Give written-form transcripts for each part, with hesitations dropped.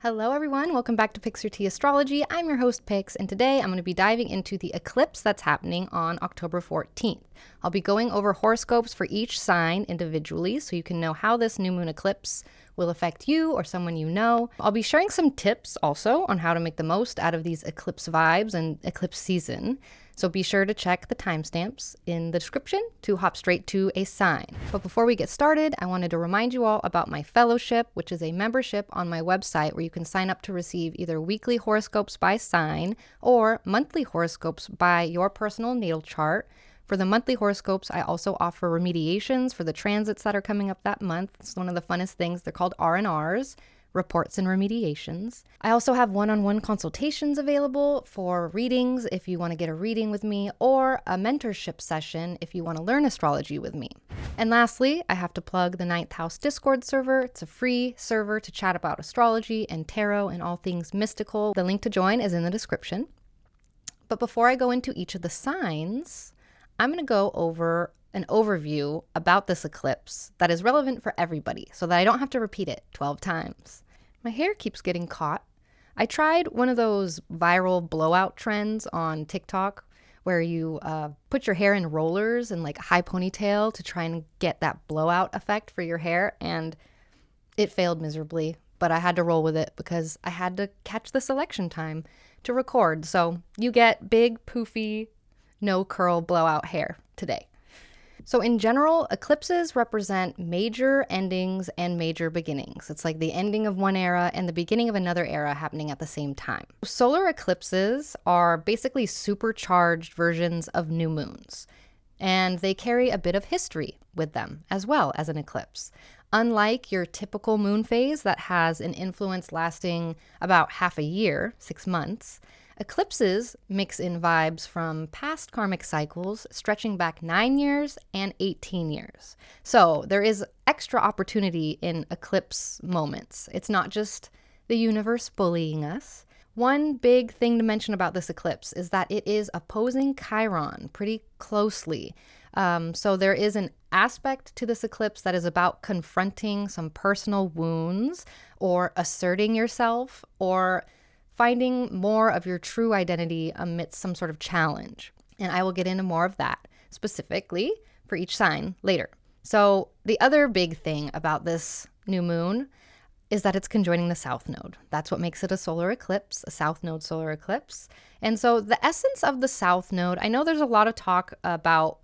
Hello everyone, welcome back to Pix Your Tea Astrology. I'm your host Pix, and today I'm going to be diving into the eclipse that's happening on October 14th. I'll be going over horoscopes for each sign individually so you can know how this new moon eclipse will affect you or someone you know. I'll be sharing some tips also on how to make the most out of these eclipse vibes and eclipse season. So be sure to check the timestamps in the description to hop straight to a sign. But before we get started, I wanted to remind you all about my fellowship, which is a membership on my website where you can sign up to receive either weekly horoscopes by sign or monthly horoscopes by your personal natal chart. For the monthly horoscopes, I also offer remediations for the transits that are coming up that month. It's one of the funnest things. They're called R&Rs. Reports and remediations. I also have one-on-one consultations available for readings if you want to get a reading with me, or a mentorship session if you want to learn astrology with me. And lastly, I have to plug the 9th House Discord server. It's a free server to chat about astrology and tarot and all things mystical. The link to join is in the description. But before I go into each of the signs, I'm going to go over an overview about this eclipse that is relevant for everybody so that I don't have to repeat it 12 times. My hair keeps getting caught. I tried one of those viral blowout trends on TikTok where you put your hair in rollers and like a high ponytail to try and get that blowout effect for your hair, and it failed miserably, but I had to roll with it because I had to catch this election time to record. So you get big, poofy, no curl blowout hair today. So in general, eclipses represent major endings and major beginnings. It's like the ending of one era and the beginning of another era happening at the same time. Solar eclipses are basically supercharged versions of new moons, and they carry a bit of history with them as well as an eclipse. Unlike your typical moon phase that has an influence lasting about half a year, 6 months, eclipses mix in vibes from past karmic cycles stretching back 9 years and 18 years. So there is extra opportunity in eclipse moments. It's not just the universe bullying us. One big thing to mention about this eclipse is that it is opposing Chiron pretty closely. So there is an aspect to this eclipse that is about confronting some personal wounds or asserting yourself or finding more of your true identity amidst some sort of challenge. And I will get into more of that specifically for each sign later. So the other big thing about this new moon is that it's conjoining the South Node. That's what makes it a solar eclipse, a South Node solar eclipse. And so the essence of the South Node, I know there's a lot of talk about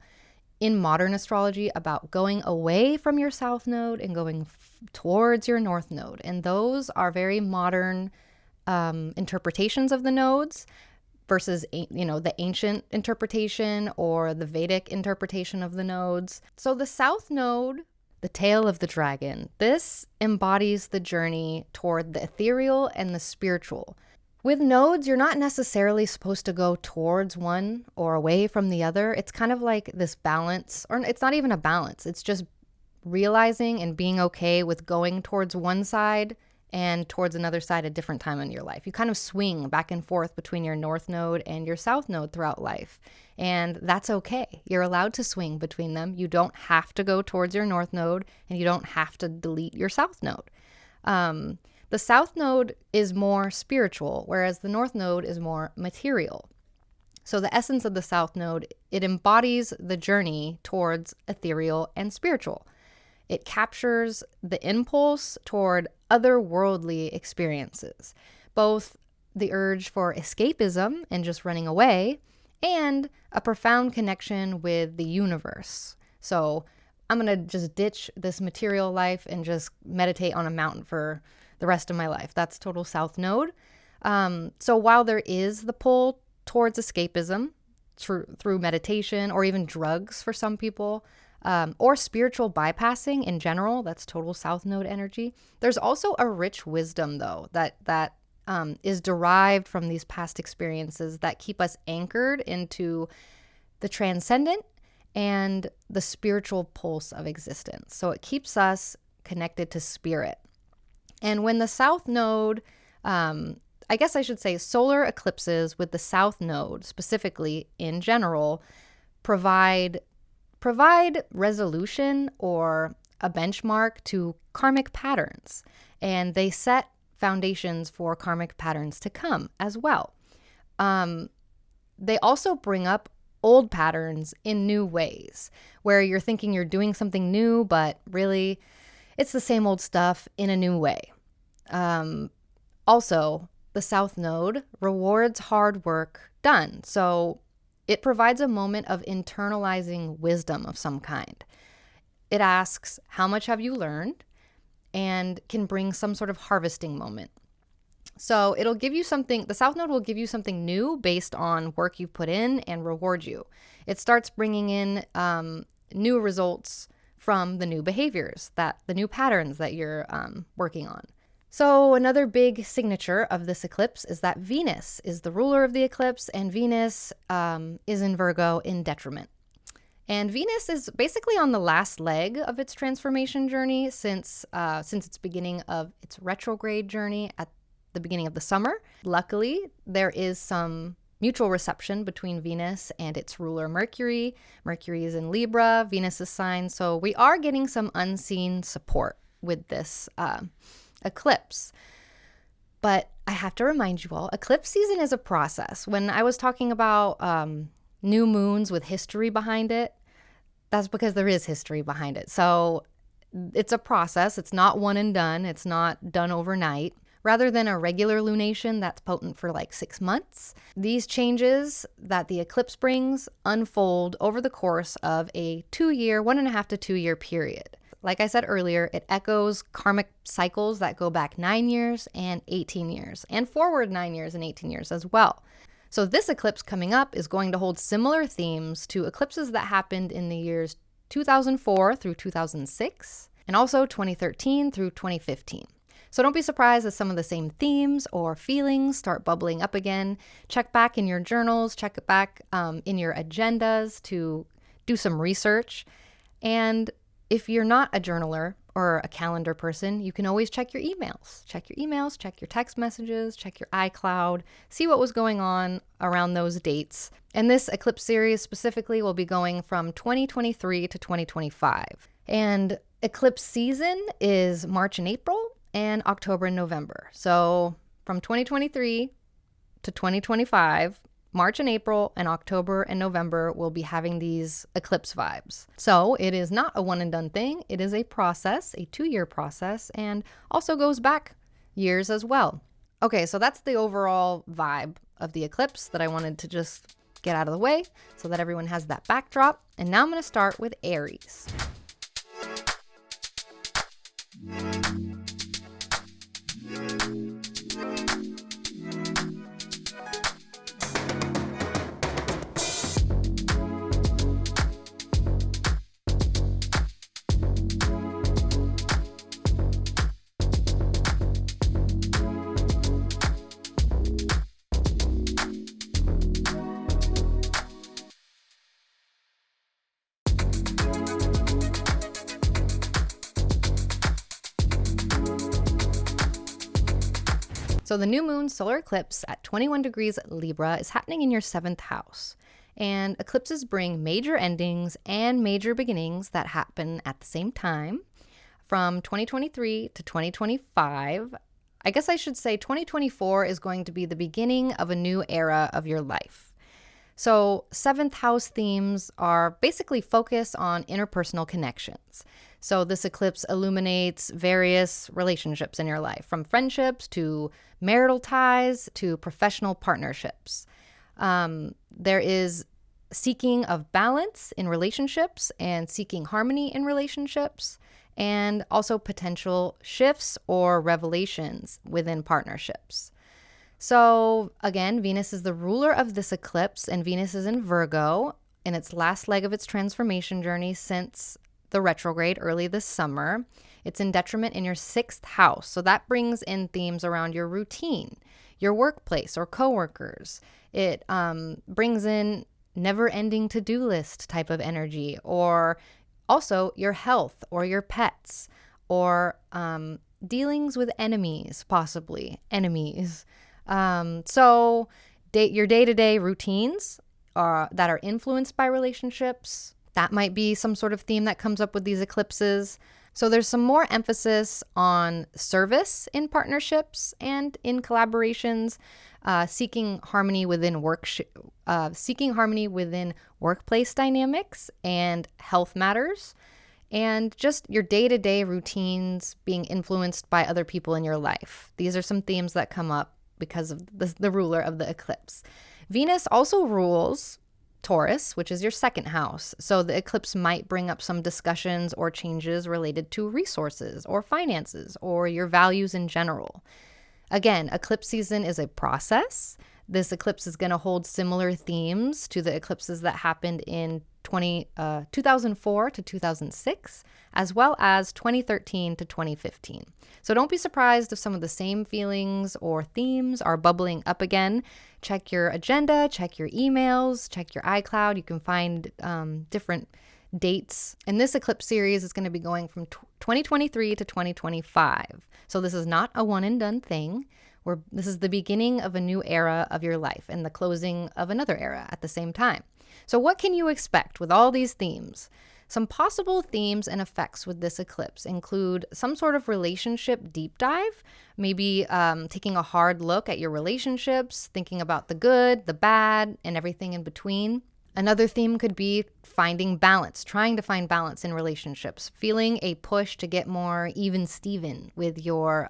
in modern astrology about going away from your South Node and going towards your North Node. And those are very modern interpretations of the nodes versus, the ancient interpretation or the Vedic interpretation of the nodes. So the South Node, the tail of the dragon, this embodies the journey toward the ethereal and the spiritual. With nodes, you're not necessarily supposed to go towards one or away from the other. It's kind of like this balance, or it's not even a balance. It's just realizing and being okay with going towards one side and towards another side at different time in your life. You kind of swing back and forth between your North Node and your South Node throughout life. And that's okay. You're allowed to swing between them. You don't have to go towards your North Node, and you don't have to delete your South Node. The South Node is more spiritual, whereas the North Node is more material. So the essence of the South Node, it embodies the journey towards ethereal and spiritual. It captures the impulse toward otherworldly experiences, both the urge for escapism and just running away, and a profound connection with the universe. So I'm going to just ditch this material life and just meditate on a mountain for the rest of my life. That's total South Node. So while there is the pull towards escapism through meditation or even drugs for some people, or spiritual bypassing in general, that's total South Node energy. There's also a rich wisdom, though, that is derived from these past experiences that keep us anchored into the transcendent and the spiritual pulse of existence. So it keeps us connected to spirit. And when the South Node, I guess I should say solar eclipses with the South Node specifically in general provide resolution or a benchmark to karmic patterns, and they set foundations for karmic patterns to come as well. They also bring up old patterns in new ways, where you're thinking you're doing something new, but really it's the same old stuff in a new way. Also, the South Node rewards hard work done. So it provides a moment of internalizing wisdom of some kind. It asks, how much have you learned? And can bring some sort of harvesting moment. So it'll give you something, the South Node will give you something new based on work you've put in and reward you. It starts bringing in new results from the new behaviors, the new patterns that you're working on. So another big signature of this eclipse is that Venus is the ruler of the eclipse, and Venus is in Virgo in detriment. And Venus is basically on the last leg of its transformation journey since its beginning of its retrograde journey at the beginning of the summer. Luckily, there is some mutual reception between Venus and its ruler Mercury. Mercury is in Libra, Venus' sign, so we are getting some unseen support with this eclipse. But I have to remind you all, eclipse season is a process. When I was talking about new moons with history behind it, that's because there is history behind it. So it's a process. It's not one and done. It's not done overnight. Rather than a regular lunation that's potent for like 6 months, these changes that the eclipse brings unfold over the course of a 2-year, 1.5 to 2 year period. Like I said earlier, it echoes karmic cycles that go back 9 years and 18 years, and forward 9 years and 18 years as well. So this eclipse coming up is going to hold similar themes to eclipses that happened in the years 2004 through 2006, and also 2013 through 2015. So don't be surprised if some of the same themes or feelings start bubbling up again. Check back in your journals, check it back in your agendas to do some research. And if you're not a journaler or a calendar person, you can always check your emails. Check your emails, check your text messages, check your iCloud, see what was going on around those dates. And this eclipse series specifically will be going from 2023 to 2025. And eclipse season is March and April and October and November. So from 2023 to 2025, March and April and October and November will be having these eclipse vibes. So it is not a one and done thing. It is a process, a 2-year process, and also goes back years as well. Okay, so that's the overall vibe of the eclipse that I wanted to just get out of the way so that everyone has that backdrop. And now I'm going to start with Aries. So the new moon solar eclipse at 21 degrees Libra is happening in your 7th house. And eclipses bring major endings and major beginnings that happen at the same time. From 2023 to 2025, I guess I should say 2024 is going to be the beginning of a new era of your life. So 7th house themes are basically focused on interpersonal connections. So this eclipse illuminates various relationships in your life, from friendships to marital ties to professional partnerships. There is seeking of balance in relationships and seeking harmony in relationships, and also potential shifts or revelations within partnerships. So again, Venus is the ruler of this eclipse, and Venus is in Virgo in its last leg of its transformation journey since the retrograde early this summer. It's in detriment in your 6th house. So that brings in themes around your routine, your workplace or coworkers. It brings in never-ending to-do list type of energy, or also your health or your pets, or dealings with enemies, possibly enemies. So your day-to-day routines that are influenced by relationships, that might be some sort of theme that comes up with these eclipses. So there's some more emphasis on service in partnerships and in collaborations, seeking harmony within workplace dynamics and health matters, and just your day-to-day routines being influenced by other people in your life. These are some themes that come up because of the ruler of the eclipse. Venus also rules Taurus, which is your second house. So the eclipse might bring up some discussions or changes related to resources or finances or your values in general. Again, eclipse season is a process. This eclipse is going to hold similar themes to the eclipses that happened in 2004 to 2006, as well as 2013 to 2015. So don't be surprised if some of the same feelings or themes are bubbling up again. Check your agenda, check your emails, check your iCloud. You can find different dates. And this eclipse series is going to be going from 2023 to 2025. So this is not a one and done thing. This is the beginning of a new era of your life and the closing of another era at the same time. So what can you expect with all these themes? Some possible themes and effects with this eclipse include some sort of relationship deep dive, maybe taking a hard look at your relationships, thinking about the good, the bad, and everything in between. Another theme could be finding balance, trying to find balance in relationships, feeling a push to get more even-steven with your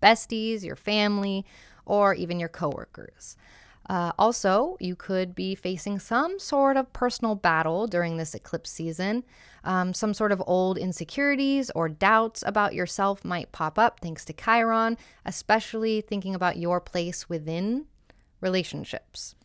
besties, your family, or even your coworkers. Also, you could be facing some sort of personal battle during this eclipse season. Some sort of old insecurities or doubts about yourself might pop up thanks to Chiron, especially thinking about your place within relationships.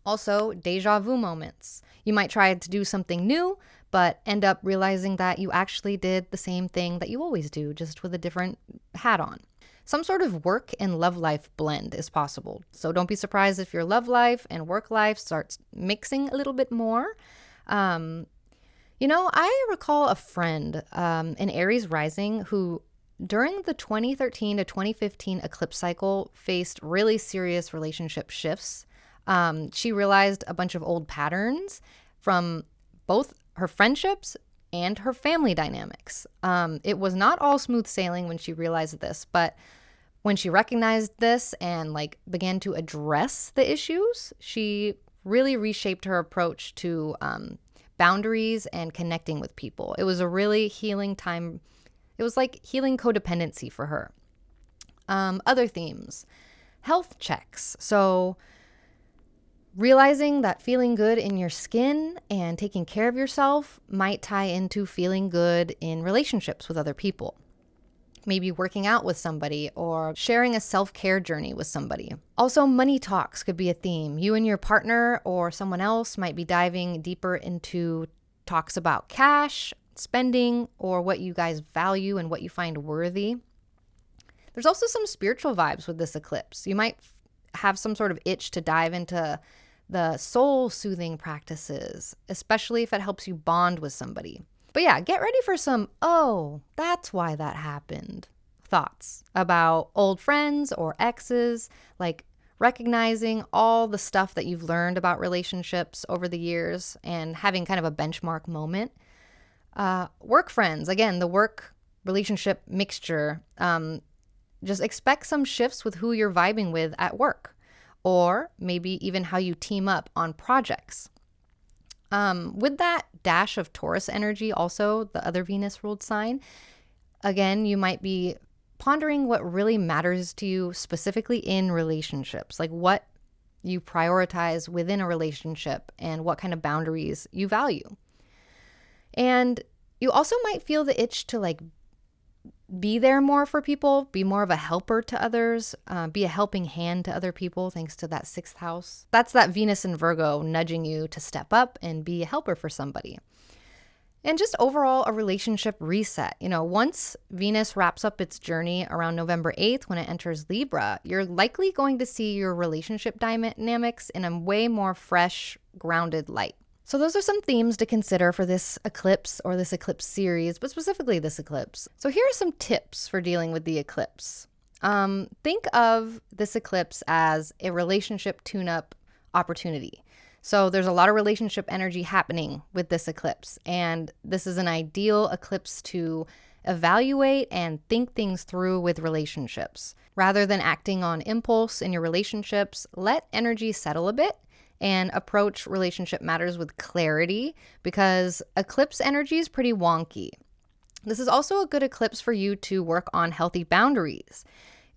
Also, deja vu moments. You might try to do something new, but end up realizing that you actually did the same thing that you always do, just with a different hat on. Some sort of work and love life blend is possible. So don't be surprised if your love life and work life starts mixing a little bit more. I recall a friend, an Aries rising, who during the 2013 to 2015 eclipse cycle faced really serious relationship shifts. She realized a bunch of old patterns from both her friendships and her family dynamics. It was not all smooth sailing when she realized this, but when she recognized this and began to address the issues, she really reshaped her approach to boundaries and connecting with people. It was a really healing time. It was like healing codependency for her. Other themes, health checks. So realizing that feeling good in your skin and taking care of yourself might tie into feeling good in relationships with other people. Maybe working out with somebody or sharing a self-care journey with somebody. Also, money talks could be a theme. You and your partner or someone else might be diving deeper into talks about cash, spending, or what you guys value and what you find worthy. There's also some spiritual vibes with this eclipse. You might have some sort of itch to dive into the soul-soothing practices, especially if it helps you bond with somebody. But yeah, get ready for some, oh, that's why that happened, thoughts about old friends or exes, recognizing all the stuff that you've learned about relationships over the years and having kind of a benchmark moment. Work friends, again, the work relationship mixture. Just expect some shifts with who you're vibing with at work, or maybe even how you team up on projects. With that dash of Taurus energy, also the other Venus ruled sign, again, you might be pondering what really matters to you specifically in relationships, like what you prioritize within a relationship and what kind of boundaries you value. And you also might feel the itch to be there more for people, be more of a helper to others, be a helping hand to other people thanks to that sixth house. That's that Venus in Virgo nudging you to step up and be a helper for somebody. And just overall a relationship reset. Once Venus wraps up its journey around November 8th when it enters Libra, you're likely going to see your relationship dynamics in a way more fresh, grounded light. So those are some themes to consider for this eclipse or this eclipse series, but specifically this eclipse. So here are some tips for dealing with the eclipse. Think of this eclipse as a relationship tune-up opportunity. So there's a lot of relationship energy happening with this eclipse. And this is an ideal eclipse to evaluate and think things through with relationships. Rather than acting on impulse in your relationships, let energy settle a bit and approach relationship matters with clarity, because eclipse energy is pretty wonky. This is also a good eclipse for you to work on healthy boundaries.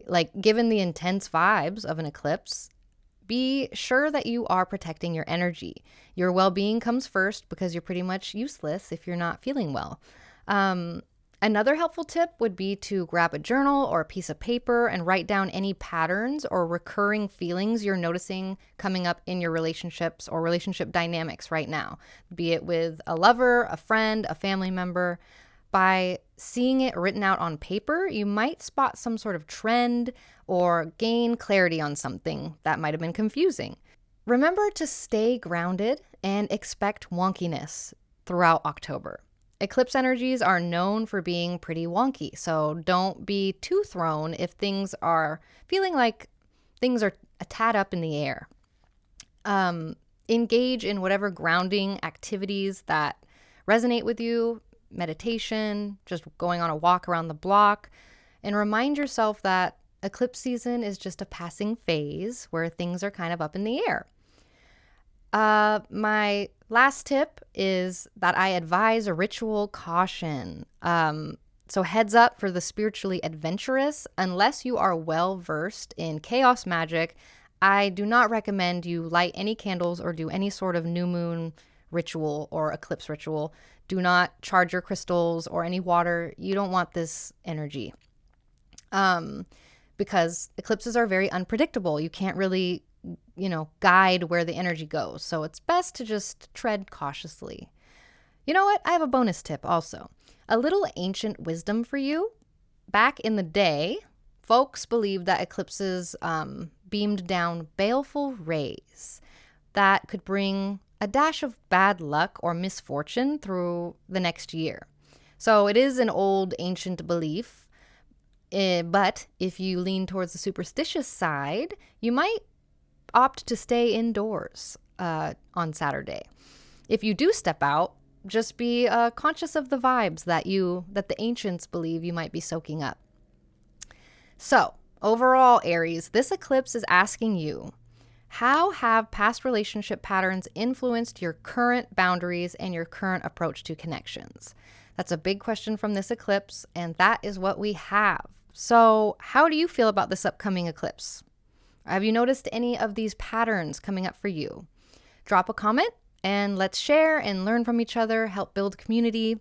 Like, given the intense vibes of an eclipse, be sure that you are protecting your energy. Your well-being comes first, because you're pretty much useless if you're not feeling well. Another helpful tip would be to grab a journal or a piece of paper and write down any patterns or recurring feelings you're noticing coming up in your relationships or relationship dynamics right now, be it with a lover, a friend, a family member. By seeing it written out on paper, you might spot some sort of trend or gain clarity on something that might have been confusing. Remember to stay grounded and expect wonkiness throughout October. Eclipse energies are known for being pretty wonky, so don't be too thrown if things are feeling like things are a tad up in the air. Engage in whatever grounding activities that resonate with you, meditation, just going on a walk around the block, and remind yourself that eclipse season is just a passing phase where things are kind of up in the air. My last tip is that I advise a ritual caution. So heads up for the spiritually adventurous. Unless you are well versed in chaos magic, I do not recommend you light any candles or do any sort of new moon ritual or eclipse ritual. Do not charge your crystals or any water. You don't want this energy. Because eclipses are very unpredictable. You can't really guide where the energy goes. So it's best to just tread cautiously. You know what? I have a bonus tip also. A little ancient wisdom for you. Back in the day, folks believed that eclipses beamed down baleful rays that could bring a dash of bad luck or misfortune through the next year. So it is an old ancient belief, but if you lean towards the superstitious side, you might opt to stay indoors on Saturday. If you do step out, just be conscious of the vibes that the ancients believe you might be soaking up. So, overall, Aries, this eclipse is asking you, how have past relationship patterns influenced your current boundaries and your current approach to connections? That's a big question from this eclipse, and that is what we have. So, how do you feel about this upcoming eclipse? Have you noticed any of these patterns coming up for you? Drop a comment and let's share and learn from each other, help build community.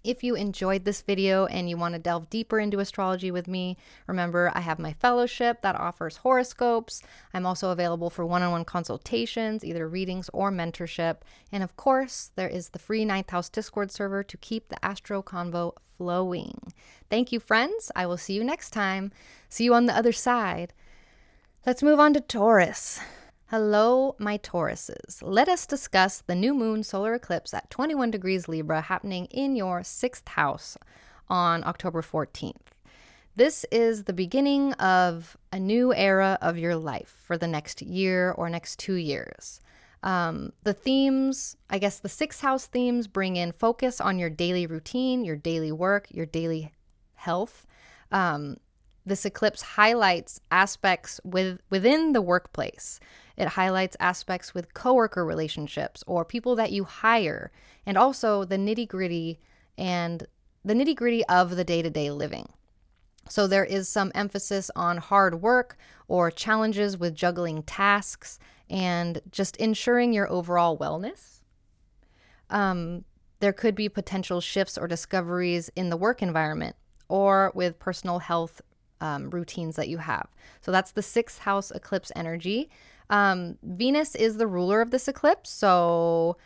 If you enjoyed this video and you want to delve deeper into astrology with me, remember I have my fellowship that offers horoscopes. I'm also available for one-on-one consultations, either readings or mentorship. And of course, there is the free 9th House Discord server to keep the Astro Convo flowing. Thank you, friends. I will see you next time. See you on the other side. Let's move on to Taurus. Hello, my Tauruses. Let us discuss the new moon solar eclipse at 21 degrees Libra happening in your 6th house on October 14th. This is the beginning of a new era of your life for the next year or next 2 years. The themes, I guess the 6th house themes bring in focus on your daily routine, your daily work, your daily health. This eclipse highlights aspects within the workplace. It highlights aspects with coworker relationships or people that you hire, and also the nitty-gritty of the day-to-day living. So there is some emphasis on hard work or challenges with juggling tasks and just ensuring your overall wellness. There could be potential shifts or discoveries in the work environment or with personal health routines that you have. So that's the 6th house eclipse energy. Venus is the ruler of this eclipse, so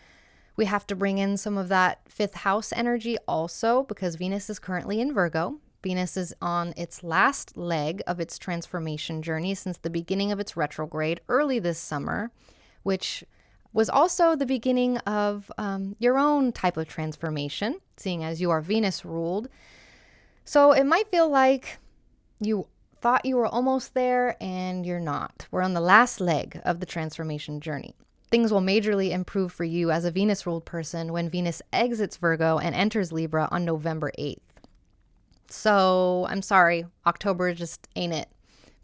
we have to bring in some of that 5th house energy also, because Venus is currently in Virgo. Venus is on its last leg of its transformation journey since the beginning of its retrograde early this summer, which was also the beginning of your own type of transformation, seeing as you are Venus ruled. So it might feel like you thought you were almost there and you're not. We're on the last leg of the transformation journey. things will majorly improve for you as a Venus-ruled person when Venus exits Virgo and enters Libra on November 8th. So I'm sorry, October just ain't it.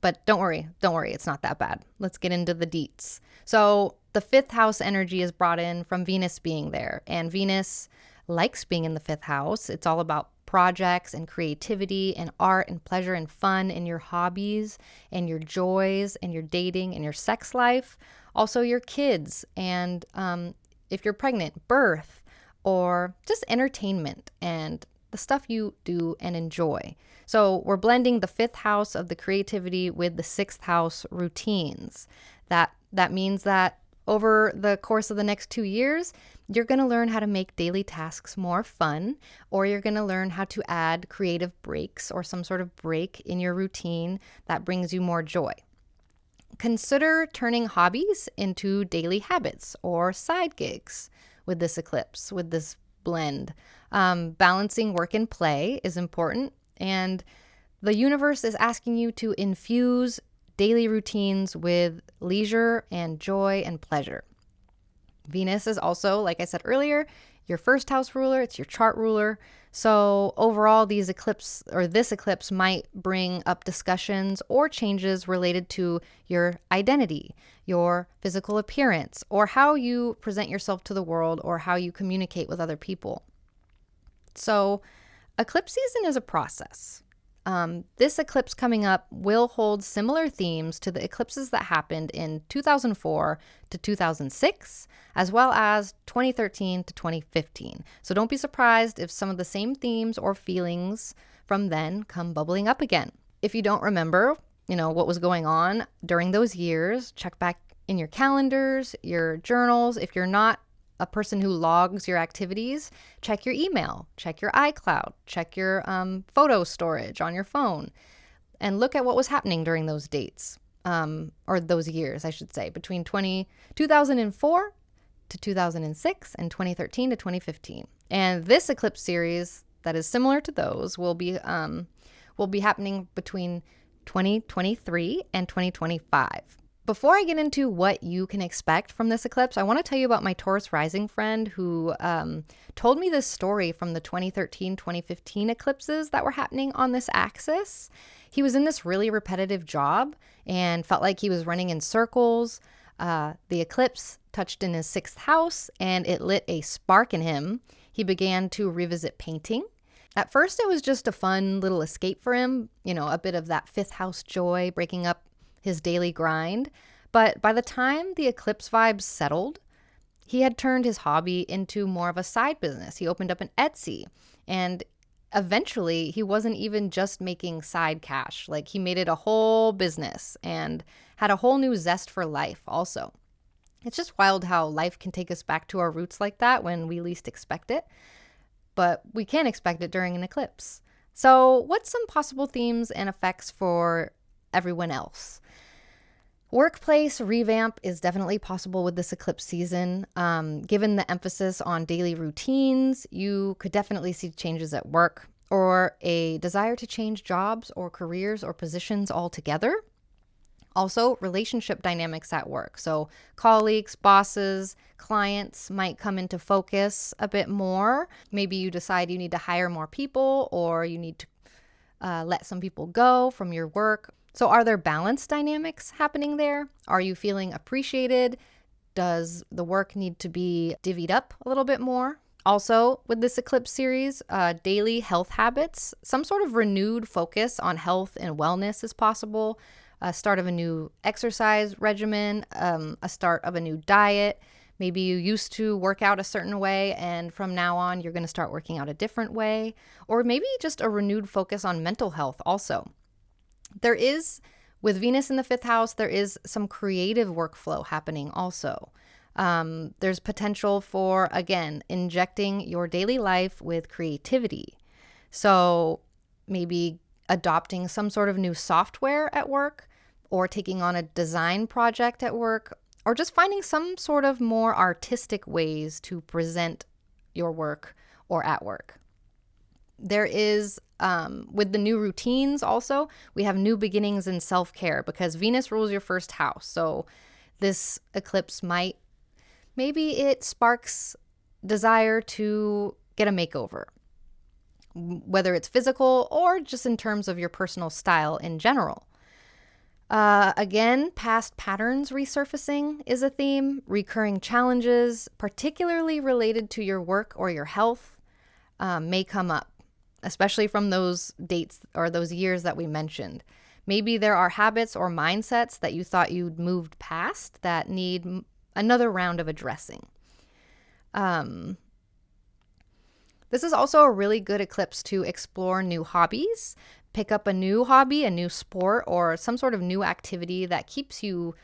But don't worry, it's not that bad. Let's get into the deets. So the fifth house energy is brought in from Venus being there, and Venus likes being in the fifth house. It's all about projects and creativity and art and pleasure and fun and your hobbies and your joys and your dating and your sex life. Also your kids and if you're pregnant, birth, or just entertainment and the stuff you do and enjoy. So we're blending the fifth house of the creativity with the sixth house routines. That means that over the course of the next 2 years, you're going to learn how to make daily tasks more fun, or you're going to learn how to add creative breaks or some sort of break in your routine that brings you more joy. Consider turning hobbies into daily habits or side gigs with this eclipse, with this blend. Balancing work and play is important, and the universe is asking you to infuse daily routines with leisure and joy and pleasure. Venus is also, like I said earlier, your first house ruler. It's your chart ruler. So overall, this eclipse might bring up discussions or changes related to your identity, your physical appearance, or how you present yourself to the world, or how you communicate with other people. So eclipse season is a process. This eclipse coming up will hold similar themes to the eclipses that happened in 2004 to 2006, as well as 2013 to 2015. So don't be surprised if some of the same themes or feelings from then come bubbling up again. If you don't remember, what was going on during those years, check back in your calendars, your journals. If you're not a person who logs your activities, check your email, check your iCloud, check your photo storage on your phone, and look at what was happening during those dates, or those years, I should say, between 2004 to 2006 and 2013 to 2015. And this eclipse series that is similar to those will be happening between 2023 and 2025. Before I get into what you can expect from this eclipse, I want to tell you about my Taurus rising friend who told me this story from the 2013-2015 eclipses that were happening on this axis. He was in this really repetitive job and felt like he was running in circles. The eclipse touched in his sixth house and it lit a spark in him. He began to revisit painting. At first, it was just a fun little escape for him, a bit of that fifth house joy, breaking up his daily grind. But by the time the eclipse vibes settled, he had turned his hobby into more of a side business. He opened up an Etsy, and eventually he wasn't even just making side cash. Like, he made it a whole business and had a whole new zest for life also. It's just wild how life can take us back to our roots like that when we least expect it. But we can expect it during an eclipse. So what's some possible themes and effects for everyone else? Workplace revamp is definitely possible with this eclipse season. Given the emphasis on daily routines, you could definitely see changes at work, or a desire to change jobs or careers or positions altogether. Also, relationship dynamics at work. So colleagues, bosses, clients might come into focus a bit more. Maybe you decide you need to hire more people, or you need to let some people go from your work. So are there balance dynamics happening there? Are you feeling appreciated? Does the work need to be divvied up a little bit more? Also, with this eclipse series, daily health habits, some sort of renewed focus on health and wellness is possible. A start of a new exercise regimen, a start of a new diet. Maybe you used to work out a certain way, and from now on, you're going to start working out a different way. Or maybe just a renewed focus on mental health also. There is, with Venus in the fifth house, there is some creative workflow happening also. There's potential for, again, injecting your daily life with creativity. So maybe adopting some sort of new software at work, or taking on a design project at work, or just finding some sort of more artistic ways to present your work or at work. There is, with the new routines also, we have new beginnings in self-care because Venus rules your first house. So this eclipse might maybe it sparks desire to get a makeover, whether it's physical or just in terms of your personal style in general. Again, past patterns resurfacing is a theme. Recurring challenges, particularly related to your work or your health, may come up, especially from those dates or those years that we mentioned. Maybe there are habits or mindsets that you thought you'd moved past that need another round of addressing. This is also a really good eclipse to explore new hobbies, pick up a new hobby, a new sport, or some sort of new activity that keeps you,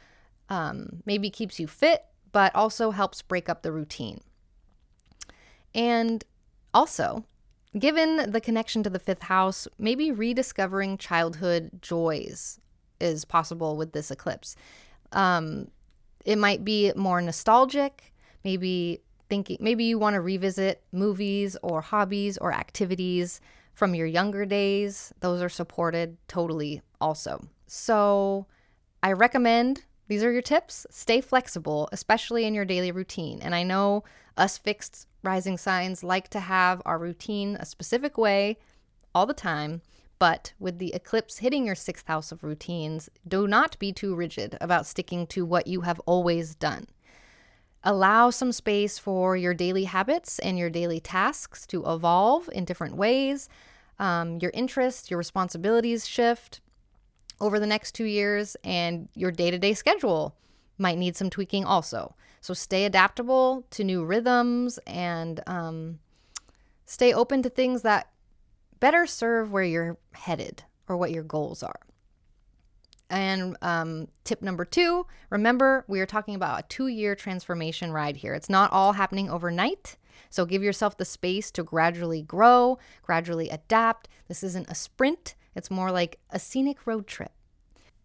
maybe keeps you fit, but also helps break up the routine. And also, given the connection to the fifth house, maybe rediscovering childhood joys is possible with this eclipse. It might be more nostalgic, maybe you want to revisit movies or hobbies or activities from your younger days. Those are supported totally also. So I recommend, these are your tips, stay flexible, especially in your daily routine. And I know us fixed rising signs like to have our routine a specific way all the time, but with the eclipse hitting your sixth house of routines, do not be too rigid about sticking to what you have always done. Allow some space for your daily habits and your daily tasks to evolve in different ways. Your interests, your responsibilities shift over the next 2 years, and your day-to-day schedule might need some tweaking also. So stay adaptable to new rhythms and stay open to things that better serve where you're headed or what your goals are. And tip number 2, remember, we are talking about a 2-year transformation ride here. It's not all happening overnight. So give yourself the space to gradually grow, gradually adapt. This isn't a sprint. It's more like a scenic road trip.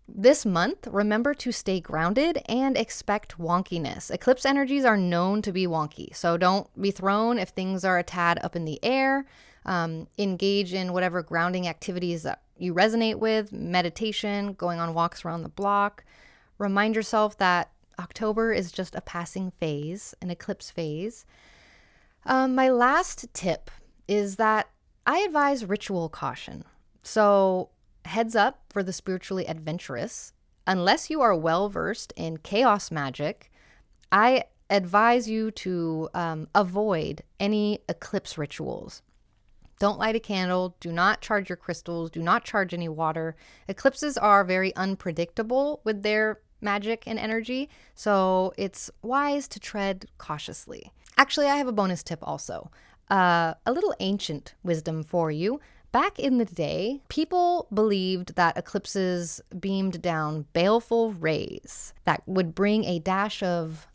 This month, remember to stay grounded and expect wonkiness. Eclipse energies are known to be wonky, so don't be thrown if things are a tad up in the air. Engage in whatever grounding activities that you resonate with, meditation, going on walks around the block. Remind yourself that October is just a passing phase, an eclipse phase. My last tip is that I advise ritual caution. So heads up for the spiritually adventurous. Unless you are well-versed in chaos magic, I advise you to avoid any eclipse rituals. Don't light a candle. Do not charge your crystals. Do not charge any water. Eclipses are very unpredictable with their magic and energy, so it's wise to tread cautiously. Actually, I have a bonus tip also. A little ancient wisdom for you. Back in the day, people believed that eclipses beamed down baleful rays that would bring a dash of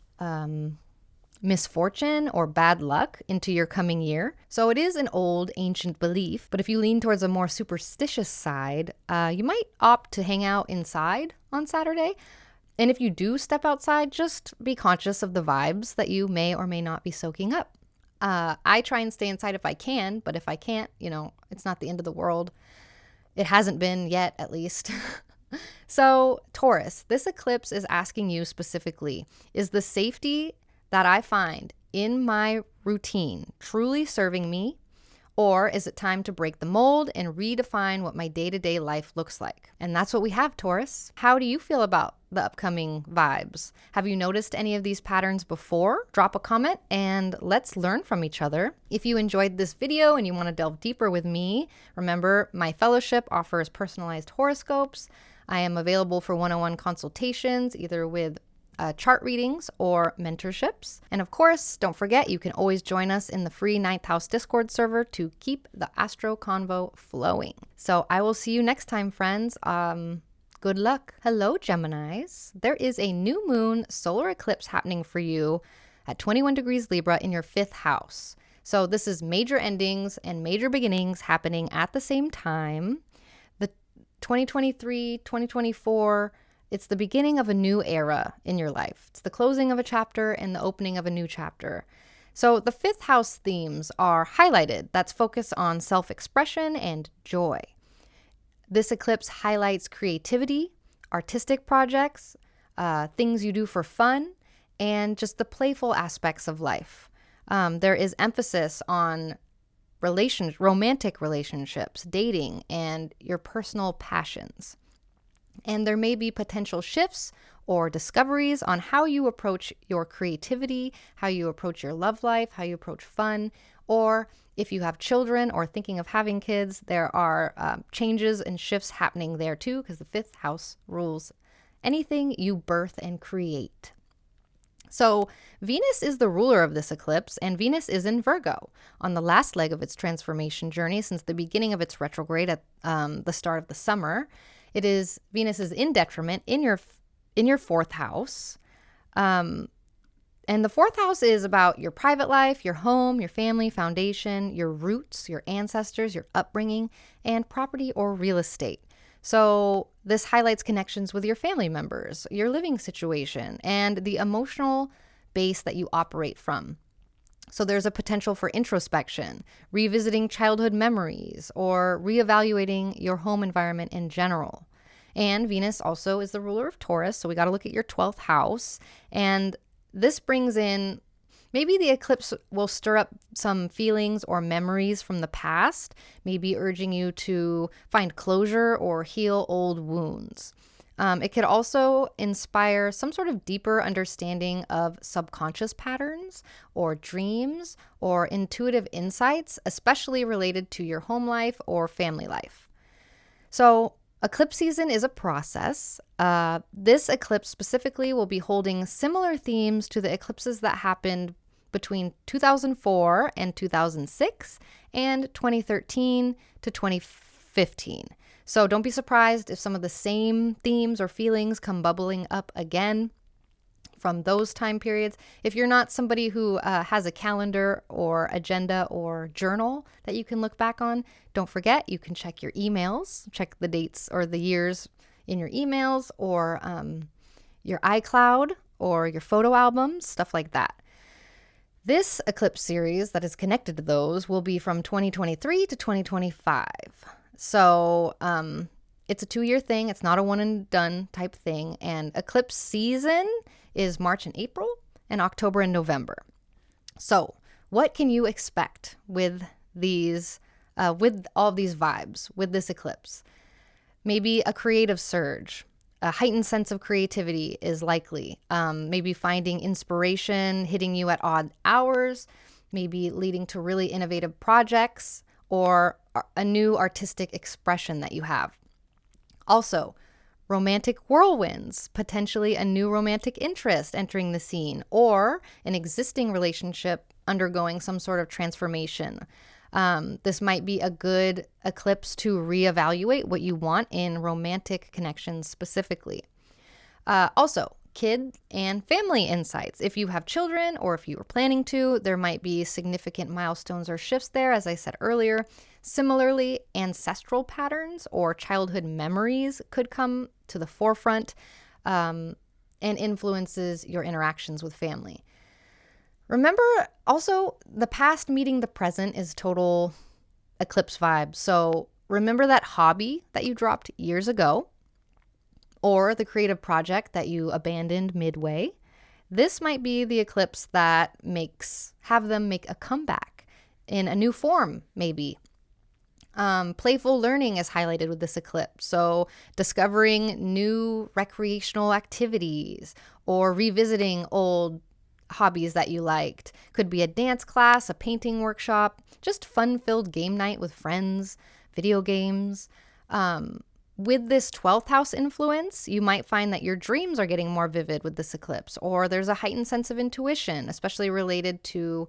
misfortune or bad luck into your coming year. So it is an old ancient belief, but if you lean towards a more superstitious side, you might opt to hang out inside on Saturday. And if you do step outside, just be conscious of the vibes that you may or may not be soaking up. I try and stay inside if I can, but if I can't, it's not the end of the world. It hasn't been yet, at least. So, Taurus, this eclipse is asking you specifically, is the safety that I find in my routine truly serving me? Or is it time to break the mold and redefine what my day-to-day life looks like? And that's what we have, Taurus. How do you feel about the upcoming vibes? Have you noticed any of these patterns before? Drop a comment and let's learn from each other. If you enjoyed this video and you want to delve deeper with me, remember my fellowship offers personalized horoscopes. I am available for one-on-one consultations, either with chart readings or mentorships. And of course, don't forget, you can always join us in the free 9th House Discord server to keep the Astro Convo flowing. So I will see you next time, friends. Good luck. Hello, Geminis. There is a new moon solar eclipse happening for you at 21 degrees Libra in your 5th house. So this is major endings and major beginnings happening at the same time. The 2023, 2024, it's the beginning of a new era in your life. It's the closing of a chapter and the opening of a new chapter. So the 5th house themes are highlighted. That's focus on self-expression and joy. This eclipse highlights creativity, artistic projects, things you do for fun, and just the playful aspects of life. There is emphasis on romantic relationships, dating, and your personal passions. And there may be potential shifts or discoveries on how you approach your creativity, how you approach your love life, how you approach fun, or if you have children or thinking of having kids, there are changes and shifts happening there too, because the fifth house rules anything you birth and create. So Venus is the ruler of this eclipse, and Venus is in Virgo on the last leg of its transformation journey since the beginning of its retrograde at the start of the summer. Venus is in detriment in your fourth house. And the fourth house is about your private life, your home, your family, foundation, your roots, your ancestors, your upbringing, and property or real estate. So this highlights connections with your family members, your living situation, and the emotional base that you operate from. So there's a potential for introspection, revisiting childhood memories, or reevaluating your home environment in general. And Venus also is the ruler of Taurus, so we got to look at your 12th house. And this brings in, maybe the eclipse will stir up some feelings or memories from the past, maybe urging you to find closure or heal old wounds. It could also inspire some sort of deeper understanding of subconscious patterns or dreams or intuitive insights, especially related to your home life or family life. So eclipse season is a process. This eclipse specifically will be holding similar themes to the eclipses that happened between 2004 and 2006 and 2013 to 2015. So don't be surprised if some of the same themes or feelings come bubbling up again from those time periods. If you're not somebody who has a calendar or agenda or journal that you can look back on, don't forget you can check your emails, check the dates or the years in your emails or your iCloud or your photo albums, stuff like that. This eclipse series that is connected to those will be from 2023 to 2025. So it's a 2-year thing. It's not a one and done type thing. And eclipse season is March and April and October and November. So what can you expect with these, with all these vibes, with this eclipse? Maybe a creative surge. A heightened sense of creativity is likely. Maybe finding inspiration hitting you at odd hours, maybe leading to really innovative projects or a new artistic expression that you have. Also, romantic whirlwinds, potentially a new romantic interest entering the scene or an existing relationship undergoing some sort of transformation. This might be a good eclipse to reevaluate what you want in romantic connections specifically. Also, kid and family insights. If you have children or if you are planning to, there might be significant milestones or shifts there, as I said earlier. Similarly, ancestral patterns or childhood memories could come to the forefront and influences your interactions with family. Remember, also, the past meeting the present is total eclipse vibe. So remember that hobby that you dropped years ago or the creative project that you abandoned midway. This might be the eclipse that have them make a comeback in a new form, maybe. Playful learning is highlighted with this eclipse. So discovering new recreational activities or revisiting old hobbies that you liked. Could be a dance class, a painting workshop, just fun-filled game night with friends, video games. With this 12th house influence, you might find that your dreams are getting more vivid with this eclipse, or there's a heightened sense of intuition, especially related to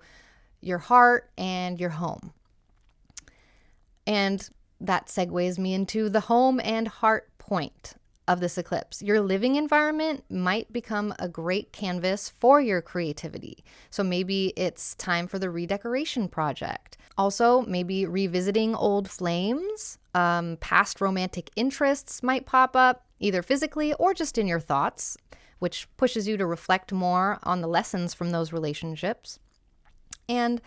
your heart and your home. And that segues me into the home and heart point of this eclipse. Your living environment might become a great canvas for your creativity. So maybe it's time for the redecoration project. Also, maybe revisiting old flames, past romantic interests might pop up, either physically or just in your thoughts, which pushes you to reflect more on the lessons from those relationships. And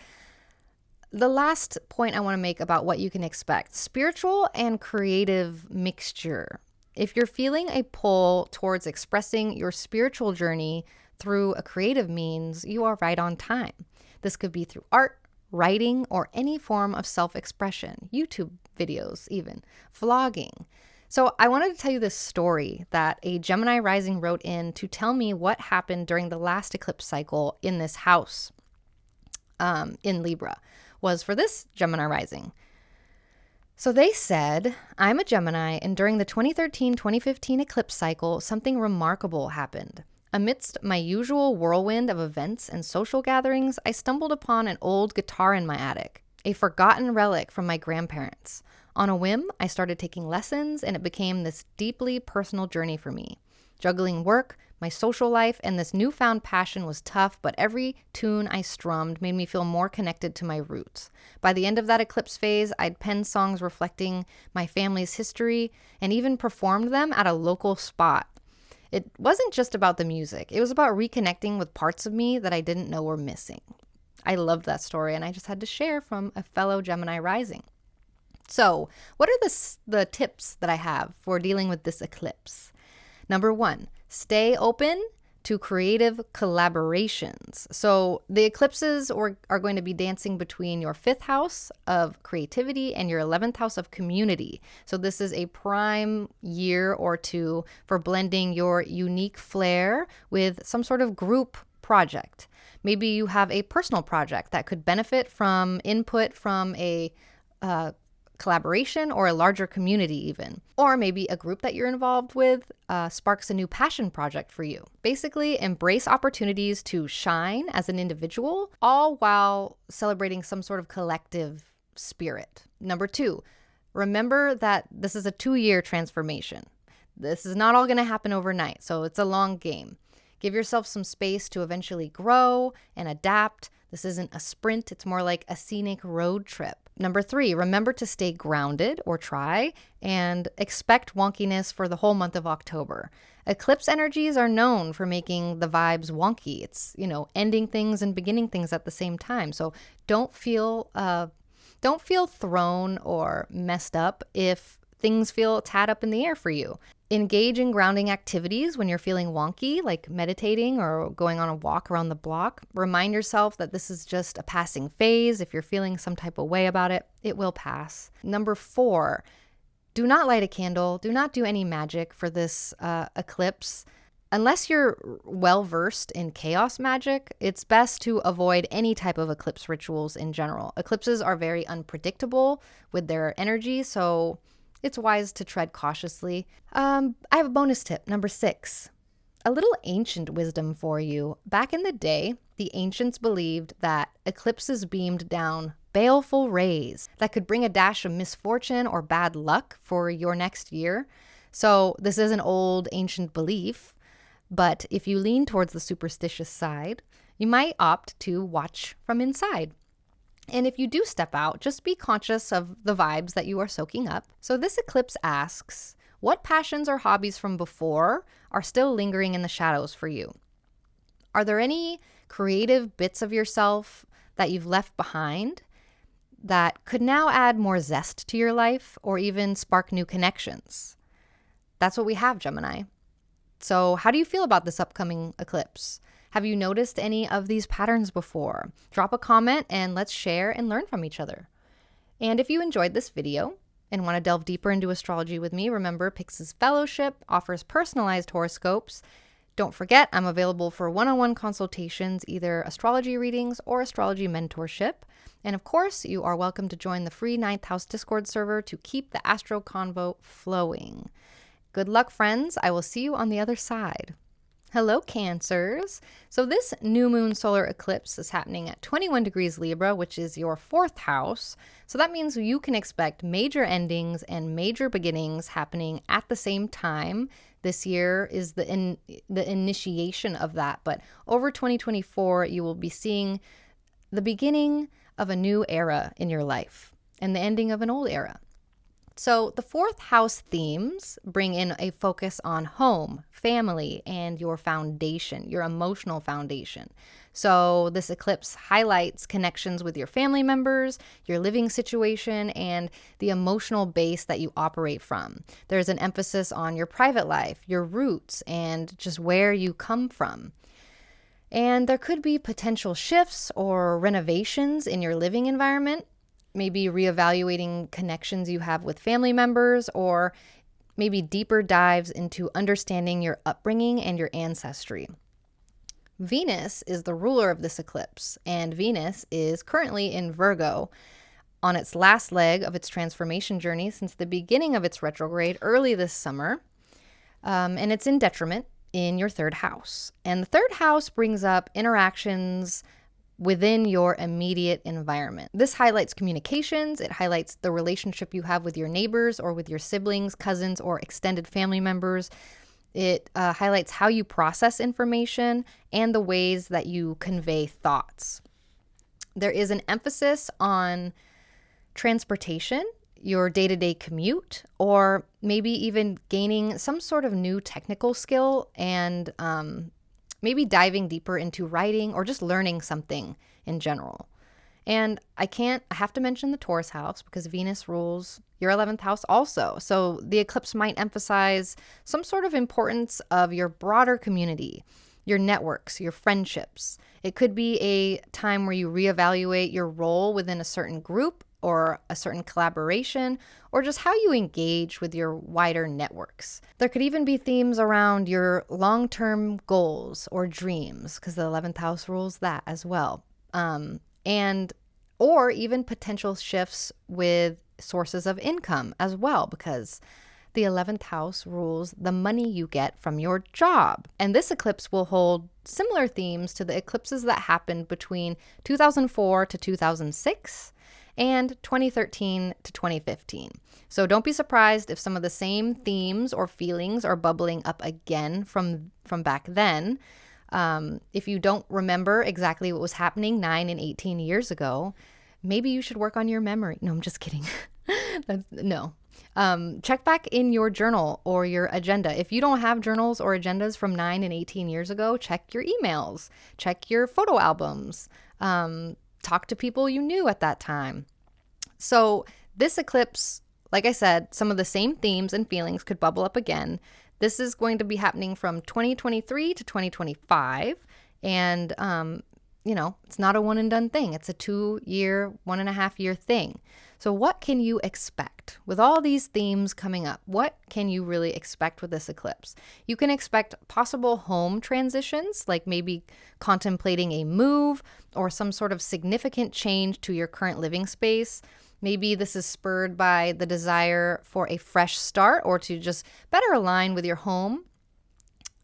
the last point I want to make about what you can expect, spiritual and creative mixture If you're feeling a pull towards expressing your spiritual journey through a creative means, you are right on time. This could be through art, writing, or any form of self-expression, YouTube videos even, vlogging. So I wanted to tell you this story that a Gemini rising wrote in to tell me what happened during the last eclipse cycle in this house in Libra was for this Gemini rising. So they said, I'm a Gemini, and during the 2013-2015 eclipse cycle, something remarkable happened. Amidst my usual whirlwind of events and social gatherings, I stumbled upon an old guitar in my attic, a forgotten relic from my grandparents. On a whim, I started taking lessons, and it became this deeply personal journey for me. Juggling work, my social life, and this newfound passion was tough, but every tune I strummed made me feel more connected to my roots. By the end of that eclipse phase, I'd penned songs reflecting my family's history and even performed them at a local spot. It wasn't just about the music. It was about reconnecting with parts of me that I didn't know were missing. I loved that story, and I just had to share from a fellow Gemini rising. So, what are the tips that I have for dealing with this eclipse? Number 1, stay open to creative collaborations. So the eclipses are going to be dancing between your 5th house of creativity and your 11th house of community. So this is a prime year or two for blending your unique flair with some sort of group project. Maybe you have a personal project that could benefit from input from a collaboration or a larger community even. Or maybe a group that you're involved with sparks a new passion project for you. Basically, embrace opportunities to shine as an individual, all while celebrating some sort of collective spirit. Number 2, remember that this is a 2-year transformation. This is not all going to happen overnight, so it's a long game. Give yourself some space to eventually grow and adapt. This isn't a sprint, it's more like a scenic road trip. Number 3, remember to stay grounded or try and expect wonkiness for the whole month of October. Eclipse energies are known for making the vibes wonky. It's, ending things and beginning things at the same time. So don't feel thrown or messed up if things feel a tad up in the air for you. Engage in grounding activities when you're feeling wonky, like meditating or going on a walk around the block. Remind yourself that this is just a passing phase. If you're feeling some type of way about it, it will pass. Number 4, do not light a candle. Do not do any magic for this eclipse. Unless you're well-versed in chaos magic, it's best to avoid any type of eclipse rituals in general. Eclipses are very unpredictable with their energy, so it's wise to tread cautiously. I have a bonus tip, number 6. A little ancient wisdom for you. Back in the day, the ancients believed that eclipses beamed down baleful rays that could bring a dash of misfortune or bad luck for your next year. So this is an old ancient belief, but if you lean towards the superstitious side, you might opt to watch from inside. And if you do step out, just be conscious of the vibes that you are soaking up. So this eclipse asks, what passions or hobbies from before are still lingering in the shadows for you? Are there any creative bits of yourself that you've left behind that could now add more zest to your life or even spark new connections? That's what we have, Gemini. So how do you feel about this upcoming eclipse? Have you noticed any of these patterns before? Drop a comment and let's share and learn from each other. And if you enjoyed this video and want to delve deeper into astrology with me, remember Pyx's Fellowship offers personalized horoscopes. Don't forget, I'm available for one-on-one consultations, either astrology readings or astrology mentorship. And of course, you are welcome to join the free 9th House Discord server to keep the Astro Convo flowing. Good luck, friends. I will see you on the other side. Hello, Cancers. So this new moon solar eclipse is happening at 21 degrees Libra, which is your 4th house. So that means you can expect major endings and major beginnings happening at the same time. This year is the initiation of that. But over 2024, you will be seeing the beginning of a new era in your life and the ending of an old era. So the fourth house themes bring in a focus on home, family, and your foundation, your emotional foundation. So this eclipse highlights connections with your family members, your living situation, and the emotional base that you operate from. There's an emphasis on your private life, your roots, and just where you come from. And there could be potential shifts or renovations in your living environment, maybe reevaluating connections you have with family members, or maybe deeper dives into understanding your upbringing and your ancestry. Venus is the ruler of this eclipse, and Venus is currently in Virgo on its last leg of its transformation journey since the beginning of its retrograde early this summer, and it's in detriment in your third house. And the third house brings up interactions within your immediate environment. This highlights communications. It highlights the relationship you have with your neighbors or with your siblings, cousins, or extended family members. It highlights how you process information and the ways that you convey thoughts. There is an emphasis on transportation, your day-to-day commute, or maybe even gaining some sort of new technical skill and maybe diving deeper into writing or just learning something in general. And I have to mention the Taurus house because Venus rules your 11th house also. So the eclipse might emphasize some sort of importance of your broader community, your networks, your friendships. It could be a time where you reevaluate your role within a certain group or a certain collaboration, or just how you engage with your wider networks. There could even be themes around your long-term goals or dreams, because the 11th house rules that as well. Or even potential shifts with sources of income as well, because the 11th house rules the money you get from your job. And this eclipse will hold similar themes to the eclipses that happened between 2004 to 2006 and 2013 to 2015. So don't be surprised if some of the same themes or feelings are bubbling up again from back then. If you don't remember exactly what was happening 9 and 18 years ago, maybe you should work on your memory. No, I'm just kidding. No. Check back in your journal or your agenda. If you don't have journals or agendas from 9 and 18 years ago, check your emails, check your photo albums, talk to people you knew at that time. So this eclipse, like I said, some of the same themes and feelings could bubble up again. This is going to be happening from 2023 to 2025. And, it's not a one and done thing. It's a 2-year, 1.5 year thing. So what can you expect with all these themes coming up? What can you really expect with this eclipse? You can expect possible home transitions, like maybe contemplating a move or some sort of significant change to your current living space. Maybe this is spurred by the desire for a fresh start or to just better align with your home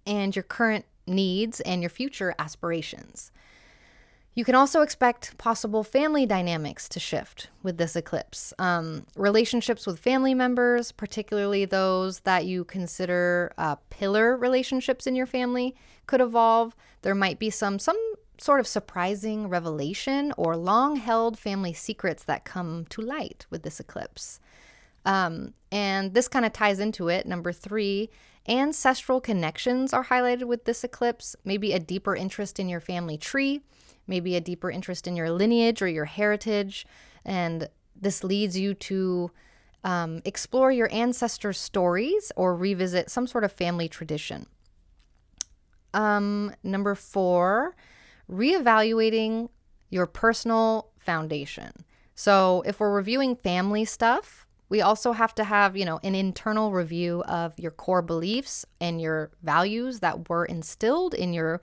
and your current needs and your future aspirations. You can also expect possible family dynamics to shift with this eclipse. Relationships with family members, particularly those that you consider pillar relationships in your family, could evolve. There might be some sort of surprising revelation or long-held family secrets that come to light with this eclipse. And this kind of ties into it. Number 3, ancestral connections are highlighted with this eclipse. Maybe a deeper interest in your family tree, maybe a deeper interest in your lineage or your heritage. And this leads you to explore your ancestors' stories or revisit some sort of family tradition. Number 4, reevaluating your personal foundation. So if we're reviewing family stuff, we also have to have, an internal review of your core beliefs and your values that were instilled in you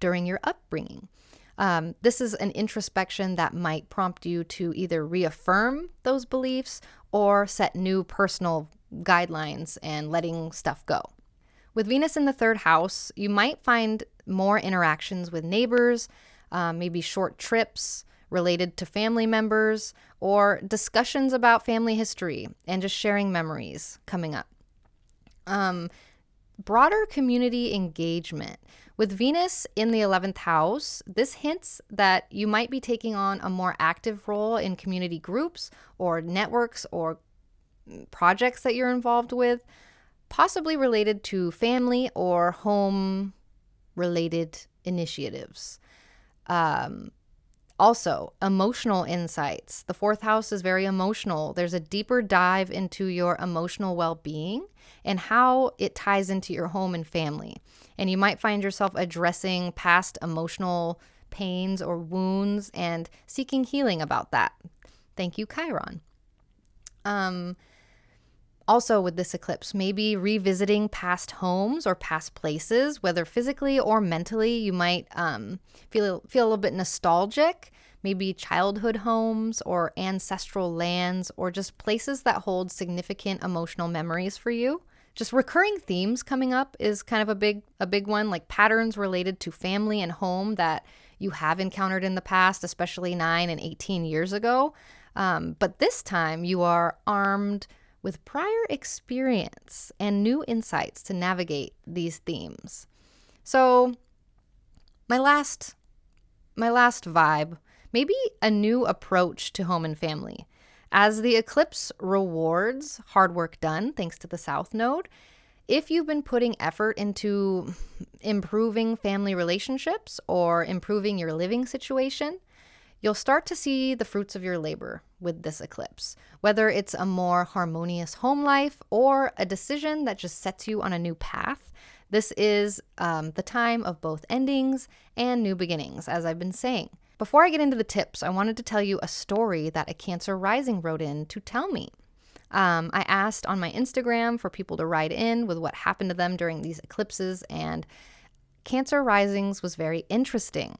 during your upbringing. This is an introspection that might prompt you to either reaffirm those beliefs or set new personal guidelines and letting stuff go. With Venus in the 3rd house, you might find more interactions with neighbors, maybe short trips related to family members, or discussions about family history and just sharing memories coming up. broader community engagement. With Venus in the 11th house, this hints that you might be taking on a more active role in community groups or networks or projects that you're involved with, possibly related to family or home-related initiatives. Also, emotional insights. The 4th house is very emotional. There's a deeper dive into your emotional well-being and how it ties into your home and family. And you might find yourself addressing past emotional pains or wounds and seeking healing about that. Thank you, Chiron. Also with this eclipse, maybe revisiting past homes or past places, whether physically or mentally. You might feel a little bit nostalgic, maybe childhood homes or ancestral lands or just places that hold significant emotional memories for you. Just recurring themes coming up is kind of a big one, like patterns related to family and home that you have encountered in the past, especially 9 and 18 years ago. But this time you are armed with prior experience and new insights to navigate these themes. So my last vibe, maybe a new approach to home and family. As the eclipse rewards hard work done thanks to the South Node, if you've been putting effort into improving family relationships or improving your living situation, you'll start to see the fruits of your labor with this eclipse, whether it's a more harmonious home life or a decision that just sets you on a new path. This is the time of both endings and new beginnings, as I've been saying. Before I get into the tips, I wanted to tell you a story that a Cancer rising wrote in to tell me. I asked on my Instagram for people to write in with what happened to them during these eclipses, and Cancer risings was very interesting.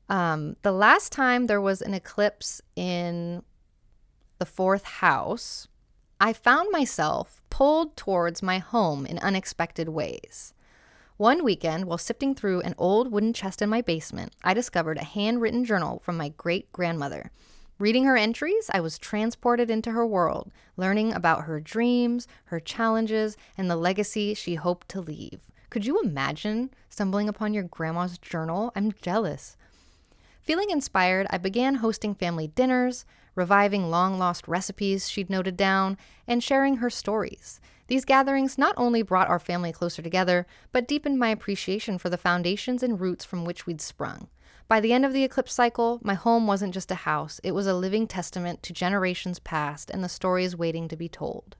The last time there was an eclipse in the 4th house, I found myself pulled towards my home in unexpected ways. One weekend, while sifting through an old wooden chest in my basement, I discovered a handwritten journal from my great-grandmother. Reading her entries, I was transported into her world, learning about her dreams, her challenges, and the legacy she hoped to leave. Could you imagine stumbling upon your grandma's journal? I'm jealous. Feeling inspired, I began hosting family dinners, reviving long-lost recipes she'd noted down, and sharing her stories. These gatherings not only brought our family closer together, but deepened my appreciation for the foundations and roots from which we'd sprung. By the end of the eclipse cycle, my home wasn't just a house, it was a living testament to generations past and the stories waiting to be told.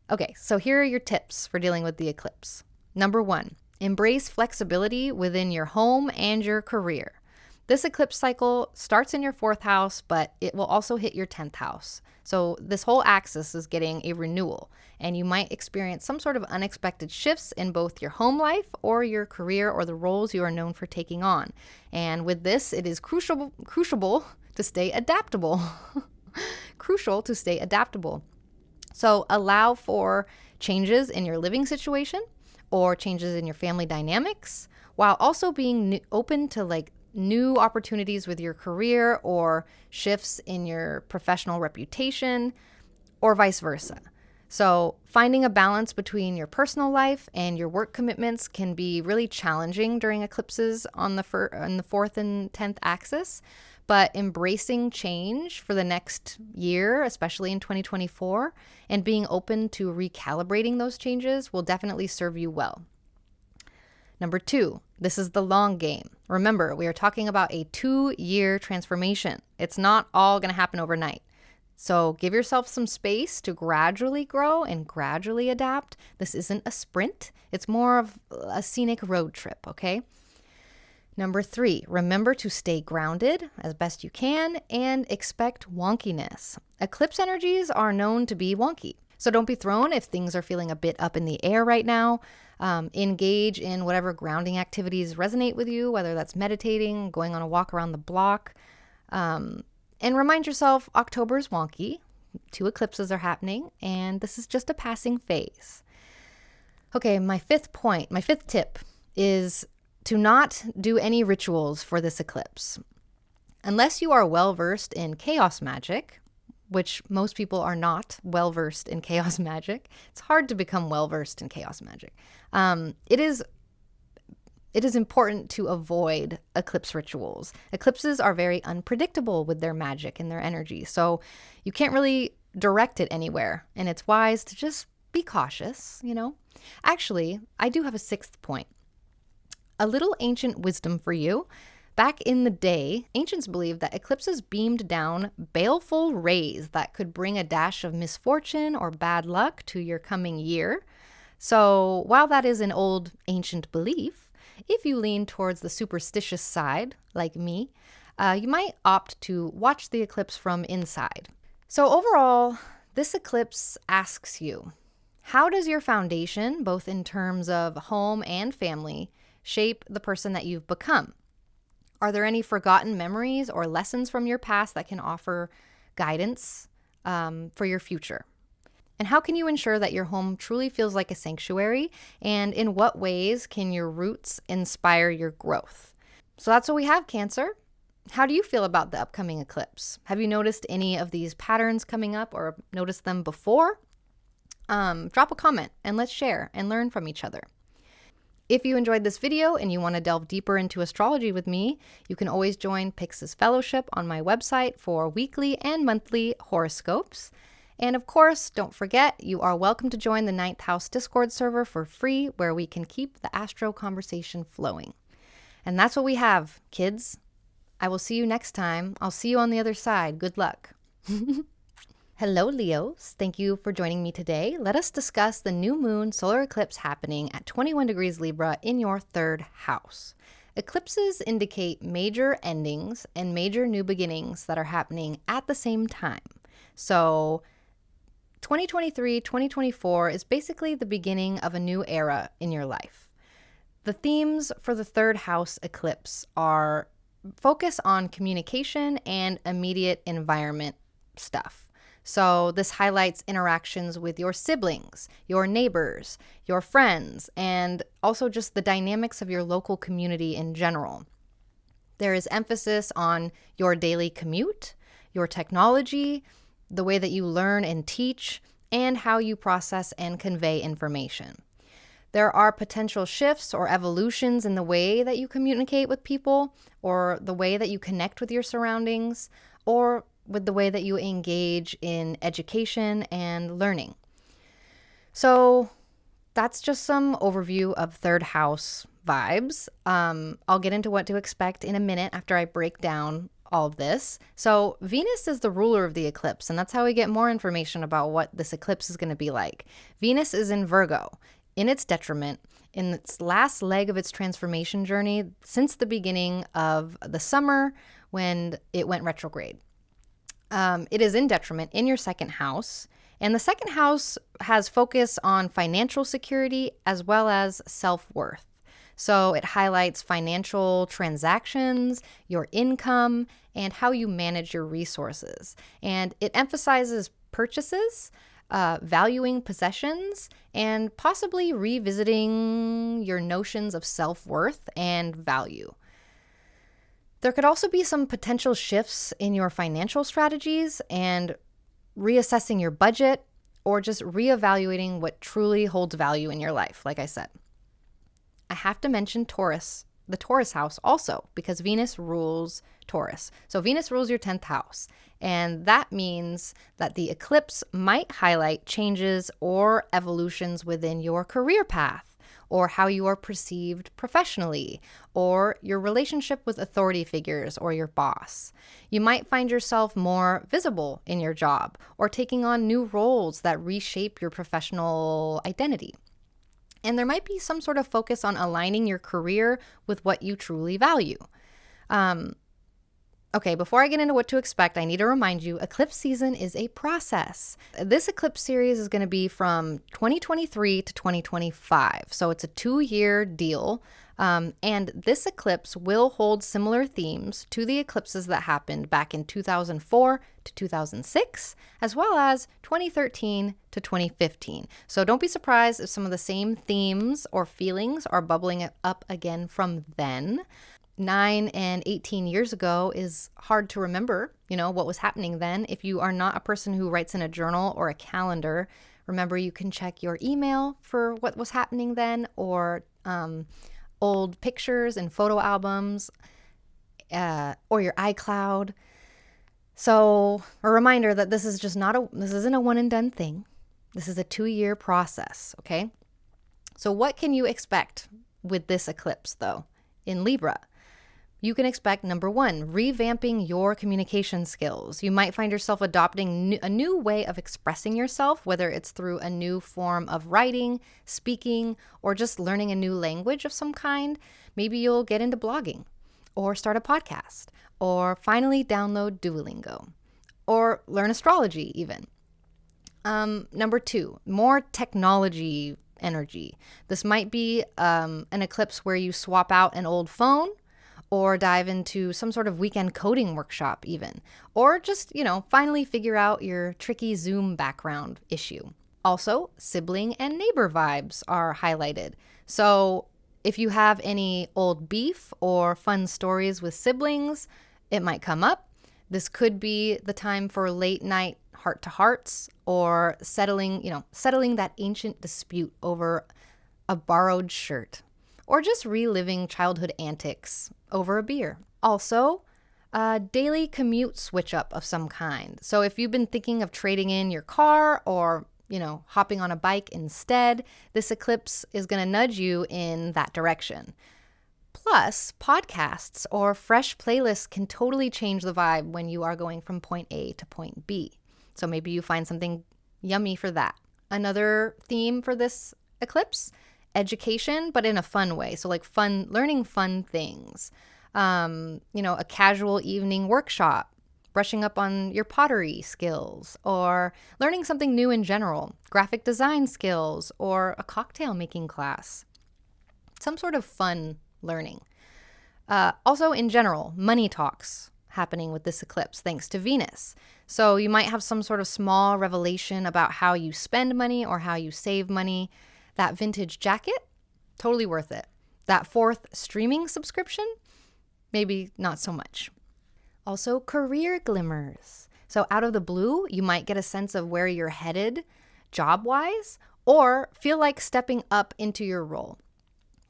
Okay, so here are your tips for dealing with the eclipse. Number 1, embrace flexibility within your home and your career. This eclipse cycle starts in your 4th house, but it will also hit your 10th house. So this whole axis is getting a renewal, and you might experience some sort of unexpected shifts in both your home life or your career or the roles you are known for taking on. And with this, it is crucial to stay adaptable. Crucial to stay adaptable. So allow for changes in your living situation or changes in your family dynamics, while also being open to new opportunities with your career or shifts in your professional reputation or vice versa. So finding a balance between your personal life and your work commitments can be really challenging during eclipses on the 4th and 10th axis, but embracing change for the next year, especially in 2024, and being open to recalibrating those changes will definitely serve you well. Number 2, this is the long game. Remember, we are talking about a 2-year transformation. It's not all going to happen overnight. So give yourself some space to gradually grow and gradually adapt. This isn't a sprint. It's more of a scenic road trip, okay? Number 3, remember to stay grounded as best you can and expect wonkiness. Eclipse energies are known to be wonky. So don't be thrown if things are feeling a bit up in the air right now. Engage in whatever grounding activities resonate with you, whether that's meditating, going on a walk around the block. And remind yourself, October is wonky. 2 eclipses are happening, and this is just a passing phase. Okay, my 5th tip is to not do any rituals for this eclipse. Unless you are well-versed in chaos magic, which most people are not well-versed in chaos magic. It's hard to become well-versed in chaos magic. It is important to avoid eclipse rituals. Eclipses are very unpredictable with their magic and their energy, so you can't really direct it anywhere, and it's wise to just be cautious, you know? Actually, I do have a sixth point. A little ancient wisdom for you. Back in the day, ancients believed that eclipses beamed down baleful rays that could bring a dash of misfortune or bad luck to your coming year. So while that is an old ancient belief, if you lean towards the superstitious side, like me, you might opt to watch the eclipse from inside. So overall, this eclipse asks you, how does your foundation, both in terms of home and family, shape the person that you've become? Are there any forgotten memories or lessons from your past that can offer guidance for your future? And how can you ensure that your home truly feels like a sanctuary? And in what ways can your roots inspire your growth? So that's what we have, Cancer. How do you feel about the upcoming eclipse? Have you noticed any of these patterns coming up or noticed them before? Drop a comment and let's share and learn from each other. If you enjoyed this video and you want to delve deeper into astrology with me, you can always join Pix's Fellowship on my website for weekly and monthly horoscopes. And of course, don't forget, you are welcome to join the 9th House Discord server for free, where we can keep the astro conversation flowing. And that's what we have, kids. I will see you next time. I'll see you on the other side. Good luck. Hello, Leos. Thank you for joining me today. Let us discuss the new moon solar eclipse happening at 21 degrees Libra in your 3rd house. Eclipses indicate major endings and major new beginnings that are happening at the same time. So 2023, 2024 is basically the beginning of a new era in your life. The themes for the 3rd house eclipse are focus on communication and immediate environment stuff. So this highlights interactions with your siblings, your neighbors, your friends, and also just the dynamics of your local community in general. There is emphasis on your daily commute, your technology, the way that you learn and teach, and how you process and convey information. There are potential shifts or evolutions in the way that you communicate with people, or the way that you connect with your surroundings, or with the way that you engage in education and learning. So that's just some overview of 3rd house vibes. I'll get into what to expect in a minute after I break down all of this. So Venus is the ruler of the eclipse, and that's how we get more information about what this eclipse is going to be like. Venus is in Virgo, in its detriment, in its last leg of its transformation journey since the beginning of the summer when it went retrograde. It is in detriment in your 2nd house, and the 2nd house has focus on financial security as well as self-worth. So it highlights financial transactions, your income, and how you manage your resources. And it emphasizes purchases, valuing possessions, and possibly revisiting your notions of self-worth and value. There could also be some potential shifts in your financial strategies and reassessing your budget, or just reevaluating what truly holds value in your life, like I said. I have to mention Taurus, the Taurus house also, because Venus rules Taurus. So Venus rules your 10th house, and that means that the eclipse might highlight changes or evolutions within your career path, or how you are perceived professionally, or your relationship with authority figures or your boss. You might find yourself more visible in your job, or taking on new roles that reshape your professional identity. And there might be some sort of focus on aligning your career with what you truly value. Okay, before I get into what to expect, I need to remind you, eclipse season is a process. This eclipse series is going to be from 2023 to 2025, so it's a 2-year deal. And this eclipse will hold similar themes to the eclipses that happened back in 2004 to 2006, as well as 2013 to 2015. So don't be surprised if some of the same themes or feelings are bubbling up again from then. 9 and 18 years ago is hard to remember, what was happening then. If you are not a person who writes in a journal or a calendar, remember you can check your email for what was happening then, or old pictures and photo albums, or your iCloud. So a reminder that this isn't a one and done thing. This is a 2-year process, okay? So what can you expect with this eclipse though in Libra? You can expect, number 1, revamping your communication skills. You might find yourself adopting a new way of expressing yourself, whether it's through a new form of writing, speaking, or just learning a new language of some kind. Maybe you'll get into blogging, or start a podcast, or finally download Duolingo, or learn astrology even. Number 2, more technology energy. This might be an eclipse where you swap out an old phone, or dive into some sort of weekend coding workshop even, or just, finally figure out your tricky Zoom background issue. Also, sibling and neighbor vibes are highlighted. So if you have any old beef or fun stories with siblings, it might come up. This could be the time for late night heart-to-hearts, or settling that ancient dispute over a borrowed shirt, or just reliving childhood antics over a beer. Also, a daily commute switch up of some kind. So if you've been thinking of trading in your car, or, hopping on a bike instead, this eclipse is going to nudge you in that direction. Plus, podcasts or fresh playlists can totally change the vibe when you are going from point A to point B. So maybe you find something yummy for that. Another theme for this eclipse: education, but in a fun way. So like learning fun things. A casual evening workshop, brushing up on your pottery skills, or learning something new in general, graphic design skills, or a cocktail making class. Some sort of fun learning. Also, in general, money talks happening with this eclipse thanks to Venus. So you might have some sort of small revelation about how you spend money or how you save money. That vintage jacket, totally worth it. That 4th streaming subscription, maybe not so much. Also, career glimmers. So out of the blue, you might get a sense of where you're headed job-wise, or feel like stepping up into your role.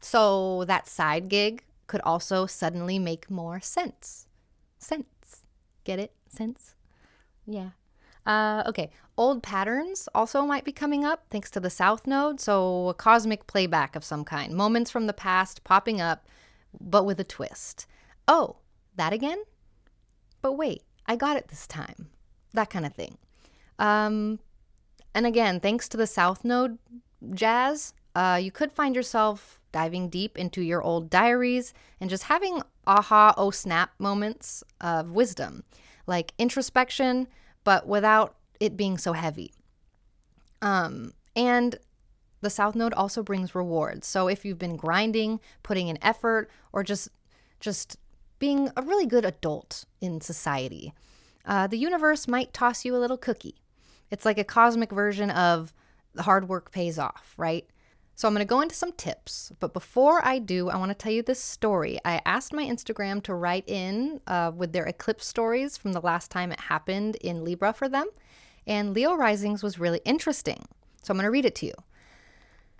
So that side gig could also suddenly make more sense. Sense. Get it? Sense? Yeah. Okay. Old patterns also might be coming up thanks to the South Node. So a cosmic playback of some kind. Moments from the past popping up, but with a twist. Oh, that again? But wait, I got it this time. That kind of thing. And again, thanks to the South Node jazz, you could find yourself diving deep into your old diaries and just having aha, oh snap moments of wisdom, like introspection, but without it being so heavy. And the South Node also brings rewards. So if you've been grinding, putting in effort, or just being a really good adult in society, the universe might toss you a little cookie. It's like a cosmic version of the hard work pays off, right? So I'm going to go into some tips, but before I do, I want to tell you this story. I asked my Instagram to write in with their eclipse stories from the last time it happened in Libra for them, and Leo Risings was really interesting. So I'm going to read it to you.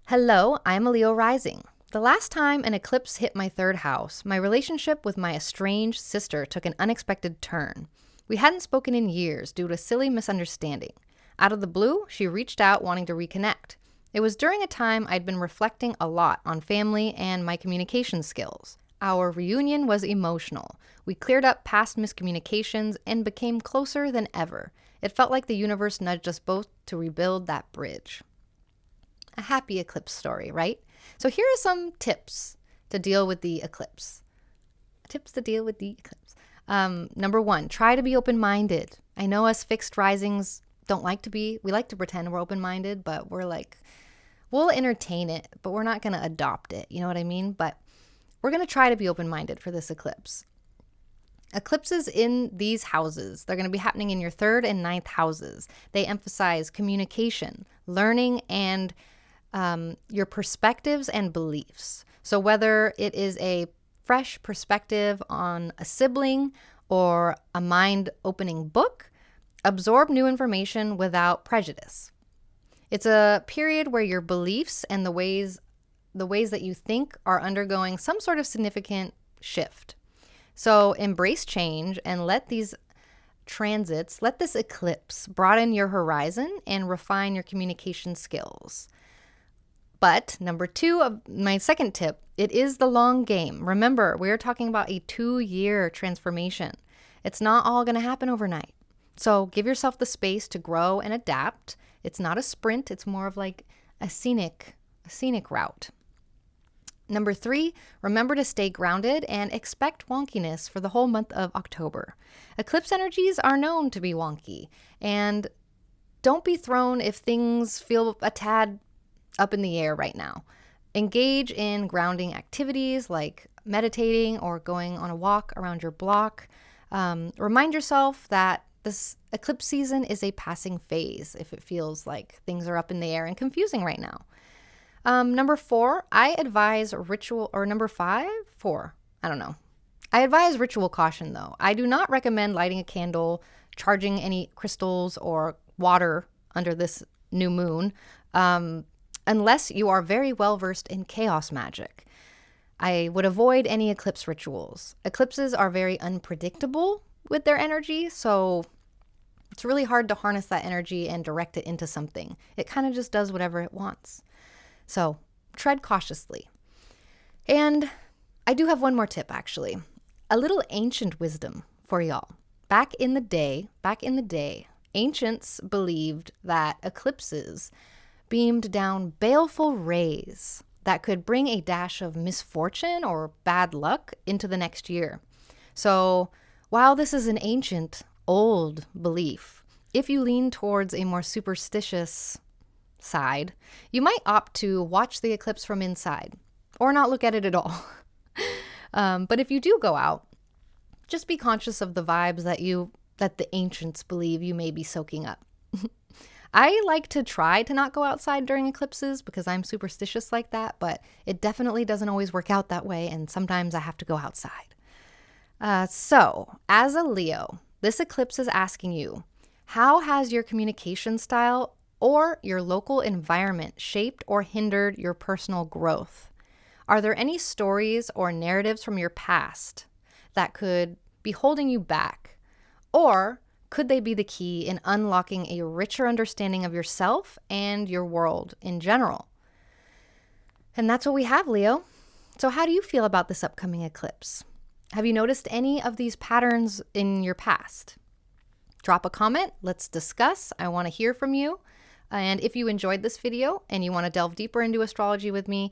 Hello, I'm a Leo Rising. The last time an eclipse hit my 3rd house, my relationship with my estranged sister took an unexpected turn. We hadn't spoken in years due to a silly misunderstanding. Out of the blue, she reached out wanting to reconnect. It was during a time I'd been reflecting a lot on family and my communication skills. Our reunion was emotional. We cleared up past miscommunications and became closer than ever. It felt like the universe nudged us both to rebuild that bridge. A happy eclipse story, right? So here are some tips to deal with the eclipse. Number 1, try to be open-minded. I know us fixed risings don't like to be. We like to pretend we're open-minded, but we're like, we'll entertain it, but we're not going to adopt it. You know what I mean? But we're going to try to be open-minded for this eclipse. Eclipses in these houses, they're going to be happening in your 3rd and 9th houses. They emphasize communication, learning, and your perspectives and beliefs. So whether it is a fresh perspective on a sibling or a mind-opening book. Absorb new information without prejudice. It's a period where your beliefs and the ways that you think are undergoing some sort of significant shift. So embrace change and let these transits, let this eclipse broaden your horizon and refine your communication skills. But number 2 of my second tip, it is the long game. Remember, we're talking about a 2-year transformation. It's not all going to happen overnight. So give yourself the space to grow and adapt. It's not a sprint. It's more of like a scenic route. Number 3, remember to stay grounded and expect wonkiness for the whole month of October. Eclipse energies are known to be wonky, and don't be thrown if things feel a tad up in the air right now. Engage in grounding activities like meditating or going on a walk around your block. Remind yourself that this eclipse season is a passing phase if it feels like things are up in the air and confusing right now. Number 4, I advise ritual, or number 5, 4, I don't know. I advise ritual caution though. I do not recommend lighting a candle, charging any crystals or water under this new moon, unless you are very well versed in chaos magic. I would avoid any eclipse rituals. Eclipses are very unpredictable with their energy, so it's really hard to harness that energy and direct it into something. It kind of just does whatever it wants. So tread cautiously. And I do have one more tip, actually. A little ancient wisdom for y'all. Back in the day, ancients believed that eclipses beamed down baleful rays that could bring a dash of misfortune or bad luck into the next year. So while this is an ancient, old belief, if you lean towards a more superstitious side, you might opt to watch the eclipse from inside or not look at it at all. But if you do go out, just be conscious of the vibes that the ancients believe you may be soaking up. I like to try to not go outside during eclipses because I'm superstitious like that, but it definitely doesn't always work out that way, and sometimes I have to go outside. So, as a Leo, this eclipse is asking you, how has your communication style or your local environment shaped or hindered your personal growth? Are there any stories or narratives from your past that could be holding you back? Or could they be the key in unlocking a richer understanding of yourself and your world in general? And that's what we have, Leo. So how do you feel about this upcoming eclipse? Have you noticed any of these patterns in your past? Drop a comment. Let's discuss. I want to hear from you. And if you enjoyed this video and you want to delve deeper into astrology with me,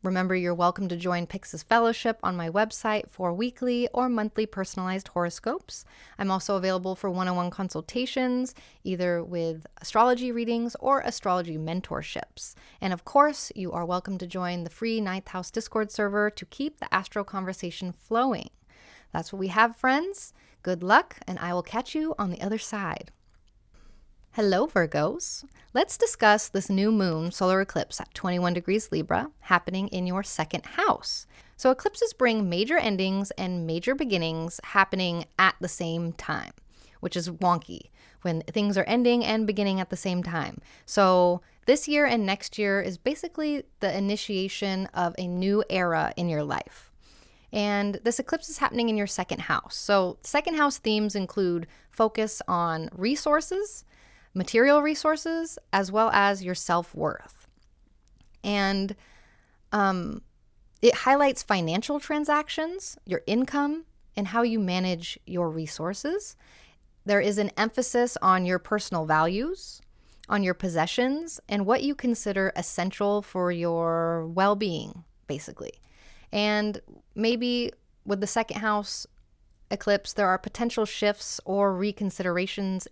remember you're welcome to join Pix's Fellowship on my website for weekly or monthly personalized horoscopes. I'm also available for one-on-one consultations, either with astrology readings or astrology mentorships. And of course, you are welcome to join the free 9th House Discord server to keep the astro conversation flowing. That's what we have, friends. Good luck, and I will catch you on the other side. Hello, Virgos. Let's discuss this new moon solar eclipse at 21 degrees Libra happening in your 2nd house. So eclipses bring major endings and major beginnings happening at the same time, which is wonky when things are ending and beginning at the same time. So this year and next year is basically the initiation of a new era in your life. And this eclipse is happening in your 2nd house. So 2nd house themes include focus on resources, material resources, as well as your self-worth. And it highlights financial transactions, your income, and how you manage your resources. There is an emphasis on your personal values, on your possessions, and what you consider essential for your well-being, basically. And maybe with the 2nd house eclipse, there are potential shifts or reconsiderations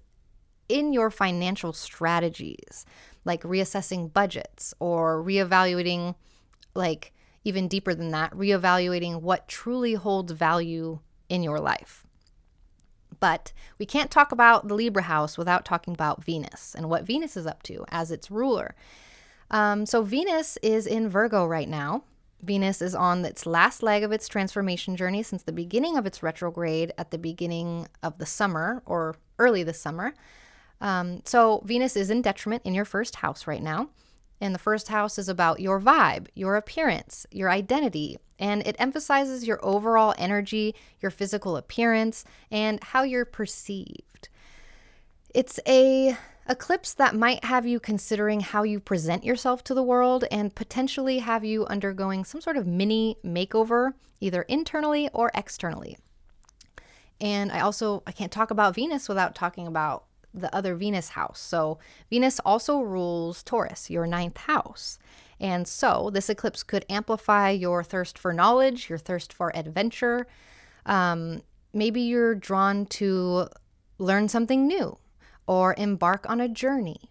in your financial strategies, like reassessing budgets or reevaluating, like even deeper than that, reevaluating what truly holds value in your life. But we can't talk about the Libra house without talking about Venus and what Venus is up to as its ruler. So Venus is in Virgo right now, Venus is on its last leg of its transformation journey since the beginning of its retrograde at the beginning of the summer or early this summer. So Venus is in detriment in your first house right now. And the first house is about your vibe, your appearance, your identity, and it emphasizes your overall energy, your physical appearance, and how you're perceived. It's a eclipse that might have you considering how you present yourself to the world and potentially have you undergoing some sort of mini makeover, either internally or externally. And I can't talk about Venus without talking about the other Venus house. So Venus also rules Taurus, your 9th house. And so this eclipse could amplify your thirst for knowledge, your thirst for adventure. Maybe you're drawn to learn something new or embark on a journey,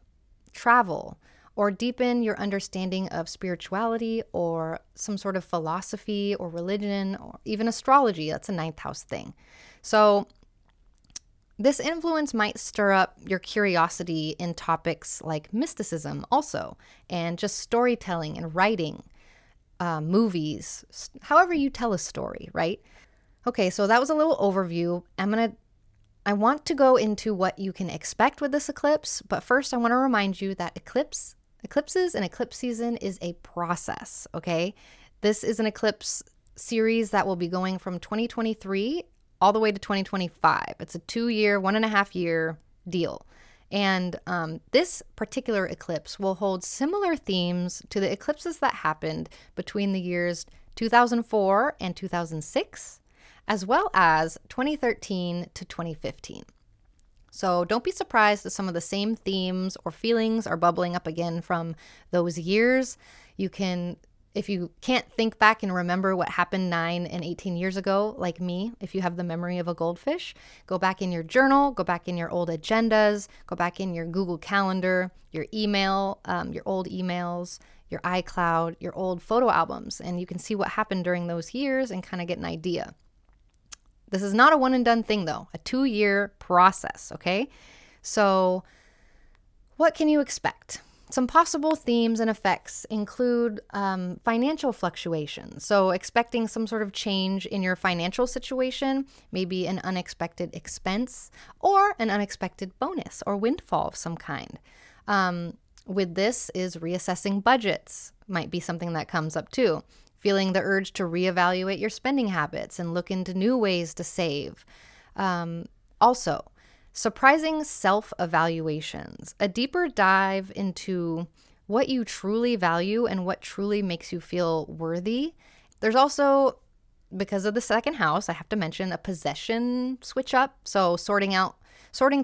travel, or deepen your understanding of spirituality or some sort of philosophy or religion or even astrology. That's a 9th house thing. So this influence might stir up your curiosity in topics like mysticism also, and just storytelling and writing, movies, however you tell a story, right? Okay, so that was a little overview. I want to go into what you can expect with this eclipse, but first I want to remind you that eclipses and eclipse season is a process, okay? This is an eclipse series that will be going from 2023 all the way to 2025. It's a 2-year, 1.5 year deal. And this particular eclipse will hold similar themes to the eclipses that happened between the years 2004 and 2006, as well as 2013 to 2015. So don't be surprised that some of the same themes or feelings are bubbling up again from those years. If you can't think back and remember what happened 9 and 18 years ago, like me, if you have the memory of a goldfish, go back in your journal, go back in your old agendas, go back in your Google Calendar, your email, your old emails, your iCloud, your old photo albums, and you can see what happened during those years and kind of get an idea. This is not a one and done thing though, a 2-year process, okay? So what can you expect? Some possible themes and effects include financial fluctuations. So expecting some sort of change in your financial situation, maybe an unexpected expense or an unexpected bonus or windfall of some kind. With this is reassessing budgets, might be something that comes up too. Feeling the urge to reevaluate your spending habits and look into new ways to save. Also, surprising self-evaluations, a deeper dive into what you truly value and what truly makes you feel worthy. There's also, because of the second house, I have to mention a possession switch up. So sorting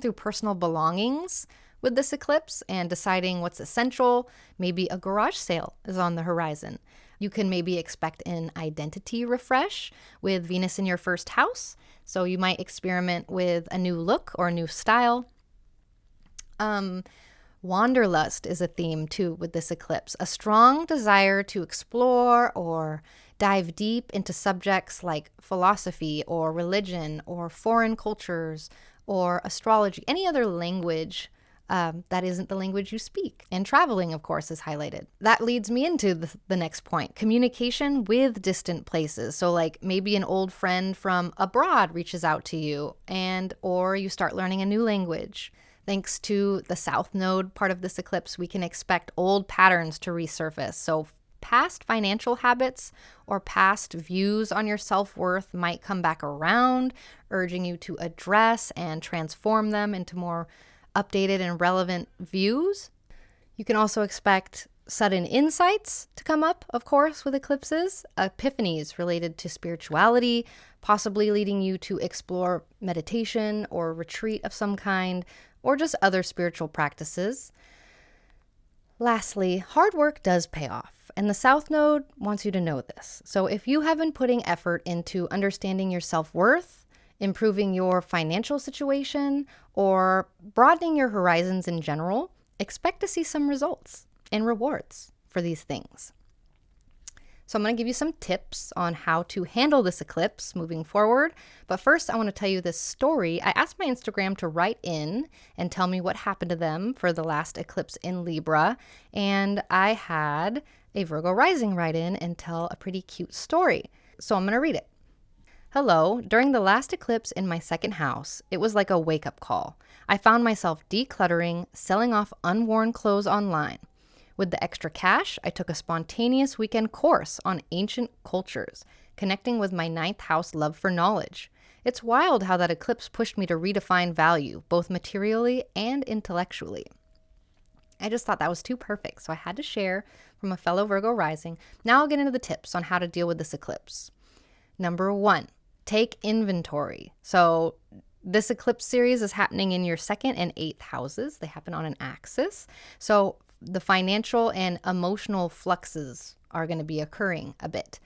through personal belongings with this eclipse and deciding what's essential. Maybe a garage sale is on the horizon. You can maybe expect an identity refresh with Venus in your first house. So you might experiment with a new look or a new style. Wanderlust is a theme too with this eclipse. A strong desire to explore or dive deep into subjects like philosophy or religion or foreign cultures or astrology, any other language that isn't the language you speak. And traveling, of course, is highlighted. That leads me into the next point, communication with distant places. So like maybe an old friend from abroad reaches out to you or you start learning a new language. Thanks to the South Node part of this eclipse, we can expect old patterns to resurface. So past financial habits or past views on your self-worth might come back around, urging you to address and transform them into more updated and relevant views. You can also expect sudden insights to come up, of course, with eclipses, epiphanies related to spirituality, possibly leading you to explore meditation or retreat of some kind, or just other spiritual practices. Lastly, hard work does pay off, and the South Node wants you to know this. So if you have been putting effort into understanding your self-worth, improving your financial situation, or broadening your horizons in general, expect to see some results and rewards for these things. So I'm going to give you some tips on how to handle this eclipse moving forward. But first, I want to tell you this story. I asked my Instagram to write in and tell me what happened to them for the last eclipse in Libra. And I had a Virgo rising write in and tell a pretty cute story. So I'm going to read it. Hello, during the last eclipse in my second house, it was like a wake-up call. I found myself decluttering, selling off unworn clothes online. With the extra cash, I took a spontaneous weekend course on ancient cultures, connecting with my ninth house love for knowledge. It's wild how that eclipse pushed me to redefine value, both materially and intellectually. I just thought that was too perfect, so I had to share from a fellow Virgo rising. Now I'll get into the tips on how to deal with this eclipse. Number 1, take inventory. So this eclipse series is happening in your 2nd and 8th houses. They happen on an axis. So the financial and emotional fluxes are going to be occurring a bit.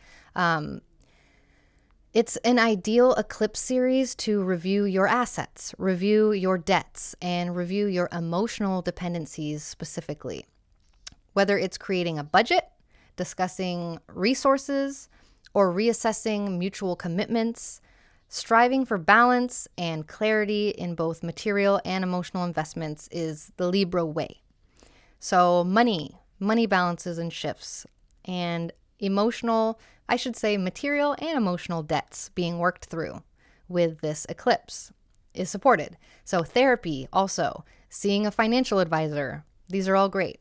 It's an ideal eclipse series to review your assets, review your debts, and review your emotional dependencies specifically. Whether it's creating a budget, discussing resources, or reassessing mutual commitments, striving for balance and clarity in both material and emotional investments is the Libra way. So money balances and shifts, and material and emotional debts being worked through with this eclipse is supported. So therapy also, seeing a financial advisor, these are all great.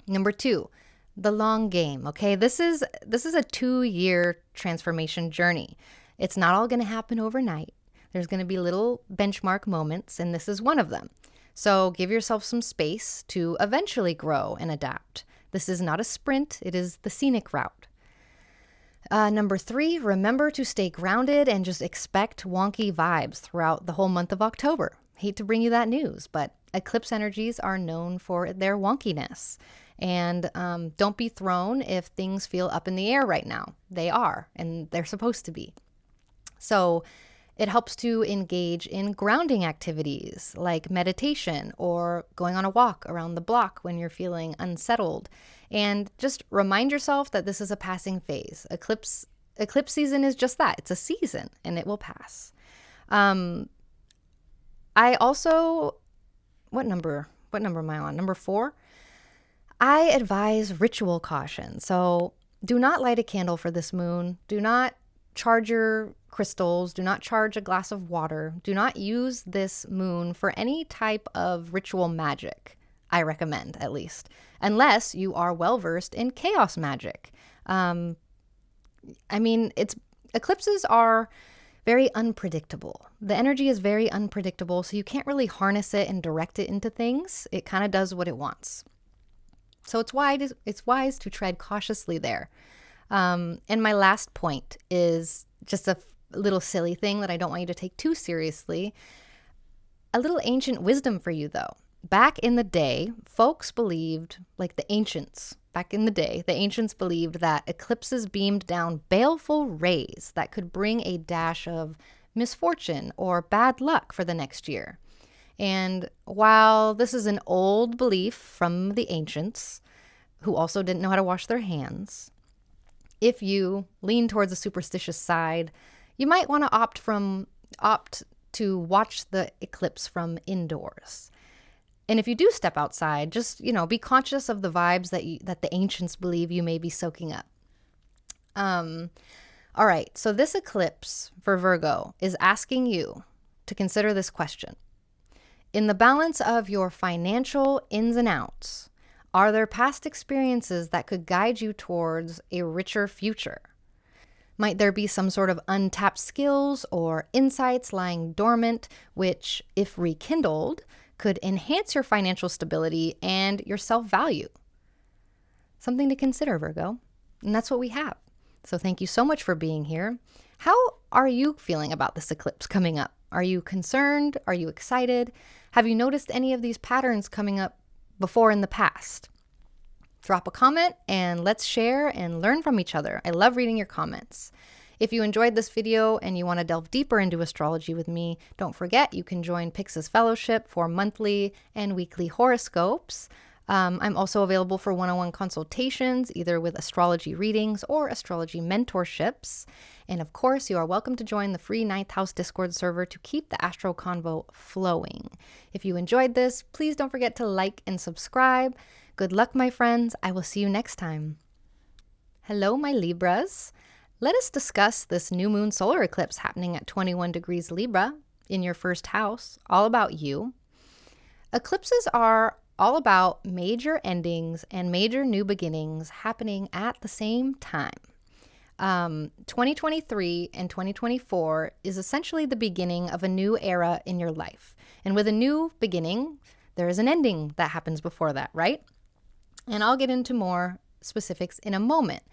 Number 2, the long game, okay? This is a 2-year transformation journey. It's not all going to happen overnight. There's going to be little benchmark moments, and this is one of them. So give yourself some space to eventually grow and adapt. This is not a sprint, it is the scenic route. Number 3, remember to stay grounded and just expect wonky vibes throughout the whole month of October. Hate to bring you that news, but eclipse energies are known for their wonkiness. And don't be thrown if things feel up in the air right now. They are, and they're supposed to be. So it helps to engage in grounding activities like meditation or going on a walk around the block when you're feeling unsettled. And just remind yourself that this is a passing phase. Eclipse season is just that. It's a season and it will pass. I also, what number am I on? Number 4? I advise ritual caution. So do not light a candle for this moon. Do not charge your crystals. Do not charge a glass of water. Do not use this moon for any type of ritual magic, I recommend at least, unless you are well-versed in chaos magic. Eclipses are very unpredictable. The energy is very unpredictable, so you can't really harness it and direct it into things. It kind of does what it wants. So it's wise to tread cautiously there. And my last point is just a little silly thing that I don't want you to take too seriously. A little ancient wisdom for you, though. Back in the day, folks believed, like the ancients believed that eclipses beamed down baleful rays that could bring a dash of misfortune or bad luck for the next year. And while this is an old belief from the ancients, who also didn't know how to wash their hands, if you lean towards a superstitious side, you might want to opt to watch the eclipse from indoors. And if you do step outside, just, be conscious of the vibes that the ancients believe you may be soaking up. All right, so this eclipse for Virgo is asking you to consider this question. In the balance of your financial ins and outs, are there past experiences that could guide you towards a richer future? Might there be some sort of untapped skills or insights lying dormant, which, if rekindled, could enhance your financial stability and your self-value? Something to consider, Virgo. And that's what we have. So thank you so much for being here. How are you feeling about this eclipse coming up? Are you concerned? Are you excited? Have you noticed any of these patterns coming up before in the past? Drop a comment and let's share and learn from each other. I love reading your comments. If you enjoyed this video and you want to delve deeper into astrology with me, don't forget you can join Pix's Fellowship for monthly and weekly horoscopes. I'm also available for one-on-one consultations, either with astrology readings or astrology mentorships. And of course, you are welcome to join the free 9th House Discord server to keep the Astro Convo flowing. If you enjoyed this, please don't forget to like and subscribe. Good luck, my friends. I will see you next time. Hello, my Libras. Let us discuss this new moon solar eclipse happening at 21 degrees Libra in your first house, all about you. Eclipses are all about major endings and major new beginnings happening at the same time. 2023 and 2024 is essentially the beginning of a new era in your life. And with a new beginning, there is an ending that happens before that, right? And I'll get into more specifics in a moment.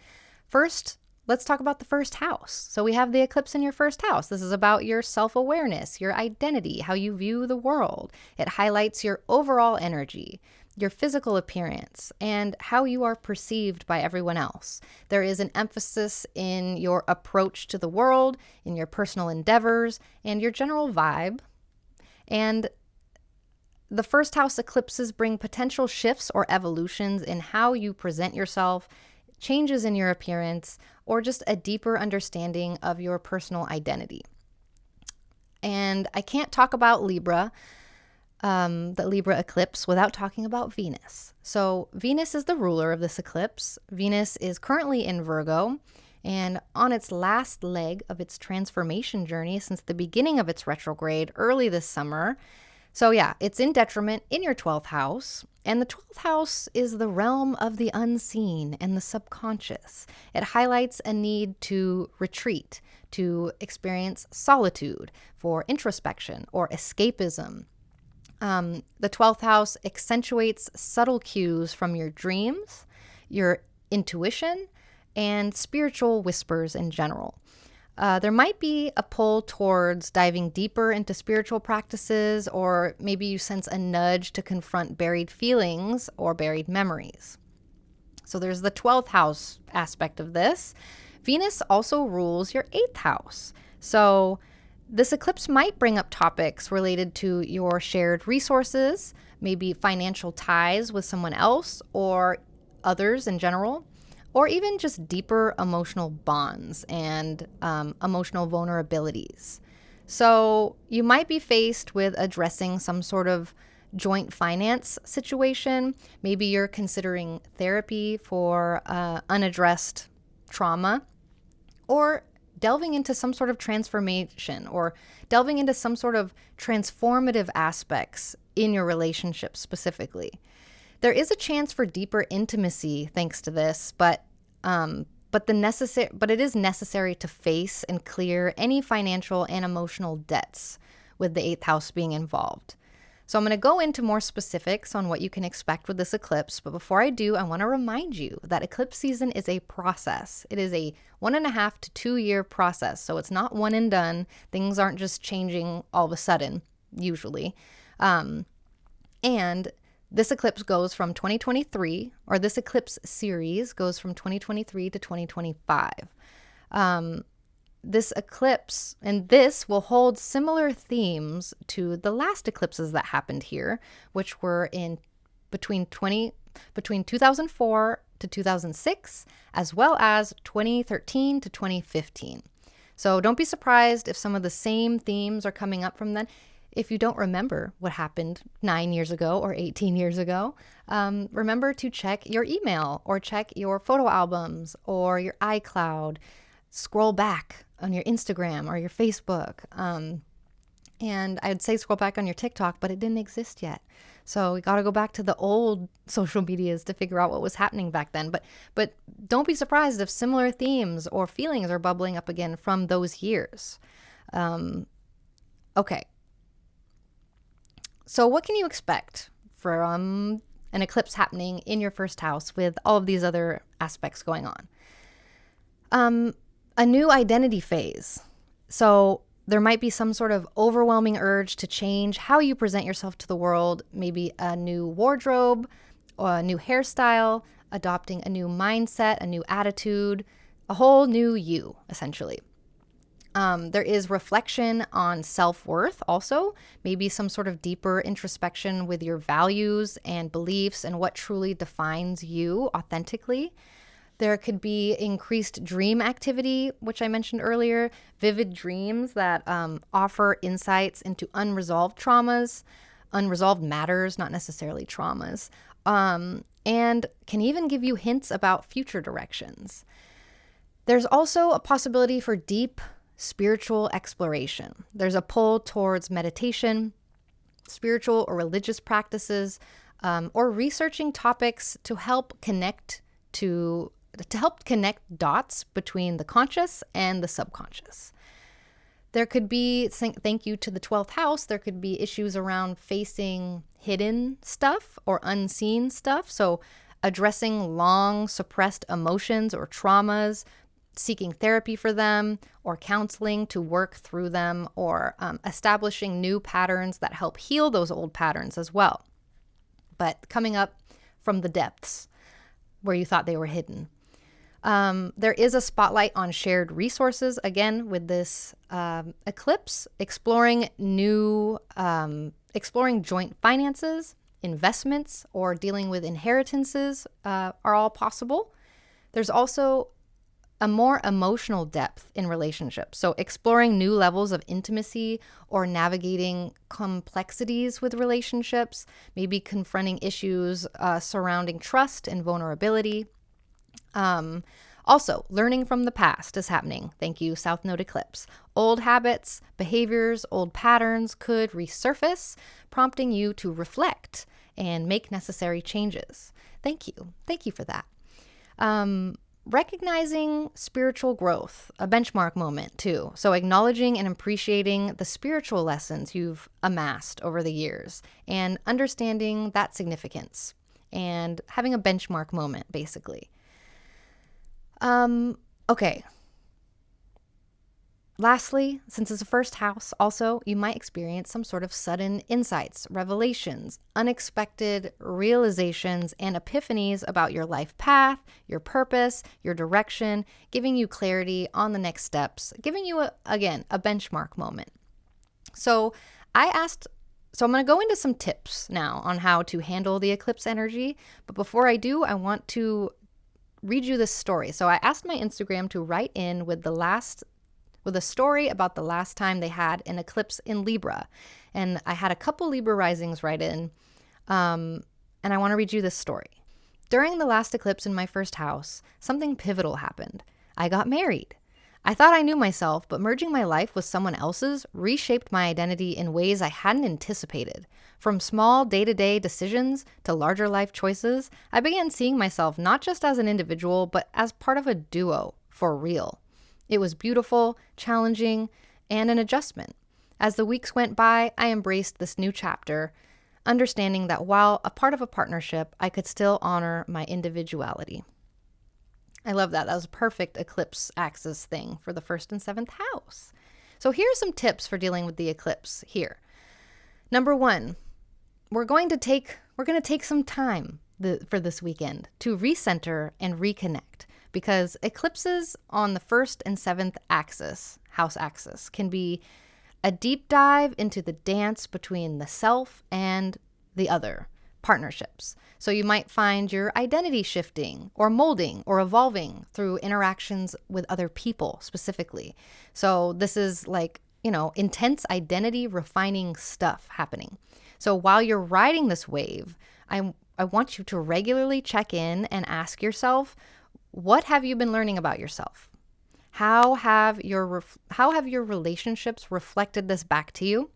First, let's talk about the first house. So we have the eclipse in your first house. This is about your self-awareness, your identity, how you view the world. It highlights your overall energy, your physical appearance, and how you are perceived by everyone else. There is an emphasis in your approach to the world, in your personal endeavors, and your general vibe. And the first house eclipses bring potential shifts or evolutions in how you present yourself, changes in your appearance, or just a deeper understanding of your personal identity. And I can't talk about Libra, the Libra eclipse, without talking about Venus. So Venus is the ruler of this eclipse. Venus is currently in Virgo and on its last leg of its transformation journey since the beginning of its retrograde early this summer. So yeah, it's in detriment in your 12th house. And the 12th house is the realm of the unseen and the subconscious. It highlights a need to retreat, to experience solitude, for introspection or escapism. The 12th house accentuates subtle cues from your dreams, your intuition, and spiritual whispers in general. There might be a pull towards diving deeper into spiritual practices, or maybe you sense a nudge to confront buried feelings or buried memories. So there's the 12th house aspect of this. Venus also rules your 8th house. So this eclipse might bring up topics related to your shared resources, maybe financial ties with someone else or others in general, or even just deeper emotional bonds and emotional vulnerabilities. So you might be faced with addressing some sort of joint finance situation. Maybe you're considering therapy for unaddressed trauma, or delving into some sort of transformation, or delving into some sort of transformative aspects in your relationship specifically. There is a chance for deeper intimacy thanks to this, but it is necessary to face and clear any financial and emotional debts with the 8th house being involved. So I'm going to go into more specifics on what you can expect with this eclipse, but before I do, I want to remind you that eclipse season is a process. It is a 1.5 to 2 year process, so it's not one and done. Things aren't just changing all of a sudden, usually. And this eclipse goes from 2023, or this eclipse series goes from 2023 to 2025. This eclipse, and this will hold similar themes to the last eclipses that happened here, which were in between 2004 to 2006, as well as 2013 to 2015. So don't be surprised if some of the same themes are coming up from then. If you don't remember what happened 9 years ago or 18 years ago, remember to check your email or check your photo albums or your iCloud. Scroll back on your Instagram or your Facebook. And I'd say scroll back on your TikTok, but it didn't exist yet. So we got to go back to the old social medias to figure out what was happening back then. But don't be surprised if similar themes or feelings are bubbling up again from those years. Okay. So what can you expect from an eclipse happening in your first house with all of these other aspects going on? A new identity phase. So there might be some sort of overwhelming urge to change how you present yourself to the world, maybe a new wardrobe or a new hairstyle, adopting a new mindset, a new attitude, a whole new you, essentially. There is reflection on self-worth also, maybe some sort of deeper introspection with your values and beliefs and what truly defines you authentically. There could be increased dream activity, which I mentioned earlier, vivid dreams that offer insights into unresolved traumas, unresolved matters, not necessarily traumas, and can even give you hints about future directions. There's also a possibility for deep spiritual exploration. There's a pull towards meditation, spiritual or religious practices, or researching topics to help connect dots between the conscious and the subconscious. There could be, thank you to the 12th house, there could be issues around facing hidden stuff or unseen stuff. So addressing long suppressed emotions or traumas, seeking therapy for them or counseling to work through them, or establishing new patterns that help heal those old patterns as well. But coming up from the depths where you thought they were hidden. There is a spotlight on shared resources, again, with this eclipse, exploring joint finances, investments, or dealing with inheritances are all possible. There's also a more emotional depth in relationships. So exploring new levels of intimacy or navigating complexities with relationships, maybe confronting issues surrounding trust and vulnerability. Also, learning from the past is happening. Thank you, South Node eclipse. Old habits, behaviors, old patterns could resurface, prompting you to reflect and make necessary changes. Thank you. Thank you for that. Recognizing spiritual growth, a benchmark moment too. So acknowledging and appreciating the spiritual lessons you've amassed over the years and understanding that significance and having a benchmark moment, basically. Okay. Lastly, since it's the first house, also, you might experience some sort of sudden insights, revelations, unexpected realizations, and epiphanies about your life path, your purpose, your direction, giving you clarity on the next steps, giving you, again, a benchmark moment. So I'm going to go into some tips now on how to handle the eclipse energy. But before I do, I want to read you this story. So I asked my Instagram to write in with a story about the last time they had an eclipse in Libra. And I had a couple Libra risings write in, and I want to read you this story. During the last eclipse in my first house, something pivotal happened. I got married. I thought I knew myself, but merging my life with someone else's reshaped my identity in ways I hadn't anticipated. From small day-to-day decisions to larger life choices, I began seeing myself not just as an individual, but as part of a duo, for real. It was beautiful, challenging, and an adjustment. As the weeks went by, I embraced this new chapter, understanding that while a part of a partnership, I could still honor my individuality. I love that. That was a perfect eclipse axis thing for the 1st and 7th house. So here are some tips for dealing with the eclipse here. Number 1, we're going to take some time for this weekend to recenter and reconnect, because eclipses on the 1st and 7th house axis, can be a deep dive into the dance between the self and the other, partnerships. So you might find your identity shifting or molding or evolving through interactions with other people specifically. So this is like, intense identity refining stuff happening. So while you're riding this wave, I want you to regularly check in and ask yourself, what have you been learning about yourself? How have your relationships reflected this back to you?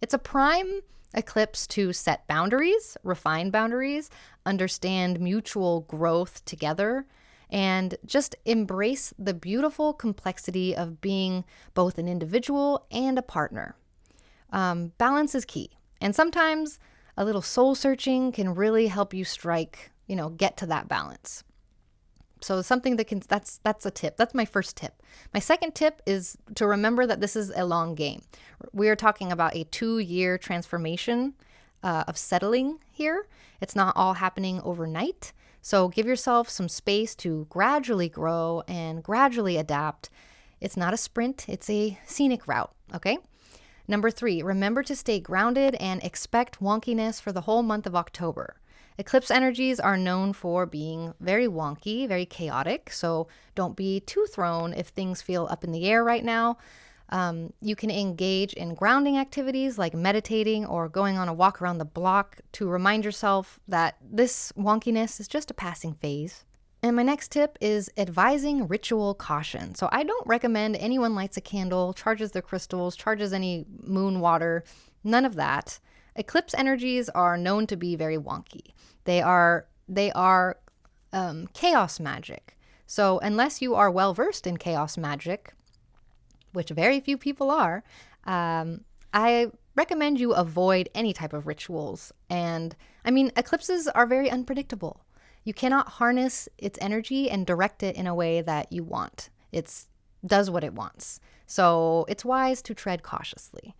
It's a prime eclipse to set boundaries, refine boundaries, understand mutual growth together, and just embrace the beautiful complexity of being both an individual and a partner. Balance is key. And sometimes a little soul searching can really help you get to that balance. So something that's a tip. That's my first tip. My second tip is to remember that this is a long game. We are talking about a 2-year transformation of settling here. It's not all happening overnight. So give yourself some space to gradually grow and gradually adapt. It's not a sprint, it's a scenic route, okay? Number 3, remember to stay grounded and expect wonkiness for the whole month of October. Eclipse energies are known for being very wonky, very chaotic, so don't be too thrown if things feel up in the air right now. You can engage in grounding activities like meditating or going on a walk around the block to remind yourself that this wonkiness is just a passing phase. And my next tip is advising ritual caution. So I don't recommend anyone lights a candle, charges their crystals, charges any moon water, none of that. Eclipse energies are known to be very wonky. They are chaos magic. So unless you are well versed in chaos magic, which very few people are, I recommend you avoid any type of rituals. And I mean, eclipses are very unpredictable. You cannot harness its energy and direct it in a way that you want. It does what it wants. So it's wise to tread cautiously.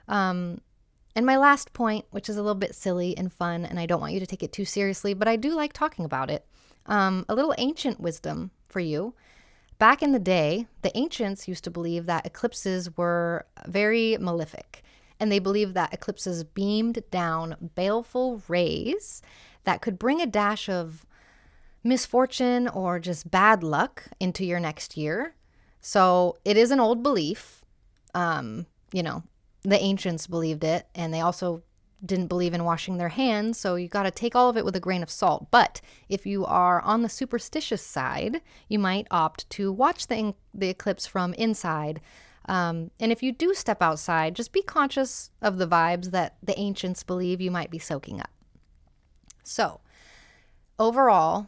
And my last point, which is a little bit silly and fun, and I don't want you to take it too seriously, but I do like talking about it. A little ancient wisdom for you. Back in the day, the ancients used to believe that eclipses were very malefic, and they believed that eclipses beamed down baleful rays that could bring a dash of misfortune or just bad luck into your next year. So it is an old belief. The ancients believed it, and they also didn't believe in washing their hands, so you got to take all of it with a grain of salt. But if you are on the superstitious side, you might opt to watch the eclipse from inside. And if you do step outside, just be conscious of the vibes that the ancients believe you might be soaking up. So, overall,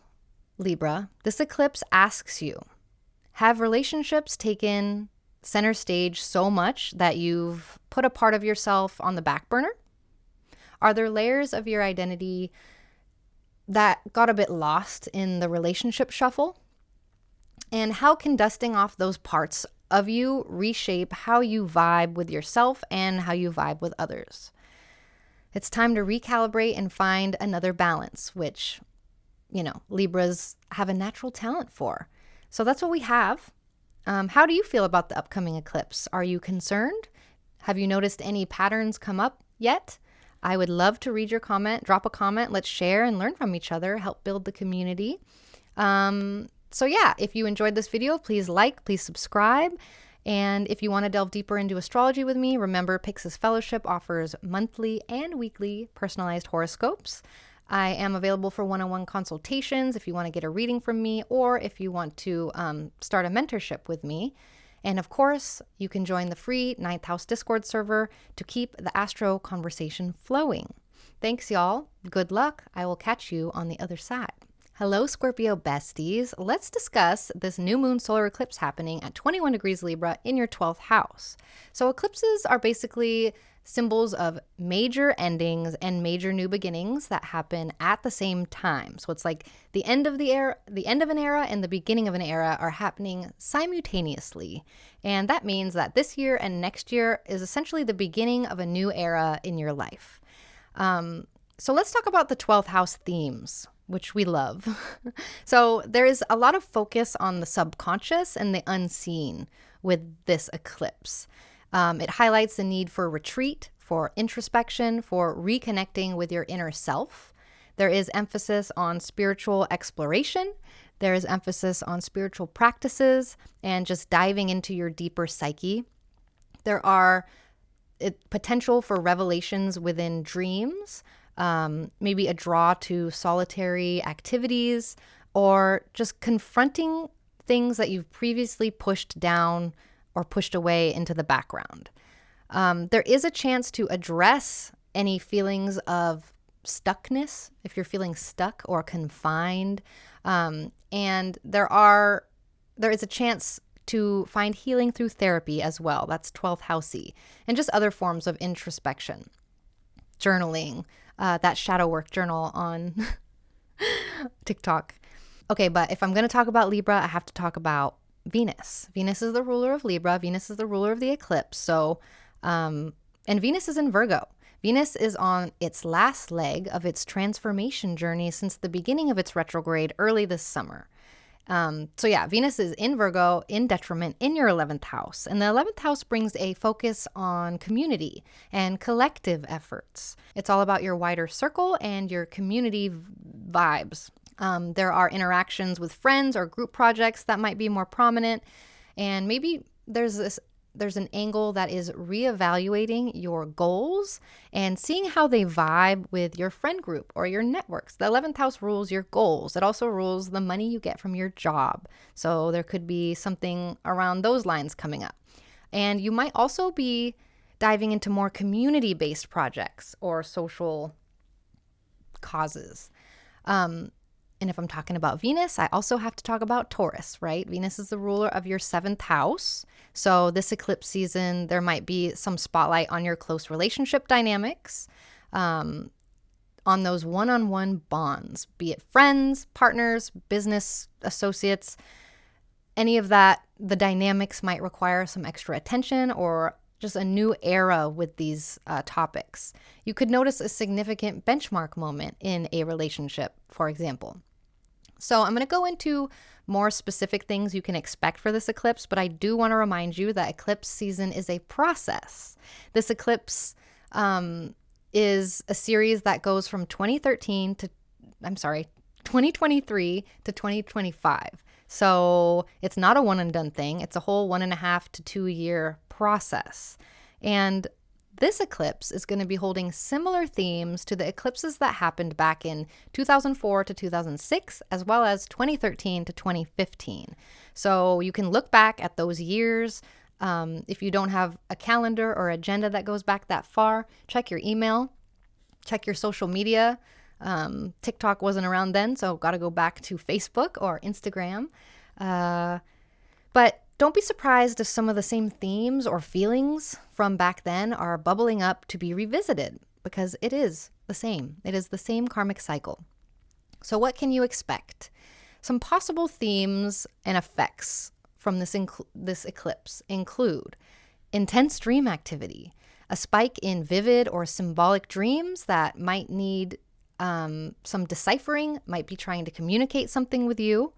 Libra, this eclipse asks you, have relationships taken center stage so much that you've put a part of yourself on the back burner? Are there layers of your identity that got a bit lost in the relationship shuffle? And how can dusting off those parts of you reshape how you vibe with yourself and how you vibe with others? It's time to recalibrate and find another balance, which, Libras have a natural talent for. So that's what we have. How do you feel about the upcoming eclipse? Are you concerned? Have you noticed any patterns come up yet? I would love to read your comment. Drop a comment. Let's share and learn from each other. Help build the community. So yeah, if you enjoyed this video, please like, please subscribe. And if you want to delve deeper into astrology with me, remember Pyxis Fellowship offers monthly and weekly personalized horoscopes. I am available for one-on-one consultations if you want to get a reading from me, or if you want to start a mentorship with me. And of course, you can join the free 9th House Discord server to keep the astro conversation flowing. Thanks, y'all. Good luck. I will catch you on the other side. Hello, Scorpio besties. Let's discuss this new moon solar eclipse happening at 21 degrees Libra in your 12th house. So eclipses are basically symbols of major endings and major new beginnings that happen at the same time. So it's like the end of an era and the beginning of an era are happening simultaneously. And that means that this year and next year is essentially the beginning of a new era in your life. So let's talk about the 12th house themes, which we love. So there is a lot of focus on the subconscious and the unseen with this eclipse. It highlights the need for retreat, for introspection, for reconnecting with your inner self. There is emphasis on spiritual exploration. There is emphasis on spiritual practices and just diving into your deeper psyche. There are potential for revelations within dreams, maybe a draw to solitary activities, or just confronting things that you've previously pushed down or pushed away into the background. There is a chance to address any feelings of stuckness, if you're feeling stuck or confined. And there is a chance to find healing through therapy as well. That's 12th housey. And just other forms of introspection. Journaling, that shadow work journal on TikTok. Okay, but if I'm going to talk about Libra, I have to talk about Venus. Venus is the ruler of Libra. Venus is the ruler of the eclipse. So, and Venus is in Virgo. Venus is on its last leg of its transformation journey since the beginning of its retrograde early this summer. So yeah, Venus is in Virgo, in detriment, in your 11th house. And the 11th house brings a focus on community and collective efforts. It's all about your wider circle and your community vibes. There are interactions with friends or group projects that might be more prominent. And maybe there's there's an angle that is reevaluating your goals and seeing how they vibe with your friend group or your networks. The 11th house rules your goals. It also rules the money you get from your job. So there could be something around those lines coming up. And you might also be diving into more community-based projects or social causes. And if I'm talking about Venus, I also have to talk about Taurus, right? Venus is the ruler of your 7th house. So this eclipse season, there might be some spotlight on your close relationship dynamics, on those one-on-one bonds, be it friends, partners, business associates, any of that. The dynamics might require some extra attention or just a new era with these topics. You could notice a significant benchmark moment in a relationship, for example. So I'm going to go into more specific things you can expect for this eclipse, but I do want to remind you that eclipse season is a process. This eclipse is a series that goes from 2023 to 2025. So it's not a one and done thing. It's a whole 1.5 to 2 year process. And this eclipse is going to be holding similar themes to the eclipses that happened back in 2004 to 2006, as well as 2013 to 2015. So you can look back at those years. If you don't have a calendar or agenda that goes back that far, check your email, check your social media. TikTok wasn't around then, so got to go back to Facebook or Instagram. But don't be surprised if some of the same themes or feelings from back then are bubbling up to be revisited, because it is the same. It is the same karmic cycle. So what can you expect? Some possible themes and effects from this eclipse include intense dream activity, a spike in vivid or symbolic dreams that might need some deciphering, might be trying to communicate something with you.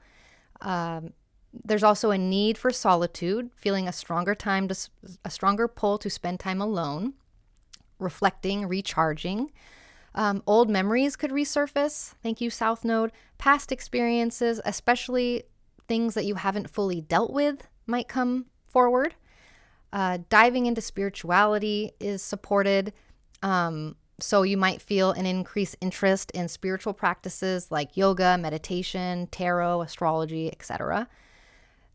There's also a need for solitude, feeling a stronger pull to spend time alone, reflecting, recharging. Old memories could resurface. Thank you, South Node. Past experiences, especially things that you haven't fully dealt with, might come forward. Diving into spirituality is supported. So you might feel an increased interest in spiritual practices like yoga, meditation, tarot, astrology, etc.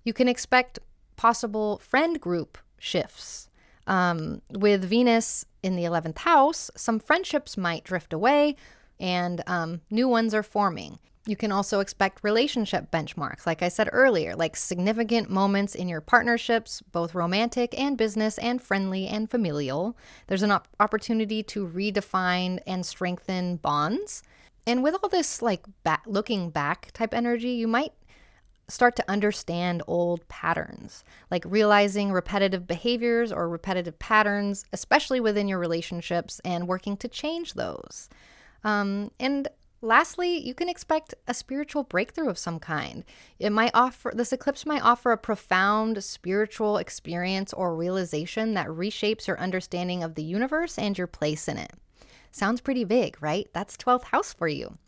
You can expect possible friend group shifts. With Venus in the 11th house, some friendships might drift away and new ones are forming. You can also expect relationship benchmarks, like I said earlier, like significant moments in your partnerships, both romantic and business and friendly and familial. There's an opportunity to redefine and strengthen bonds. And with all this looking back type energy, you might start to understand old patterns, like realizing repetitive behaviors or repetitive patterns, especially within your relationships, and working to change those. And lastly, you can expect a spiritual breakthrough of some kind. This eclipse might offer a profound spiritual experience or realization that reshapes your understanding of the universe and your place in it. Sounds pretty big, right? That's 12th house for you.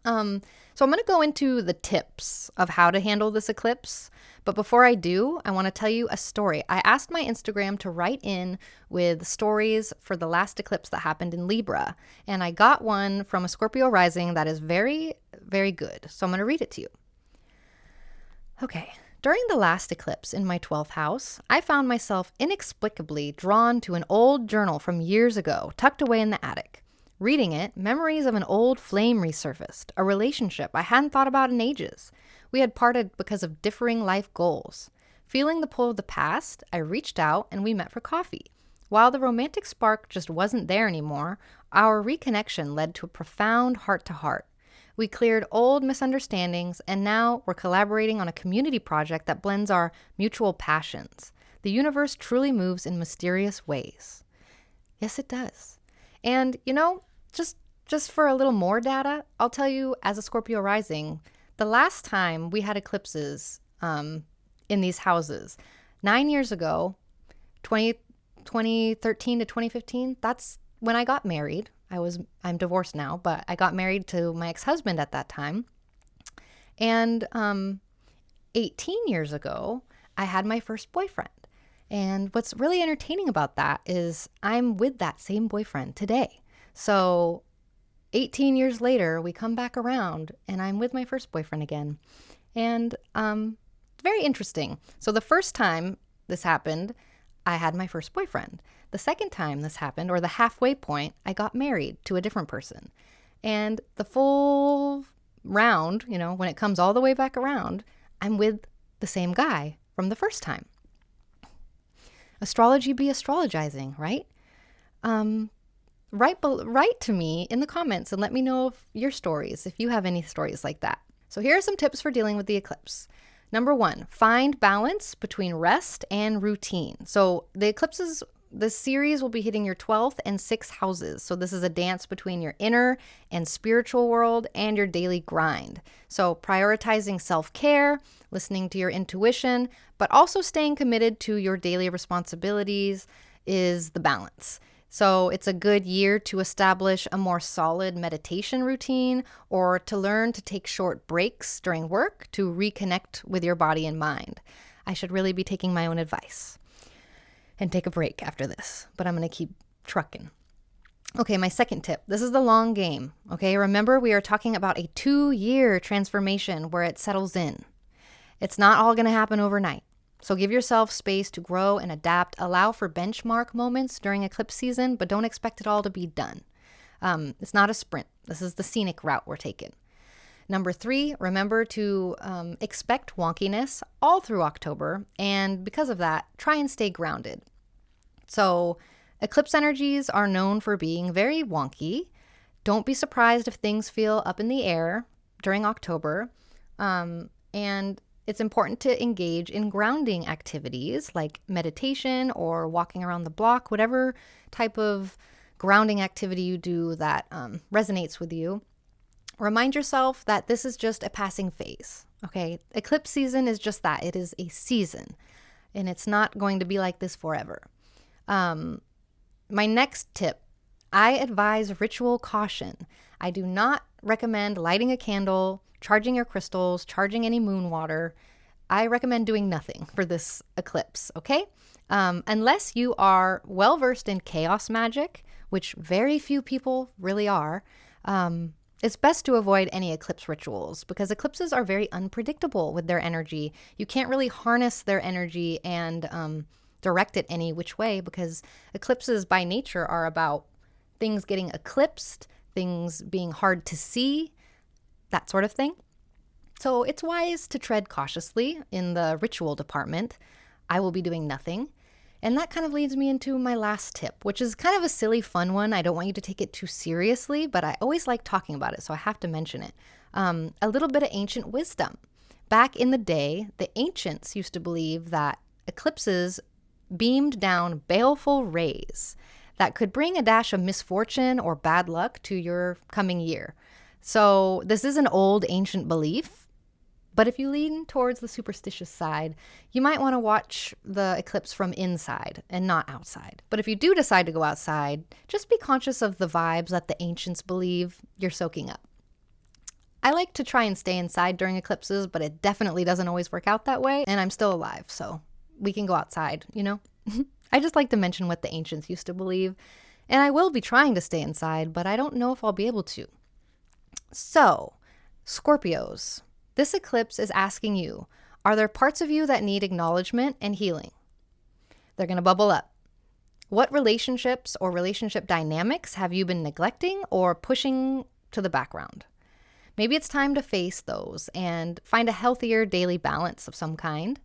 So I'm going to go into the tips of how to handle this eclipse. But before I do, I want to tell you a story. I asked my Instagram to write in with stories for the last eclipse that happened in Libra. And I got one from a Scorpio rising that is very, very good. So I'm going to read it to you. Okay. During the last eclipse in my 12th house, I found myself inexplicably drawn to an old journal from years ago, tucked away in the attic. Reading it, memories of an old flame resurfaced, a relationship I hadn't thought about in ages. We had parted because of differing life goals. Feeling the pull of the past, I reached out and we met for coffee. While the romantic spark just wasn't there anymore, our reconnection led to a profound heart-to-heart. We cleared old misunderstandings, and now we're collaborating on a community project that blends our mutual passions. The universe truly moves in mysterious ways. Yes, it does. And, just for a little more data, I'll tell you, as a Scorpio rising, the last time we had eclipses in these houses, 9 years ago, 2013 to 2015, that's when I got married. I'm divorced now, but I got married to my ex-husband at that time. And 18 years ago, I had my first boyfriend. And what's really entertaining about that is I'm with that same boyfriend today. So 18 years later, we come back around and I'm with my first boyfriend again. And very interesting. So the first time this happened, I had my first boyfriend. The second time this happened, or the halfway point, I got married to a different person. And the full round, when it comes all the way back around, I'm with the same guy from the first time. Astrology be astrologizing, right? Write to me in the comments and let me know your stories, if you have any stories like that. So here are some tips for dealing with the eclipse. Number 1, find balance between rest and routine. So the eclipses, this series will be hitting your 12th and 6th houses. So this is a dance between your inner and spiritual world and your daily grind. So prioritizing self-care, listening to your intuition, but also staying committed to your daily responsibilities is the balance. So it's a good year to establish a more solid meditation routine or to learn to take short breaks during work to reconnect with your body and mind. I should really be taking my own advice and take a break after this, but I'm going to keep trucking. Okay, my second tip. This is the long game, okay? Remember, we are talking about a 2-year transformation where it settles in. It's not all going to happen overnight. So give yourself space to grow and adapt. Allow for benchmark moments during eclipse season, but don't expect it all to be done. It's not a sprint. This is the scenic route we're taking. Number 3, remember to expect wonkiness all through October. And because of that, try and stay grounded. So eclipse energies are known for being very wonky. Don't be surprised if things feel up in the air during October. And it's important to engage in grounding activities like meditation or walking around the block, whatever type of grounding activity you do that resonates with you. Remind yourself that this is just a passing phase, okay? Eclipse season is just that. It is a season, and it's not going to be like this forever. My next tip, I advise ritual caution. I do not recommend lighting a candle, charging your crystals, charging any moon water. I recommend doing nothing for this eclipse, okay? Unless you are well-versed in chaos magic, which very few people really are, it's best to avoid any eclipse rituals because eclipses are very unpredictable with their energy. You can't really harness their energy and direct it any which way because eclipses by nature are about things getting eclipsed, things being hard to see, that sort of thing. So it's wise to tread cautiously in the ritual department. I will be doing nothing. And that kind of leads me into my last tip, which is kind of a silly, fun one. I don't want you to take it too seriously, but I always like talking about it, so I have to mention it. A little bit of ancient wisdom. Back in the day, the ancients used to believe that eclipses beamed down baleful rays that could bring a dash of misfortune or bad luck to your coming year. So this is an old ancient belief, but if you lean towards the superstitious side, you might want to watch the eclipse from inside and not outside. But if you do decide to go outside, just be conscious of the vibes that the ancients believe you're soaking up. I like to try and stay inside during eclipses, but it definitely doesn't always work out that way, and I'm still alive, so we can go outside, I just like to mention what the ancients used to believe, and I will be trying to stay inside, but I don't know if I'll be able to. So, Scorpios, this eclipse is asking you, are there parts of you that need acknowledgement and healing? They're going to bubble up. What relationships or relationship dynamics have you been neglecting or pushing to the background? Maybe it's time to face those and find a healthier daily balance of some kind.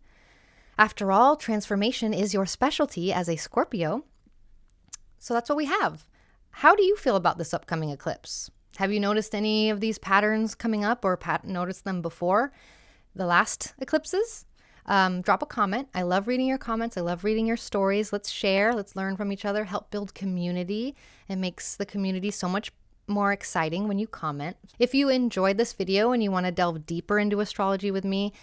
After all, transformation is your specialty as a Scorpio. So that's what we have. How do you feel about this upcoming eclipse? Have you noticed any of these patterns coming up or noticed them before the last eclipses? Drop a comment. I love reading your comments. I love reading your stories. Let's share. Let's learn from each other. Help build community. It makes the community so much more exciting when you comment. If you enjoyed this video and you want to delve deeper into astrology with me,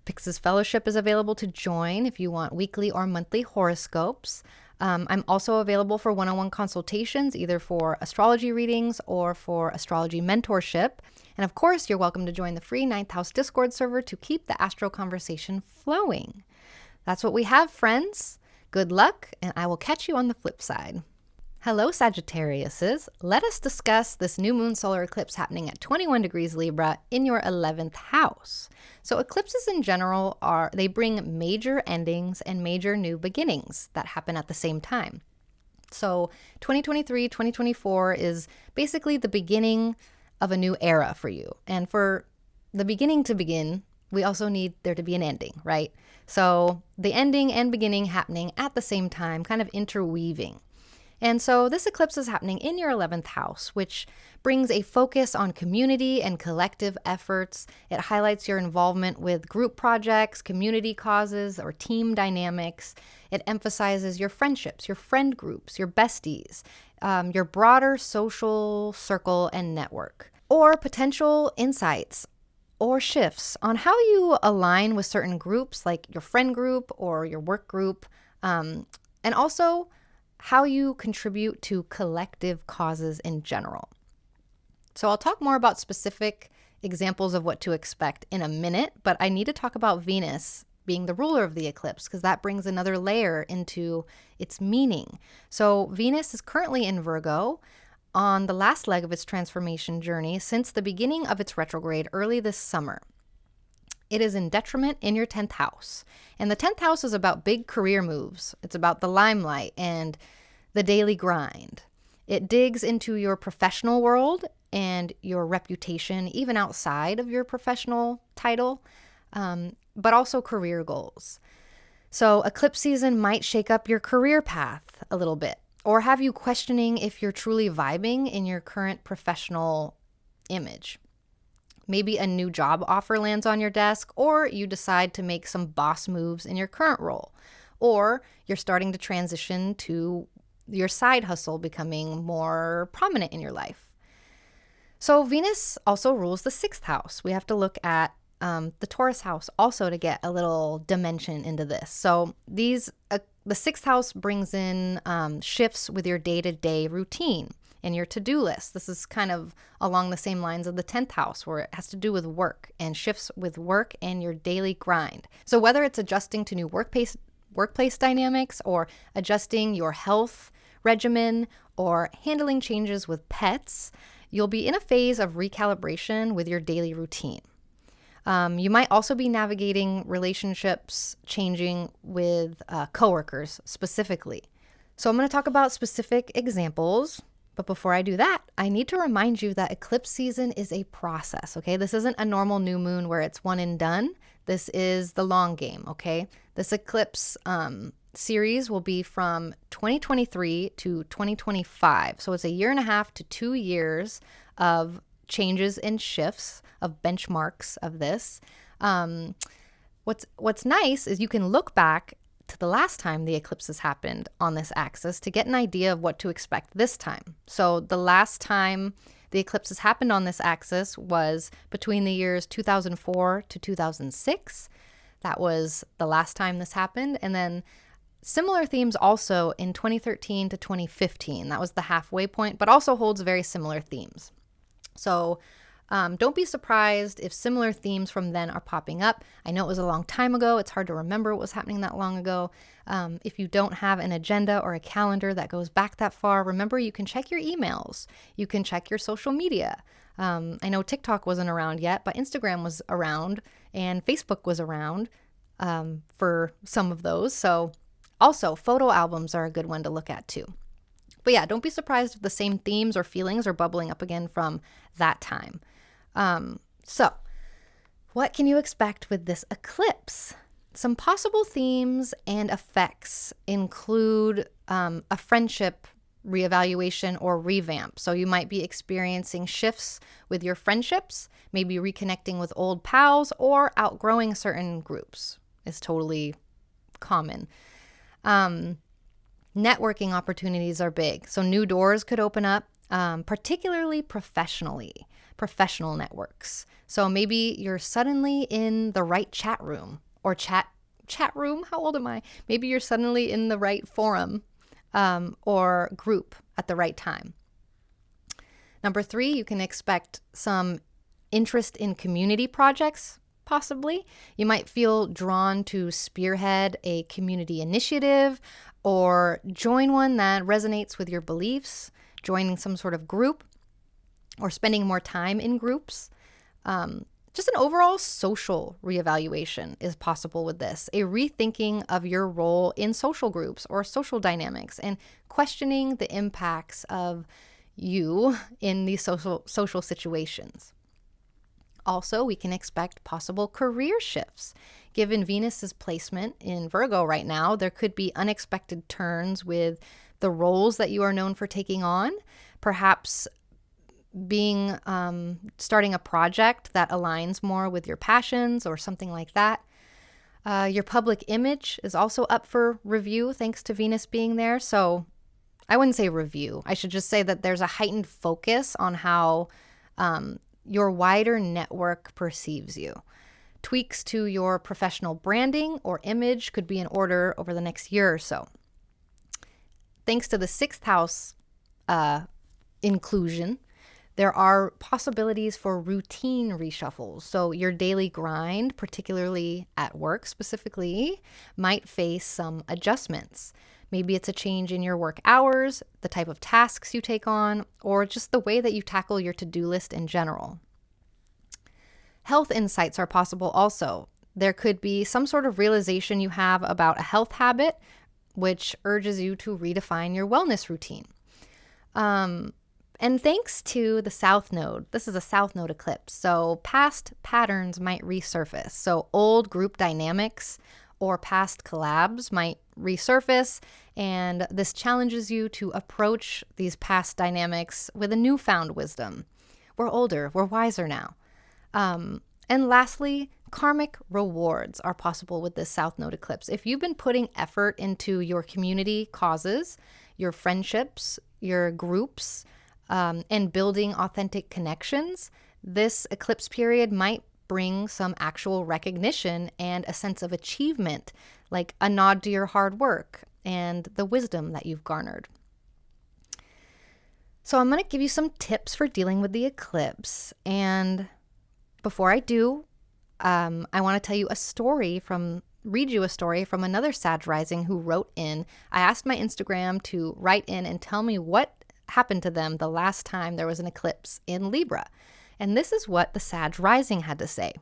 Pyxis Fellowship is available to join if you want weekly or monthly horoscopes. I'm also available for one-on-one consultations, either for astrology readings or for astrology mentorship. And of course, you're welcome to join the free 9th House Discord server to keep the astro conversation flowing. That's what we have, friends. Good luck, and I will catch you on the flip side. Hello, Sagittariuses. Let us discuss this new moon solar eclipse happening at 21 degrees Libra in your 11th house. So eclipses in general they bring major endings and major new beginnings that happen at the same time. So 2023, 2024 is basically the beginning of a new era for you. And for the beginning to begin, we also need there to be an ending, right? So the ending and beginning happening at the same time, kind of interweaving. And so this eclipse is happening in your 11th house, which brings a focus on community and collective efforts. It highlights your involvement with group projects, community causes, or team dynamics. It emphasizes your friendships, your friend groups, your besties, your broader social circle and network, or potential insights or shifts on how you align with certain groups like your friend group or your work group, and also how you contribute to collective causes in general. So I'll talk more about specific examples of what to expect in a minute, but I need to talk about Venus being the ruler of the eclipse because that brings another layer into its meaning. So Venus is currently in Virgo on the last leg of its transformation journey since the beginning of its retrograde early this summer. It is in detriment in your 10th house. And the 10th house is about big career moves. It's about the limelight and the daily grind. It digs into your professional world and your reputation, even outside of your professional title, but also career goals. So eclipse season might shake up your career path a little bit, or have you questioning if you're truly vibing in your current professional image. Maybe a new job offer lands on your desk, or you decide to make some boss moves in your current role, or you're starting to transition to your side hustle becoming more prominent in your life. So Venus also rules the 6th house. We have to look at the Taurus house also to get a little dimension into this. So the 6th house brings in shifts with your day-to-day routine and your to-do list. This is kind of along the same lines of the 10th house, where it has to do with work and shifts with work and your daily grind. So whether it's adjusting to new workplace dynamics, or adjusting your health regimen, or handling changes with pets, you'll be in a phase of recalibration with your daily routine. You might also be navigating relationships changing with coworkers specifically. So I'm going to talk about specific examples. But before I do that, I need to remind you that eclipse season is a process, okay? This isn't a normal new moon where it's one and done. This is the long game, okay? This eclipse series will be from 2023 to 2025. So it's a year and a half to 2 years of changes and shifts, of benchmarks of this. What's nice is you can look back to the last time the eclipses happened on this axis to get an idea of what to expect this time. So the last time the eclipses happened on this axis was between the years 2004 to 2006. That was the last time this happened. And then similar themes also in 2013 to 2015. That was the halfway point, but also holds very similar themes. So don't be surprised if similar themes from then are popping up. I know it was a long time ago. It's hard to remember what was happening that long ago. If you don't have an agenda or a calendar that goes back that far, remember you can check your emails. You can check your social media. I know TikTok wasn't around yet, but Instagram was around and Facebook was around for some of those. So also photo albums are a good one to look at too. But yeah, don't be surprised if the same themes or feelings are bubbling up again from that time. So what can you expect with this eclipse? Some possible themes and effects include a friendship reevaluation or revamp. So you might be experiencing shifts with your friendships, maybe reconnecting with old pals, or outgrowing certain groups is totally common. Networking opportunities are big. So new doors could open up, particularly professional networks. So maybe you're suddenly in the right chat room or chat room. How old am I? Maybe you're suddenly in the right forum or group at the right time. Number 3, you can expect some interest in community projects, possibly. You might feel drawn to spearhead a community initiative or join one that resonates with your beliefs, joining some sort of group or spending more time in groups. Just an overall social reevaluation is possible with this, a rethinking of your role in social groups or social dynamics and questioning the impacts of you in these social situations. Also, we can expect possible career shifts. Given Venus's placement in Virgo right now, there could be unexpected turns with the roles that you are known for taking on, perhaps starting a project that aligns more with your passions or something like that. Your public image is also up for review thanks to Venus being there. So I wouldn't say review. I should just say that there's a heightened focus on how your wider network perceives you. Tweaks to your professional branding or image could be in order over the next year or so. Thanks to the 6th house inclusion, there are possibilities for routine reshuffles. So your daily grind, particularly at work specifically, might face some adjustments. Maybe it's a change in your work hours, the type of tasks you take on, or just the way that you tackle your to-do list in general. Health insights are possible also. There could be some sort of realization you have about a health habit, which urges you to redefine your wellness routine. And thanks to the South Node, this is a South Node eclipse, so past patterns might resurface. So old group dynamics or past collabs might resurface, and this challenges you to approach these past dynamics with a newfound wisdom. We're older, we're wiser now. And lastly, karmic rewards are possible with this South Node eclipse. If you've been putting effort into your community causes, your friendships, your groups, and building authentic connections, this eclipse period might bring some actual recognition and a sense of achievement, like a nod to your hard work and the wisdom that you've garnered. So I'm going to give you some tips for dealing with the eclipse. And before I do, I want to tell you read you a story from another Sag rising who wrote in. I asked my Instagram to write in and tell me what happened to them the last time there was an eclipse in Libra. And this is what the Sag rising had to say.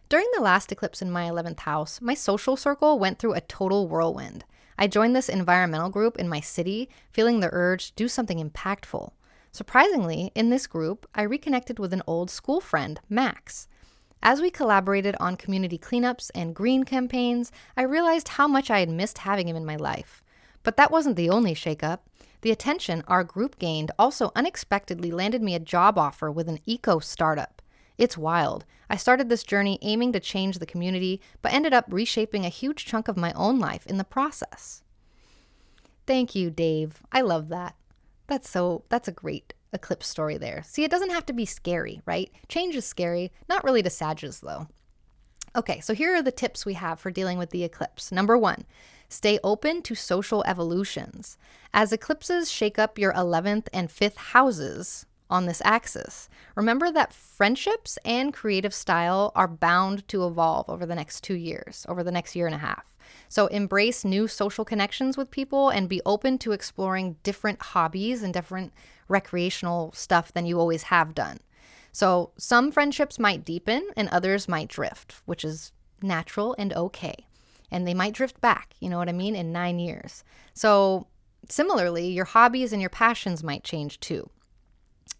During the last eclipse in my 11th house, my social circle went through a total whirlwind. I joined this environmental group in my city, feeling the urge to do something impactful. Surprisingly, in this group, I reconnected with an old school friend, Max. As we collaborated on community cleanups and green campaigns, I realized how much I had missed having him in my life. But that wasn't the only shakeup. The attention our group gained also unexpectedly landed me a job offer with an eco startup. It's wild. I started this journey aiming to change the community, but ended up reshaping a huge chunk of my own life in the process. Thank you, Dave. I love that. That's a great eclipse story there. See, it doesn't have to be scary, right? Change is scary, not really to Sages though. Okay, so here are the tips we have for dealing with the eclipse. Number 1, stay open to social evolutions. As eclipses shake up your 11th and 5th houses on this axis, remember that friendships and creative style are bound to evolve over the next 2 years, over the next year and a half. So embrace new social connections with people and be open to exploring different hobbies and different recreational stuff than you always have done. So some friendships might deepen and others might drift, which is natural and okay. And they might drift back, you know what I mean, in 9 years. So similarly, your hobbies and your passions might change too.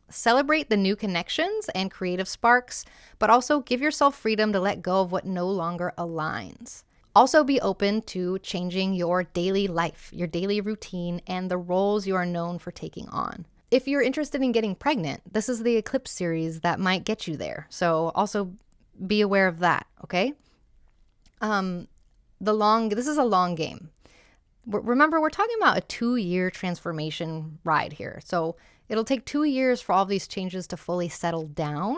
Celebrate the new connections and creative sparks, but also give yourself freedom to let go of what no longer aligns. Also be open to changing your daily life, your daily routine, and the roles you are known for taking on. If you're interested in getting pregnant, this is the Eclipse series that might get you there. So also be aware of that, okay? This is a long game. Remember, we're talking about a 2-year transformation ride here. So it'll take 2 years for all these changes to fully settle down.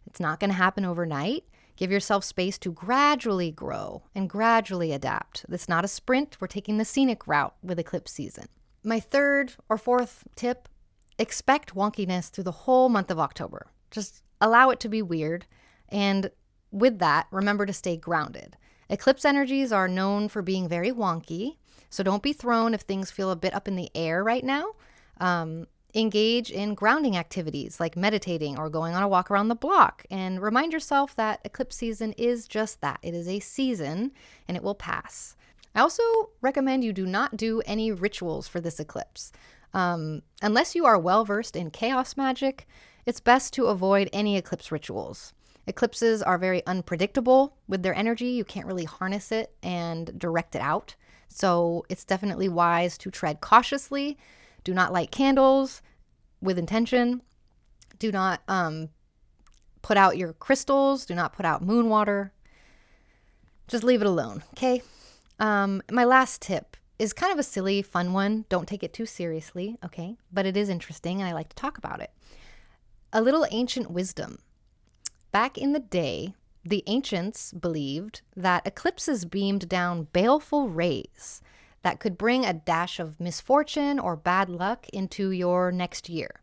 It's not going to happen overnight. Give yourself space to gradually grow and gradually adapt. It's not a sprint. We're taking the scenic route with eclipse season. My 3rd or 4th tip, expect wonkiness through the whole month of October. Just allow it to be weird and with that, remember to stay grounded. Eclipse energies are known for being very wonky, so don't be thrown if things feel a bit up in the air right now. Engage in grounding activities like meditating or going on a walk around the block, and remind yourself that eclipse season is just that. It is a season and it will pass. I also recommend you do not do any rituals for this eclipse. Unless you are well versed in chaos magic, it's best to avoid any eclipse rituals. Eclipses are very unpredictable with their energy. You can't really harness it and direct it out. So it's definitely wise to tread cautiously. Do not light candles with intention. Do not put out your crystals. Do not put out moon water. Just leave it alone, okay? My last tip is kind of a silly, fun one. Don't take it too seriously, okay? But it is interesting and I like to talk about it. A little ancient wisdom. Back in the day, the ancients believed that eclipses beamed down baleful rays that could bring a dash of misfortune or bad luck into your next year.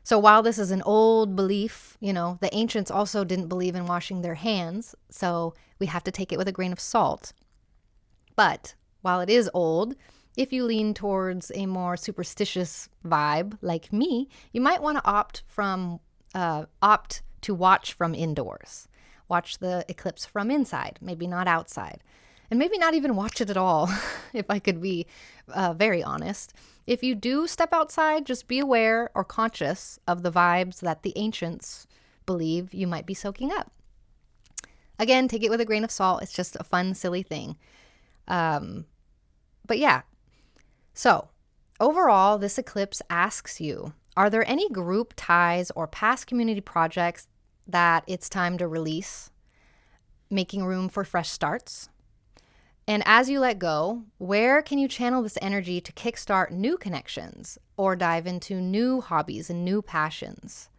So while this is an old belief, the ancients also didn't believe in washing their hands, so we have to take it with a grain of salt. But while it is old, if you lean towards a more superstitious vibe like me, you might want to opt to watch from indoors. Watch the eclipse from inside, maybe not outside. And maybe not even watch it at all, if I could be very honest. If you do step outside, just be aware or conscious of the vibes that the ancients believe you might be soaking up. Again, take it with a grain of salt. It's just a fun, silly thing. But yeah. So overall, this eclipse asks you, are there any group ties or past community projects that it's time to release, making room for fresh starts? And as you let go, where can you channel this energy to kickstart new connections or dive into new hobbies and new passions?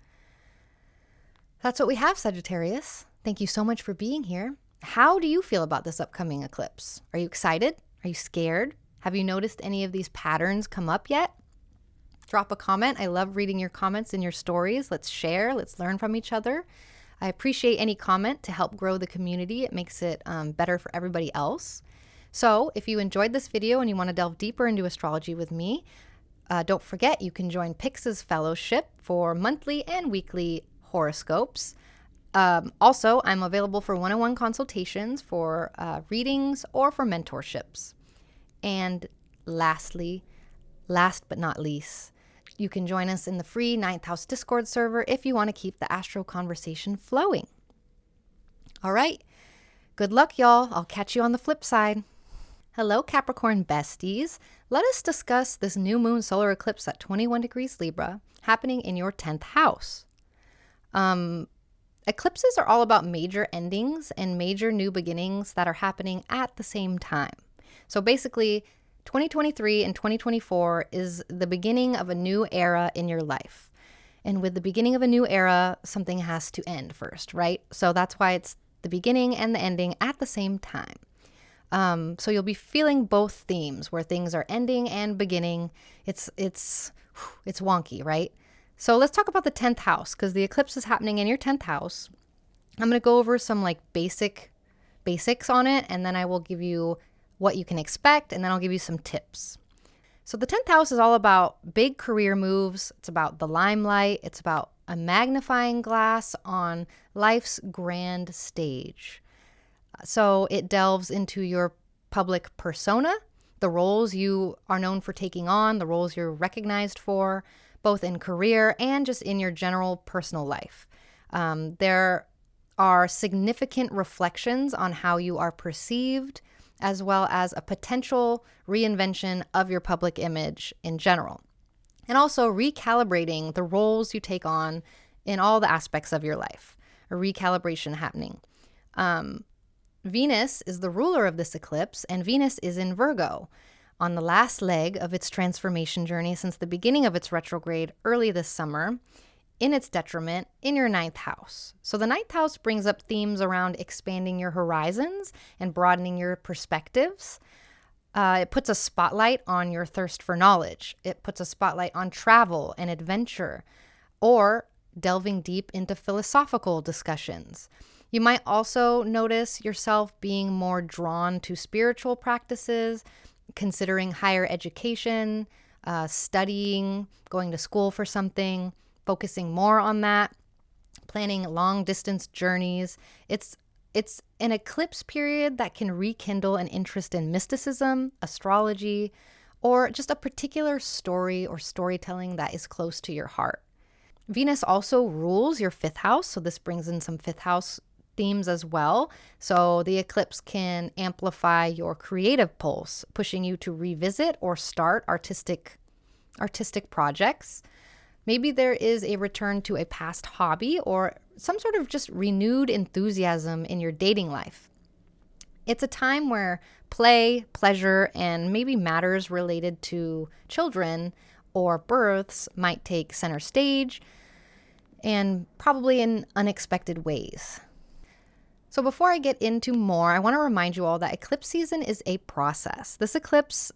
That's what we have, Sagittarius. Thank you so much for being here. How do you feel about this upcoming eclipse? Are you excited? Are you scared? Have you noticed any of these patterns come up yet? Drop a comment. I love reading your comments and your stories. Let's share. Let's learn from each other. I appreciate any comment to help grow the community. It makes it better for everybody else. So if you enjoyed this video and you want to delve deeper into astrology with me, don't forget you can join Pix's Fellowship for monthly and weekly horoscopes. Also, I'm available for one-on-one consultations, for readings, or for mentorships. And lastly, last but not least, you can join us in the free 9th House Discord server if you want to keep the astro conversation flowing. All right. Good luck, y'all. I'll catch you on the flip side. Hello, Capricorn besties. Let us discuss this new moon solar eclipse at 21 degrees Libra happening in your 10th house. Eclipses are all about major endings and major new beginnings that are happening at the same time. So basically, 2023 and 2024 is the beginning of a new era in your life. And with the beginning of a new era, something has to end first, right? So that's why it's the beginning and the ending at the same time. So you'll be feeling both themes where things are ending and beginning. It's wonky, right? So let's talk about the 10th house, because the eclipse is happening in your 10th house. I'm going to go over some basics on it, and then I will give you what you can expect, and then I'll give you some tips. So the 10th house is all about big career moves. It's about the limelight. It's about a magnifying glass on life's grand stage. So it delves into your public persona, the roles you are known for taking on, the roles you're recognized for, both in career and just in your general personal life. There are significant reflections on how you are perceived, as well as a potential reinvention of your public image in general. And also recalibrating the roles you take on in all the aspects of your life. A recalibration happening. Venus is the ruler of this eclipse, and Venus is in Virgo, on the last leg of its transformation journey since the beginning of its retrograde early this summer, in its detriment, in your 9th house. So the 9th house brings up themes around expanding your horizons and broadening your perspectives. It puts a spotlight on your thirst for knowledge. It puts a spotlight on travel and adventure, or delving deep into philosophical discussions. You might also notice yourself being more drawn to spiritual practices, considering higher education, studying, going to school for something, focusing more on that, planning long distance journeys. It's an eclipse period that can rekindle an interest in mysticism, astrology, or just a particular story or storytelling that is close to your heart. Venus also rules your fifth house, so this brings in some fifth house themes as well. So the eclipse can amplify your creative pulse, pushing you to revisit or start artistic projects. Maybe there is a return to a past hobby or some sort of just renewed enthusiasm in your dating life. It's a time where play, pleasure, and maybe matters related to children or births might take center stage, and probably in unexpected ways. So before I get into more, I want to remind you all that eclipse season is a process. This eclipse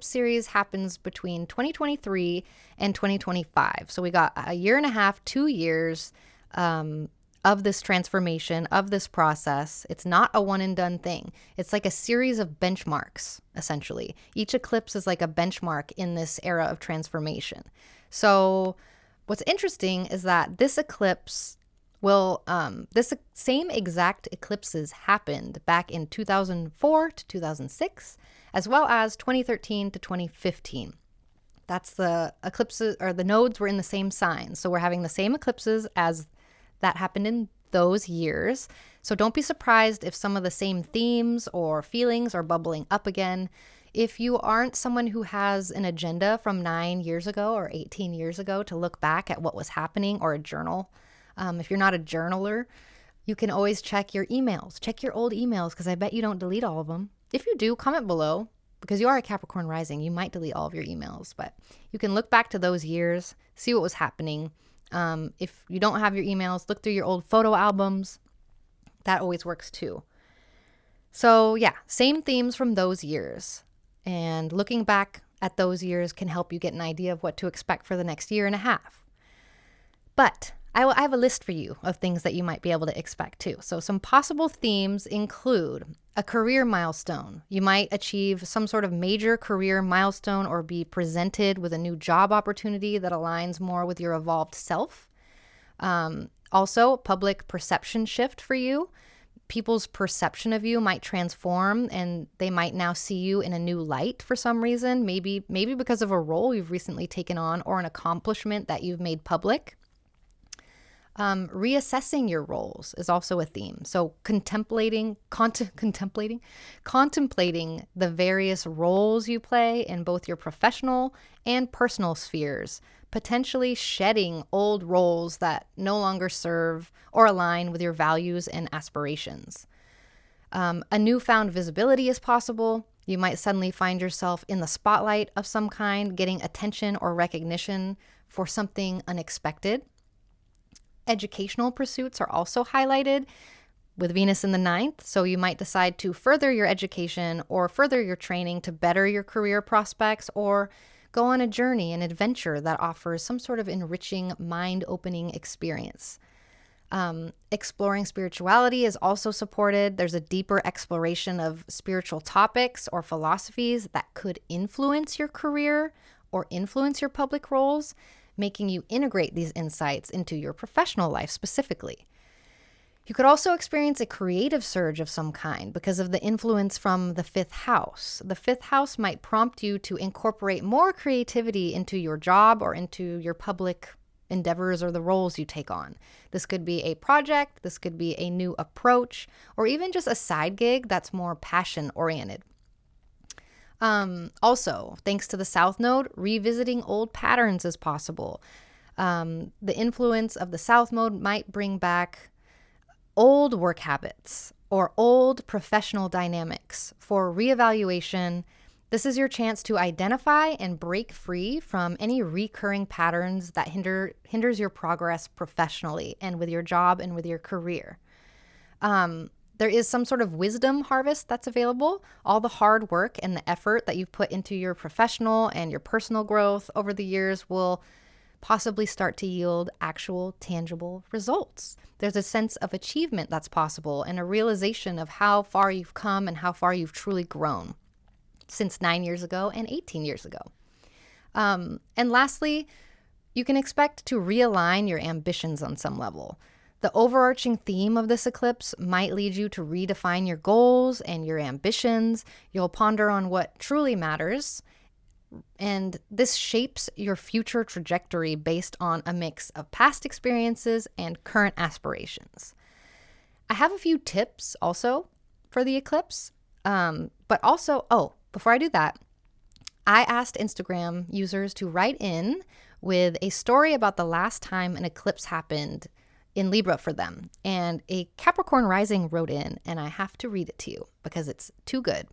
series happens between 2023 and 2025. So we got a year and a half, 2 years of this transformation, of this process. It's not a one and done thing. It's like a series of benchmarks, essentially. Each eclipse is like a benchmark in this era of transformation. So what's interesting is that this eclipse this same exact eclipses happened back in 2004 to 2006, as well as 2013 to 2015. That's the eclipses, or the nodes were in the same sign. So we're having the same eclipses as that happened in those years. So don't be surprised if some of the same themes or feelings are bubbling up again. If you aren't someone who has an agenda from 9 years ago or 18 years ago to look back at what was happening, or a journal, if you're not a journaler, you can always check your emails. Check your old emails, because I bet you don't delete all of them. If you do, comment below, because you are a Capricorn rising. You might delete all of your emails, but you can look back to those years, see what was happening. If you don't have your emails, look through your old photo albums. That always works too. So yeah, same themes from those years. And looking back at those years can help you get an idea of what to expect for the next year and a half. But I have a list for you of things that you might be able to expect too. So some possible themes include a career milestone. You might achieve some sort of major career milestone or be presented with a new job opportunity that aligns more with your evolved self. Also, public perception shift for you. People's perception of you might transform, and they might now see you in a new light for some reason, maybe because of a role you've recently taken on or an accomplishment that you've made public. Reassessing your roles is also a theme. So contemplating the various roles you play in both your professional and personal spheres, potentially shedding old roles that no longer serve or align with your values and aspirations. A newfound visibility is possible. You might suddenly find yourself in the spotlight of some kind, getting attention or recognition for something unexpected. Educational pursuits are also highlighted with Venus in the 9th, so you might decide to further your education or further your training to better your career prospects, or go on a journey, an adventure that offers some sort of enriching, mind-opening experience. Exploring spirituality is also supported. There's a deeper exploration of spiritual topics or philosophies that could influence your career or influence your public roles, making you integrate these insights into your professional life specifically. You could also experience a creative surge of some kind because of the influence from the fifth house. The fifth house might prompt you to incorporate more creativity into your job or into your public endeavors or the roles you take on. This could be a project, this could be a new approach, or even just a side gig that's more passion-oriented. Also, thanks to the South Node, revisiting old patterns is possible. The influence of the South Node might bring back old work habits or old professional dynamics for reevaluation. This is your chance to identify and break free from any recurring patterns that hinders your progress professionally and with your job and with your career. There is some sort of wisdom harvest that's available. All the hard work and the effort that you've put into your professional and your personal growth over the years will possibly start to yield actual tangible results. There's a sense of achievement that's possible and a realization of how far you've come and how far you've truly grown since 9 years ago and 18 years ago. And lastly, you can expect to realign your ambitions on some level. The overarching theme of this eclipse might lead you to redefine your goals and your ambitions. You'll ponder on what truly matters, and this shapes your future trajectory based on a mix of past experiences and current aspirations. I have a few tips also for the eclipse, but also, before I do that, I asked Instagram users to write in with a story about the last time an eclipse happened in Libra for them. And a Capricorn rising wrote in, and I have to read it to you because it's too good.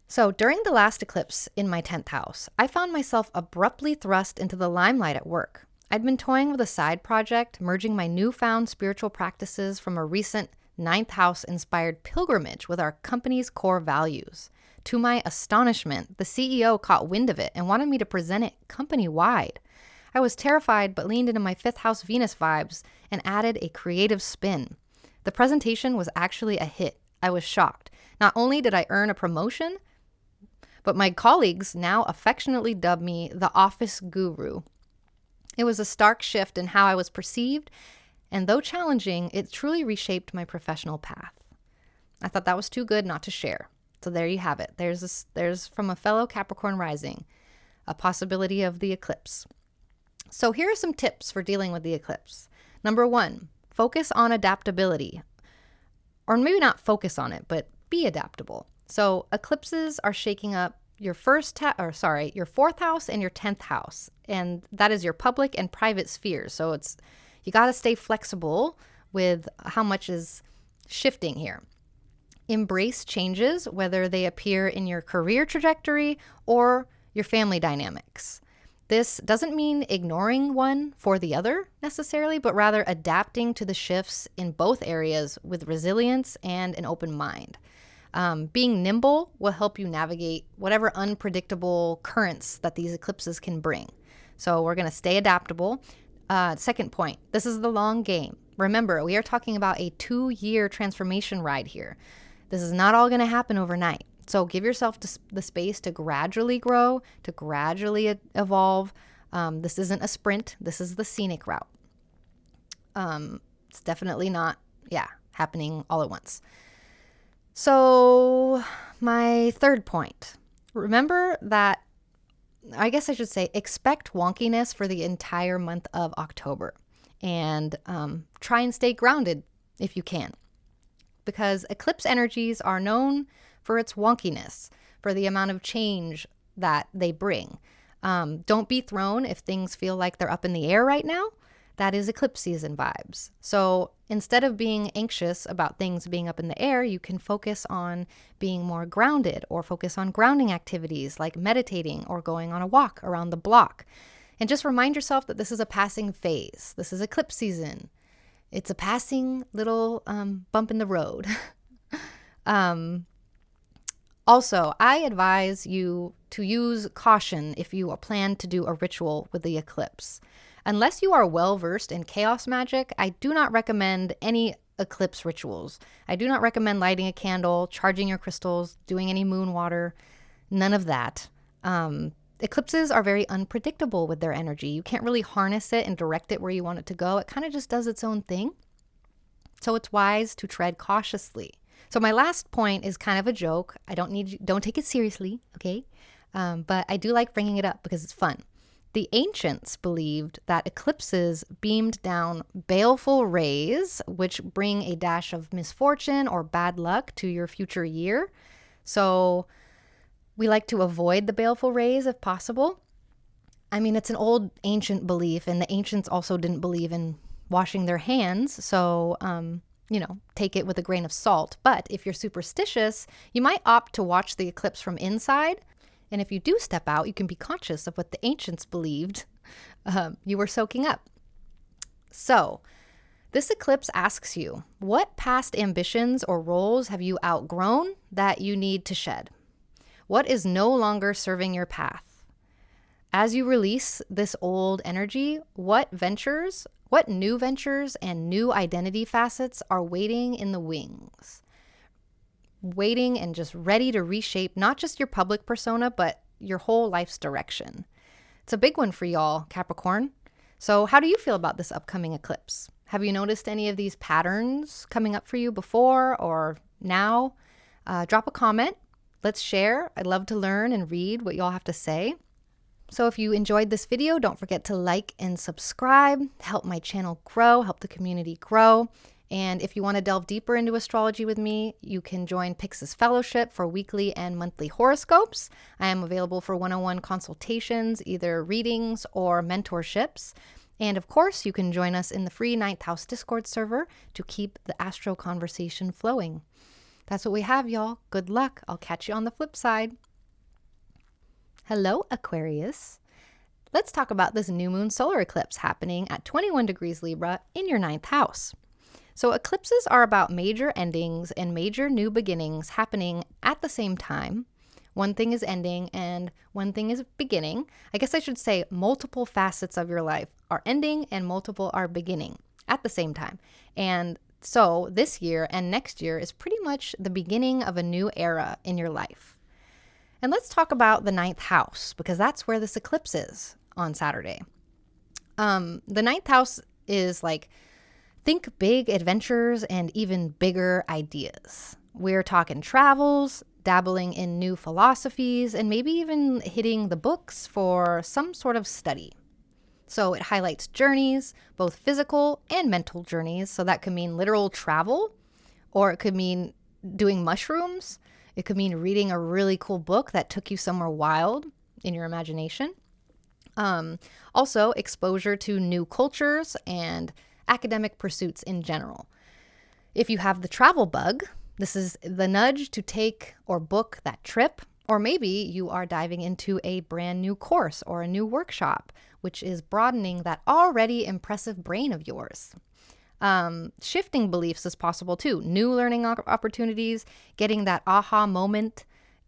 So during the last eclipse in my 10th house, I found myself abruptly thrust into the limelight at work. I'd been toying with a side project, merging my newfound spiritual practices from a recent 9th house inspired pilgrimage with our company's core values. To my astonishment, the CEO caught wind of it and wanted me to present it company-wide. I was terrified but leaned into my 5th house Venus vibes and added a creative spin. The presentation was actually a hit. I was shocked. Not only did I earn a promotion, but my colleagues now affectionately dub me the office guru. It was a stark shift in how I was perceived, and though challenging, it truly reshaped my professional path. I thought that was too good not to share. So there you have it. There's from a fellow Capricorn rising, a possibility of the eclipse. So here are some tips for dealing with the eclipse. Number 1, focus on adaptability. Or maybe not focus on it, but be adaptable. So eclipses are shaking up your 4th house and your 10th house. And that is your public and private spheres. So you got to stay flexible with how much is shifting here. Embrace changes, whether they appear in your career trajectory or your family dynamics. This doesn't mean ignoring one for the other necessarily, but rather adapting to the shifts in both areas with resilience and an open mind. Being nimble will help you navigate whatever unpredictable currents that these eclipses can bring. So we're going to stay adaptable. Second point, this is the long game. Remember, we are talking about a 2-year transformation ride here. This is not all going to happen overnight. So give yourself the space to gradually grow, to gradually evolve. This isn't a sprint. This is the scenic route. It's definitely not, happening all at once. So my third point, remember that, I guess I should say, expect wonkiness for the entire month of October, and try and stay grounded if you can, because eclipse energies are known for its wonkiness, for the amount of change that they bring. Don't be thrown if things feel like they're up in the air right now. That is eclipse season vibes. So instead of being anxious about things being up in the air, you can focus on being more grounded, or focus on grounding activities like meditating or going on a walk around the block. And just remind yourself that this is a passing phase. This is eclipse season. It's a passing little bump in the road. Also, I advise you to use caution if you plan to do a ritual with the eclipse. Unless you are well-versed in chaos magic, I do not recommend any eclipse rituals. I do not recommend lighting a candle, charging your crystals, doing any moon water, none of that. Eclipses are very unpredictable with their energy. You can't really harness it and direct it where you want it to go. It kind of just does its own thing. So it's wise to tread cautiously. So my last point is kind of a joke. Don't take it seriously, okay? But I do like bringing it up because it's fun. The ancients believed that eclipses beamed down baleful rays, which bring a dash of misfortune or bad luck to your future year. So we like to avoid the baleful rays if possible. I mean, it's an old ancient belief, and the ancients also didn't believe in washing their hands. So, take it with a grain of salt. But if you're superstitious, you might opt to watch the eclipse from inside. And if you do step out, you can be conscious of what the ancients believed you were soaking up. So this eclipse asks you, what past ambitions or roles have you outgrown that you need to shed? What is no longer serving your path? As you release this old energy, what new ventures and new identity facets are waiting in the wings? Waiting and just ready to reshape not just your public persona, but your whole life's direction. It's a big one for y'all, Capricorn. So how do you feel about this upcoming eclipse? Have you noticed any of these patterns coming up for you before or now? Drop a comment. Let's share. I'd love to learn and read what y'all have to say. So if you enjoyed this video, don't forget to like and subscribe, help my channel grow, help the community grow. And if you want to delve deeper into astrology with me, you can join Pix's Fellowship for weekly and monthly horoscopes. I am available for one-on-one consultations, either readings or mentorships. And of course, you can join us in the free 9th House Discord server to keep the astro conversation flowing. That's what we have, y'all. Good luck. I'll catch you on the flip side. Hello, Aquarius. Let's talk about this new moon solar eclipse happening at 21 degrees Libra in your 9th house. So eclipses are about major endings and major new beginnings happening at the same time. One thing is ending and one thing is beginning. I guess I should say multiple facets of your life are ending and multiple are beginning at the same time. And so this year and next year is pretty much the beginning of a new era in your life. And let's talk about the 9th house, because that's where this eclipse is on Saturday. The 9th house is like, think big adventures and even bigger ideas. We're talking travels, dabbling in new philosophies, and maybe even hitting the books for some sort of study. So it highlights journeys, both physical and mental journeys. So that could mean literal travel, or it could mean doing mushrooms. It could mean reading a really cool book that took you somewhere wild in your imagination. Also, exposure to new cultures and academic pursuits in general. If you have the travel bug, this is the nudge to take or book that trip, or maybe you are diving into a brand new course or a new workshop, which is broadening that already impressive brain of yours. Shifting beliefs is possible too. New learning opportunities, getting that aha moment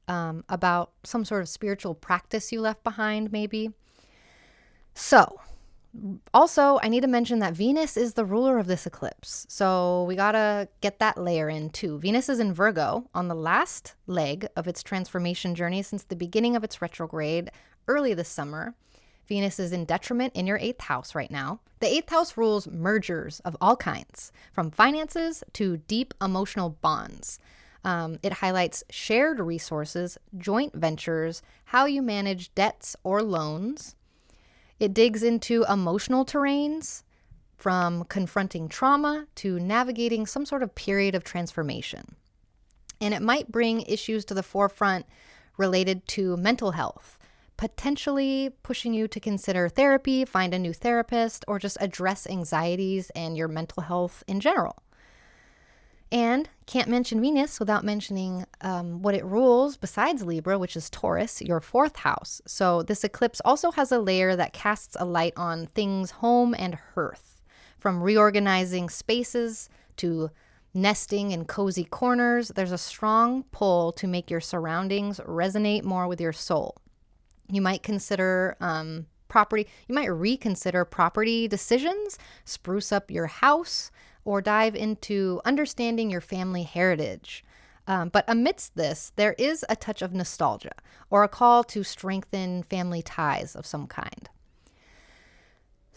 about some sort of spiritual practice you left behind maybe. So, also, I need to mention that Venus is the ruler of this eclipse. So we gotta get that layer in too. Venus is in Virgo on the last leg of its transformation journey since the beginning of its retrograde early this summer. Venus is in detriment in your 8th house right now. The 8th house rules mergers of all kinds, from finances to deep emotional bonds. It highlights shared resources, joint ventures, how you manage debts or loans. It digs into emotional terrains, from confronting trauma to navigating some sort of period of transformation. And it might bring issues to the forefront related to mental health, potentially pushing you to consider therapy, find a new therapist, or just address anxieties and your mental health in general. And can't mention Venus without mentioning what it rules besides Libra, which is Taurus, your 4th house. So this eclipse also has a layer that casts a light on things home and hearth, from reorganizing spaces to nesting in cozy corners. There's a strong pull to make your surroundings resonate more with your soul. You might consider reconsider property decisions, spruce up your house, or dive into understanding your family heritage. But amidst this, there is a touch of nostalgia or a call to strengthen family ties of some kind.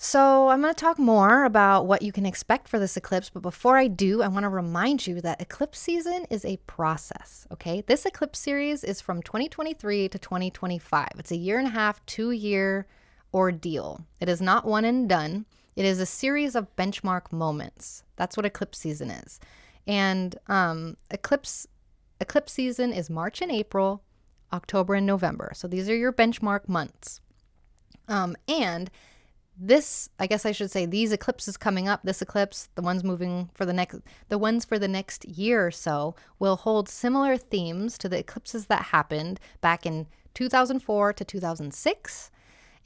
So I'm going to talk more about what you can expect for this eclipse, but before I do, I want to remind you that eclipse season is a process, okay? This eclipse series is from 2023 to 2025. It's a 1.5 to 2-year ordeal. It is not one and done. It is a series of benchmark moments. That's what eclipse season is. And eclipse season is March and April, October and November. So these are your benchmark months. And this, I guess I should say, these eclipses coming up, this eclipse, the ones for the next year or so, will hold similar themes to the eclipses that happened back in 2004 to 2006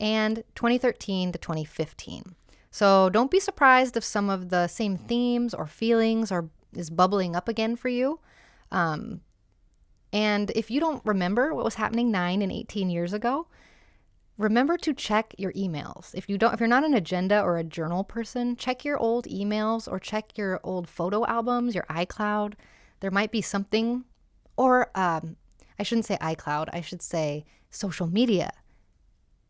and 2013 to 2015. So don't be surprised if some of the same themes or feelings is bubbling up again for you. And if you don't remember what was happening 9 and 18 years ago, remember to check your emails. If you're not an agenda or a journal person, check your old emails or check your old photo albums, your iCloud. There might be something, or I shouldn't say iCloud, I should say social media,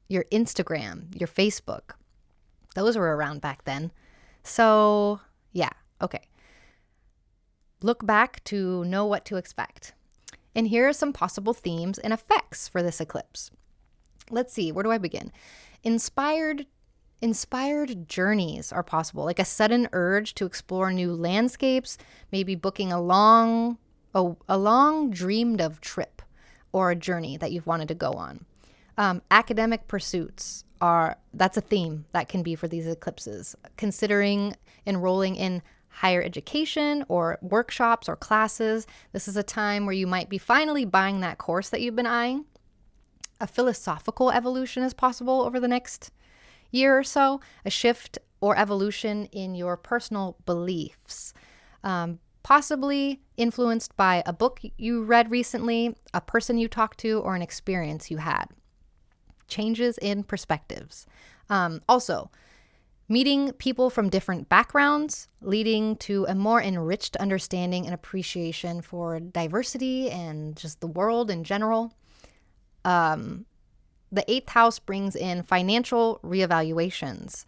your Instagram, your Facebook. Those were around back then. So yeah, okay. Look back to know what to expect. And here are some possible themes and effects for this eclipse. Let's see, where do I begin? Inspired journeys are possible, like a sudden urge to explore new landscapes, maybe booking a long dreamed of trip or a journey that you've wanted to go on. Academic pursuits that's a theme that can be for these eclipses. Considering enrolling in higher education or workshops or classes, this is a time where you might be finally buying that course that you've been eyeing. A philosophical evolution is possible over the next year or so, a shift or evolution in your personal beliefs, possibly influenced by a book you read recently, a person you talked to, or an experience you had. Changes in perspectives. Also, meeting people from different backgrounds, leading to a more enriched understanding and appreciation for diversity and just the world in general. The 8th house brings in financial reevaluations.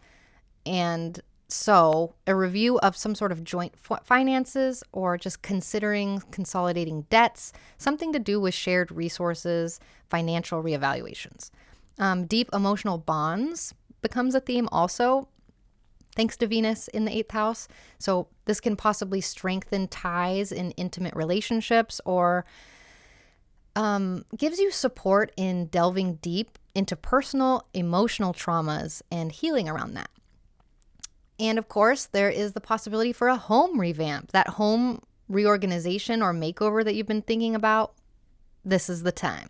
And so a review of some sort of joint finances or just considering consolidating debts, something to do with shared resources, financial reevaluations. Deep emotional bonds becomes a theme also, thanks to Venus in the 8th house. So this can possibly strengthen ties in intimate relationships or gives you support in delving deep into personal emotional traumas and healing around that. And of course, there is the possibility for a home revamp, that home reorganization or makeover that you've been thinking about. This is the time.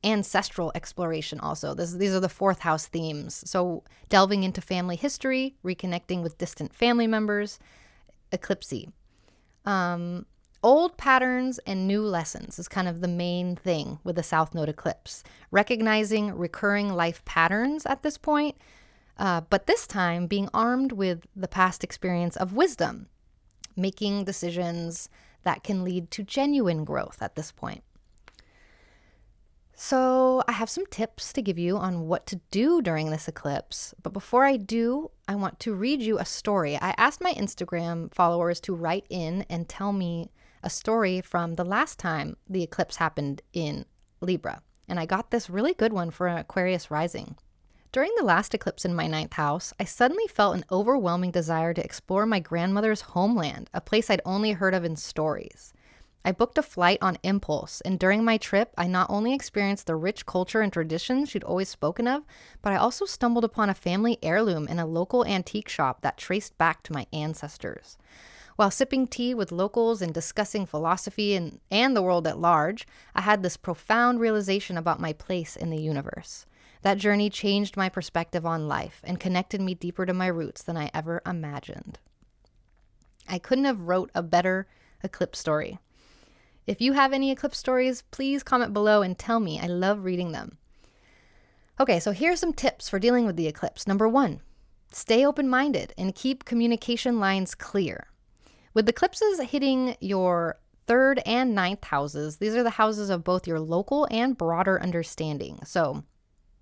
Ancestral exploration also. These are the 4th house themes. So delving into family history, reconnecting with distant family members, eclipse. Old patterns and new lessons is kind of the main thing with the South Node eclipse. Recognizing recurring life patterns at this point, but this time being armed with the past experience of wisdom, making decisions that can lead to genuine growth at this point. So I have some tips to give you on what to do during this eclipse. But before I do, I want to read you a story. I asked my Instagram followers to write in and tell me a story from the last time the eclipse happened in Libra. And I got this really good one for an Aquarius rising. During the last eclipse in my 9th house, I suddenly felt an overwhelming desire to explore my grandmother's homeland, a place I'd only heard of in stories. I booked a flight on impulse, and during my trip, I not only experienced the rich culture and traditions she'd always spoken of, but I also stumbled upon a family heirloom in a local antique shop that traced back to my ancestors. While sipping tea with locals and discussing philosophy and the world at large, I had this profound realization about my place in the universe. That journey changed my perspective on life and connected me deeper to my roots than I ever imagined. I couldn't have wrote a better eclipse story. If you have any eclipse stories, please comment below and tell me. I love reading them. Okay, so here are some tips for dealing with the eclipse. Number 1, stay open-minded and keep communication lines clear. With eclipses hitting your 3rd and 9th houses, these are the houses of both your local and broader understanding. So,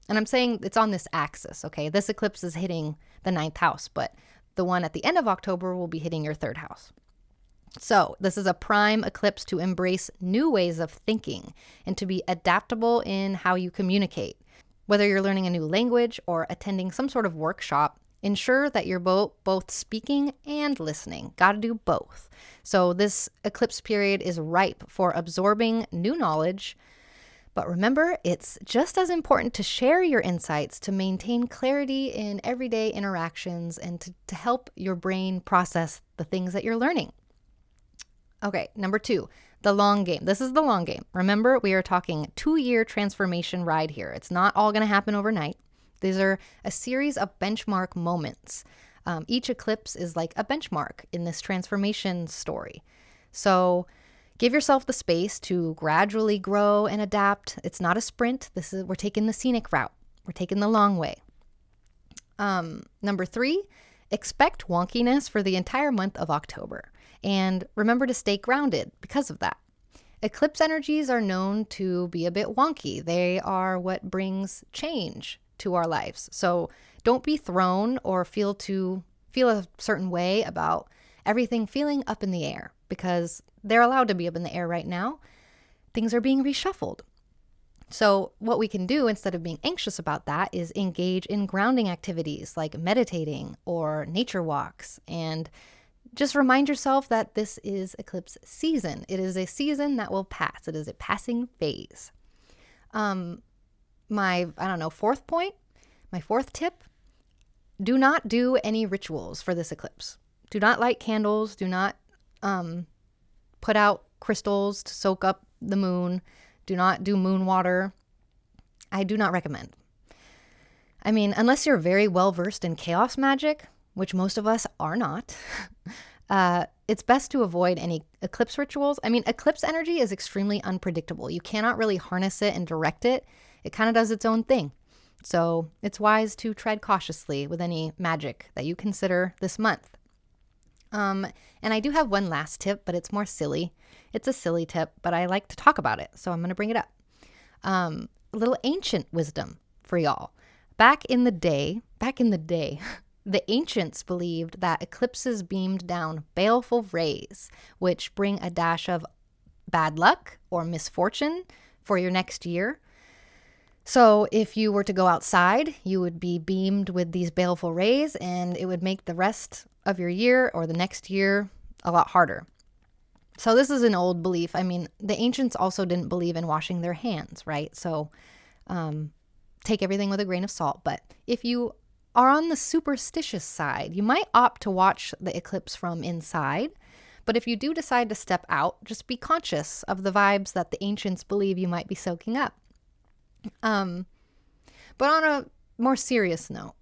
and I'm saying it's on this axis, okay? This eclipse is hitting the 9th house, but the one at the end of October will be hitting your 3rd house. So this is a prime eclipse to embrace new ways of thinking and to be adaptable in how you communicate. Whether you're learning a new language or attending some sort of workshop, ensure that you're both speaking and listening. Got to do both. So this eclipse period is ripe for absorbing new knowledge. But remember, it's just as important to share your insights to maintain clarity in everyday interactions and to help your brain process the things that you're learning. Okay, number 2, the long game. This is the long game. Remember, we are talking 2-year transformation ride here. It's not all going to happen overnight. These are a series of benchmark moments. Each eclipse is like a benchmark in this transformation story. So Give yourself the space to gradually grow and adapt. It's not a sprint. We're taking the scenic route. We're taking the long way. Number 3, expect wonkiness for the entire month of October. And remember to stay grounded because of that. Eclipse energies are known to be a bit wonky. They are what brings change to our lives. So don't be thrown or feel a certain way about everything feeling up in the air, because they're allowed to be up in the air right now. Things are being reshuffled. So what we can do instead of being anxious about that is engage in grounding activities like meditating or nature walks, and just remind yourself that this is eclipse season. It is a season that will pass. It is a passing phase. My fourth tip, do not do any rituals for this eclipse. Do not light candles. Do not put out crystals to soak up the moon. Do not do moon water. I do not recommend. I mean, unless you're very well versed in chaos magic, which most of us are not, it's best to avoid any eclipse rituals. I mean, eclipse energy is extremely unpredictable. You cannot really harness it and direct it. It kind of does its own thing. So it's wise to tread cautiously with any magic that you consider this month. And I do have one last tip, but it's more silly. It's a silly tip, but I like to talk about it, so I'm going to bring it up. A little ancient wisdom for y'all. Back in the day, the ancients believed that eclipses beamed down baleful rays, which bring a dash of bad luck or misfortune for your next year. So if you were to go outside, you would be beamed with these baleful rays, and it would make the rest of your year or the next year a lot harder. So this is an old belief. I mean, the ancients also didn't believe in washing their hands, right? So take everything with a grain of salt. But if you are on the superstitious side, you might opt to watch the eclipse from inside. But if you do decide to step out, just be conscious of the vibes that the ancients believe you might be soaking up. But on a more serious note,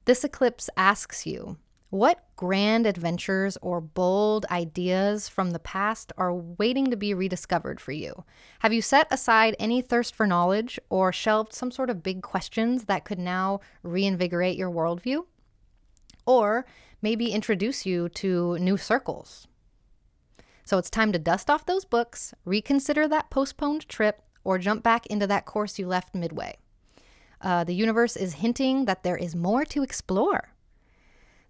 this eclipse asks you, what grand adventures or bold ideas from the past are waiting to be rediscovered for you? Have you set aside any thirst for knowledge or shelved some sort of big questions that could now reinvigorate your worldview? Or maybe introduce you to new circles? So it's time to dust off those books, reconsider that postponed trip, or jump back into that course you left midway. The universe is hinting that there is more to explore.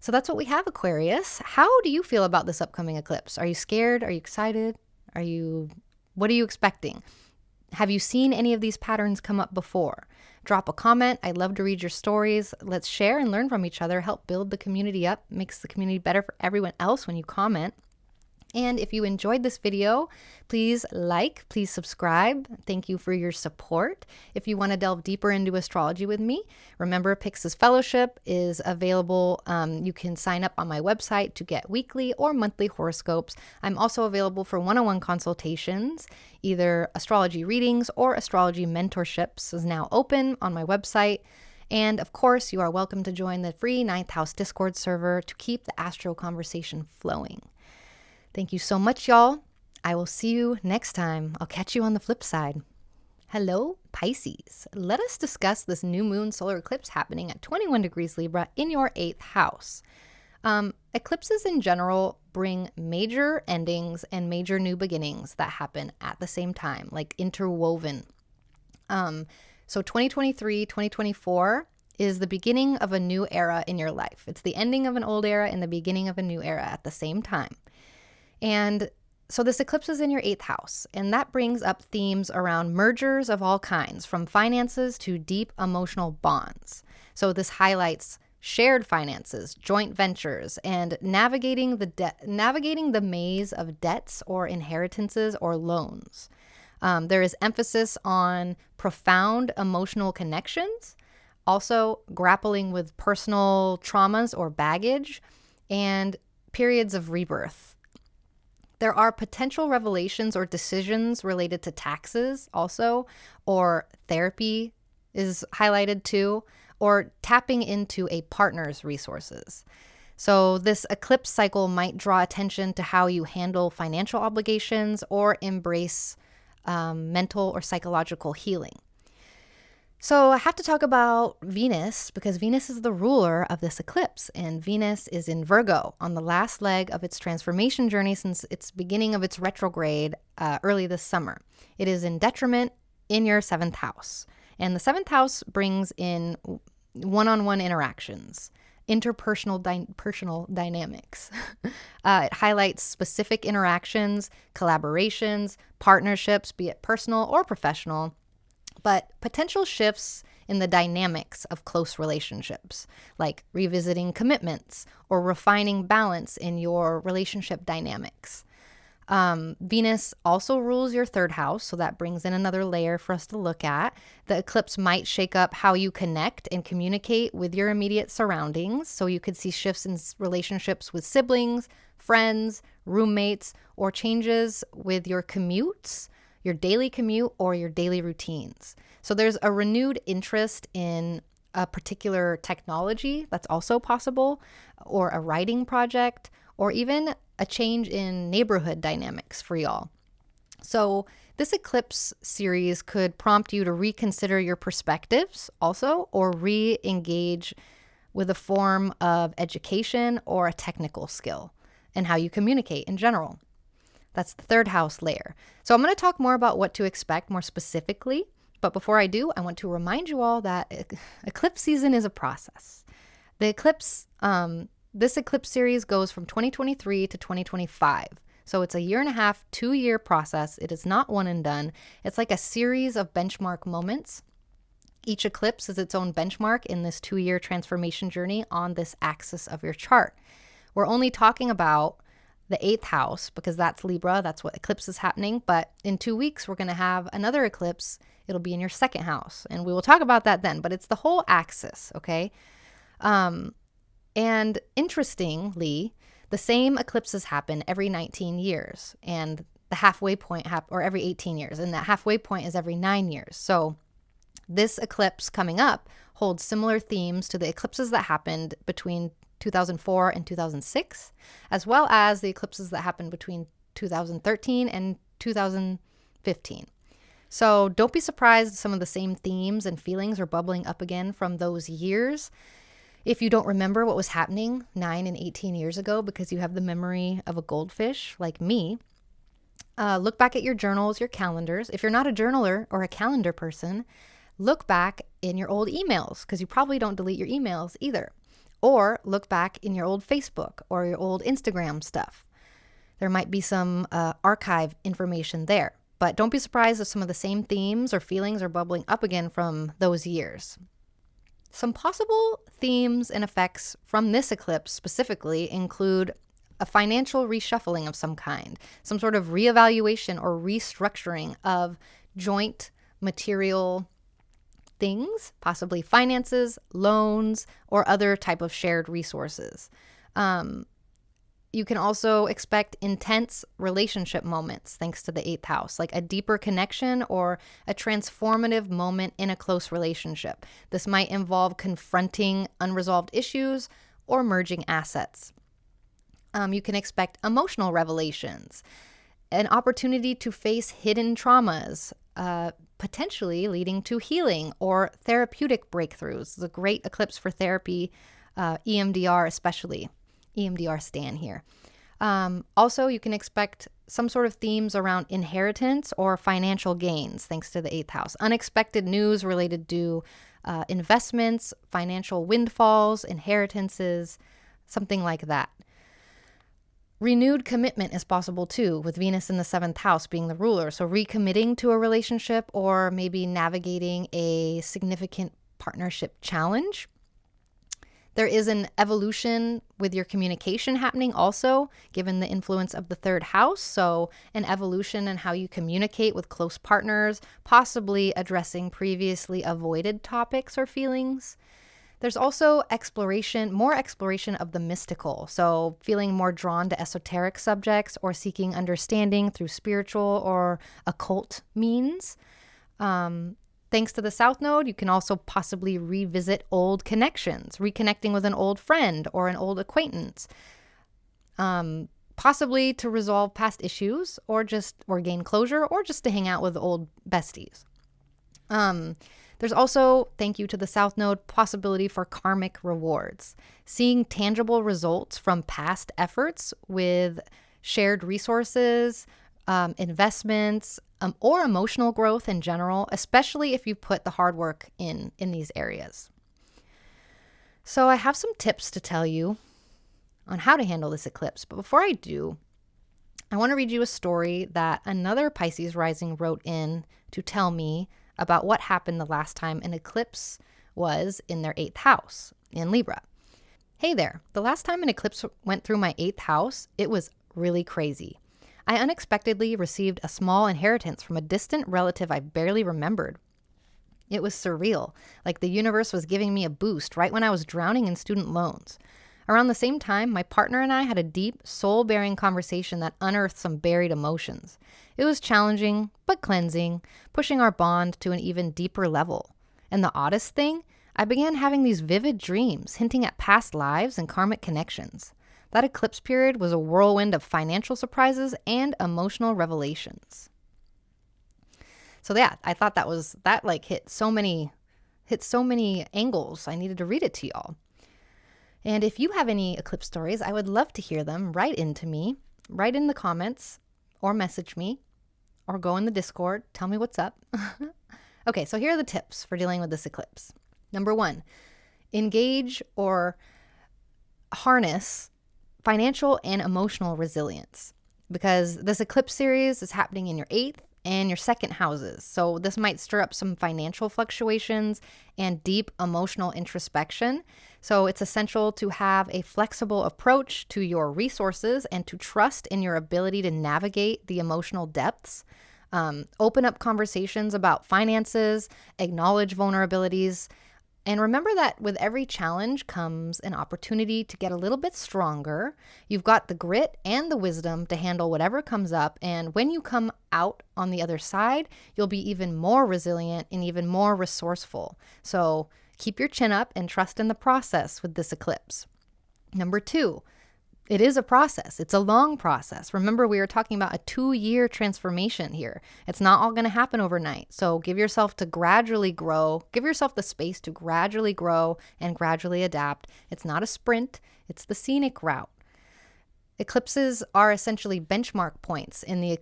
So that's what we have, Aquarius. How do you feel about this upcoming eclipse? Are you scared? Are you excited? What are you expecting? Have you seen any of these patterns come up before? Drop a comment. I'd love to read your stories. Let's share and learn from each other. Help build the community up. Makes the community better for everyone else when you comment. And if you enjoyed this video, please please subscribe. Thank you for your support. If you want to delve deeper into astrology with me, remember Pyx's Fellowship is available. You can sign up on my website to get weekly or monthly horoscopes. I'm also available for one-on-one consultations. Either astrology readings or astrology mentorships is now open on my website. And of course, you are welcome to join the free 9th House Discord server to keep the astro conversation flowing. Thank you so much, y'all. I will see you next time. I'll catch you on the flip side. Hello, Pisces. Let us discuss this new moon solar eclipse happening at 21 degrees Libra in your 8th house. Eclipses in general bring major endings and major new beginnings that happen at the same time, like interwoven. So 2023, 2024 is the beginning of a new era in your life. It's the ending of an old era and the beginning of a new era at the same time. And so this eclipse is in your 8th house, and that brings up themes around mergers of all kinds, from finances to deep emotional bonds. So this highlights shared finances, joint ventures, and navigating the maze of debts or inheritances or loans. There is emphasis on profound emotional connections, also grappling with personal traumas or baggage, and periods of rebirth. There are potential revelations or decisions related to taxes also, or therapy is highlighted too, or tapping into a partner's resources. So this eclipse cycle might draw attention to how you handle financial obligations or embrace mental or psychological healing. So I have to talk about Venus because Venus is the ruler of this eclipse, and Venus is in Virgo on the last leg of its transformation journey since its beginning of its retrograde early this summer. It is in detriment in your 7th house, and the 7th house brings in one-on-one interactions, interpersonal personal dynamics. It highlights specific interactions, collaborations, partnerships, be it personal or professional, but potential shifts in the dynamics of close relationships, like revisiting commitments or refining balance in your relationship dynamics. Venus also rules your 3rd house, so that brings in another layer for us to look at. The eclipse might shake up how you connect and communicate with your immediate surroundings, so you could see shifts in relationships with siblings, friends, roommates, or changes with your commutes, your daily commute, or your daily routines. So there's a renewed interest in a particular technology that's also possible, or a writing project, or even a change in neighborhood dynamics for y'all. So this eclipse series could prompt you to reconsider your perspectives also, or re-engage with a form of education or a technical skill and how you communicate in general. That's the 3rd house layer. So I'm going to talk more about what to expect more specifically. But before I do, I want to remind you all that eclipse season is a process. The eclipse, this eclipse series goes from 2023 to 2025. So it's a 1.5 year, 2-year process. It is not one and done. It's like a series of benchmark moments. Each eclipse is its own benchmark in this 2-year transformation journey on this axis of your chart. We're only talking about the 8th house because that's Libra. That's what eclipse is happening. But in 2 weeks, we're going to have another eclipse. It'll be in your 2nd house. And we will talk about that then. But it's the whole axis, okay? And interestingly, the same eclipses happen every 19 years. And the halfway point, or every 18 years. And that halfway point is every 9 years. So this eclipse coming up holds similar themes to the eclipses that happened between 2004 and 2006, as well as the eclipses that happened between 2013 and 2015. So don't be surprised some of the same themes and feelings are bubbling up again from those years. If you don't remember what was happening 9 and 18 years ago because you have the memory of a goldfish like me, look back at your journals, your calendars. If you're not a journaler or a calendar person, look back in your old emails because you probably don't delete your emails either. Or look back in your old Facebook or your old Instagram stuff. There might be some archive information there. But don't be surprised if some of the same themes or feelings are bubbling up again from those years. Some possible themes and effects from this eclipse specifically include a financial reshuffling of some kind, some sort of reevaluation or restructuring of joint material things, possibly finances, loans, or other type of shared resources. You can also expect intense relationship moments thanks to the 8th house, like a deeper connection or a transformative moment in a close relationship. This might involve confronting unresolved issues or merging assets. You can expect emotional revelations, an opportunity to face hidden traumas, potentially leading to healing or therapeutic breakthroughs. It's a great eclipse for therapy, EMDR especially. EMDR stan here. Also, you can expect some sort of themes around inheritance or financial gains thanks to the 8th house. Unexpected news related to investments, financial windfalls, inheritances, something like that. Renewed commitment is possible too, with Venus in the 7th house being the ruler. So recommitting to a relationship or maybe navigating a significant partnership challenge. There is an evolution with your communication happening also, given the influence of the 3rd house. So an evolution in how you communicate with close partners, possibly addressing previously avoided topics or feelings. There's also more exploration of the mystical. So feeling more drawn to esoteric subjects or seeking understanding through spiritual or occult means. Thanks to the South Node, you can also possibly revisit old connections, reconnecting with an old friend or an old acquaintance, possibly to resolve past issues or gain closure or just to hang out with old besties. There's also, thank you to the South Node, possibility for karmic rewards, seeing tangible results from past efforts with shared resources, investments, or emotional growth in general, especially if you put the hard work in these areas. So I have some tips to tell you on how to handle this eclipse. But before I do, I want to read you a story that another Pisces rising wrote in to tell me about what happened the last time an eclipse was in their 8th house in Libra. Hey there, the last time an eclipse went through my 8th house, it was really crazy. I unexpectedly received a small inheritance from a distant relative I barely remembered. It was surreal, like the universe was giving me a boost right when I was drowning in student loans. Around the same time, my partner and I had a deep, soul-bearing conversation that unearthed some buried emotions. It was challenging, but cleansing, pushing our bond to an even deeper level. And the oddest thing, I began having these vivid dreams, hinting at past lives and karmic connections. That eclipse period was a whirlwind of financial surprises and emotional revelations. So yeah, I thought that hit so many angles. I needed to read it to y'all. And if you have any eclipse stories, I would love to hear them. Write into me, write in the comments, or message me, or go in the Discord. Tell me what's up. Okay, so here are the tips for dealing with this eclipse. Number 1, engage or harness financial and emotional resilience, because this eclipse series is happening in your 8th and your 2nd houses. So this might stir up some financial fluctuations and deep emotional introspection. So it's essential to have a flexible approach to your resources and to trust in your ability to navigate the emotional depths. Open up conversations about finances, acknowledge vulnerabilities, and remember that with every challenge comes an opportunity to get a little bit stronger. You've got the grit and the wisdom to handle whatever comes up. And when you come out on the other side, you'll be even more resilient and even more resourceful. So keep your chin up and trust in the process with this eclipse. Number 2, it is a process. It's a long process. Remember, we were talking about a 2-year transformation here. It's not all going to happen overnight. So give yourself to gradually grow. Give yourself the space to gradually grow and gradually adapt. It's not a sprint. It's the scenic route. Eclipses are essentially benchmark points in the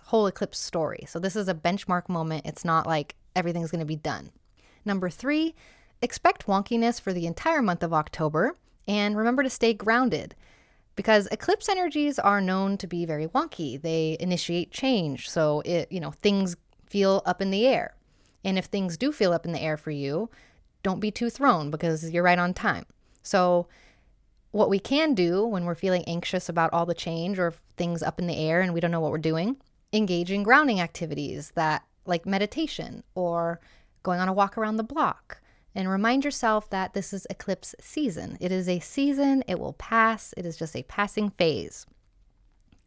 whole eclipse story. So this is a benchmark moment. It's not like everything's going to be done. Number 3, expect wonkiness for the entire month of October. And remember to stay grounded, because eclipse energies are known to be very wonky. They initiate change. So things feel up in the air. And if things do feel up in the air for you, don't be too thrown, because you're right on time. So what we can do when we're feeling anxious about all the change or things up in the air and we don't know what we're doing, engage in grounding activities like meditation or going on a walk around the block. And remind yourself that this is eclipse season. It is a season. It will pass. It is just a passing phase.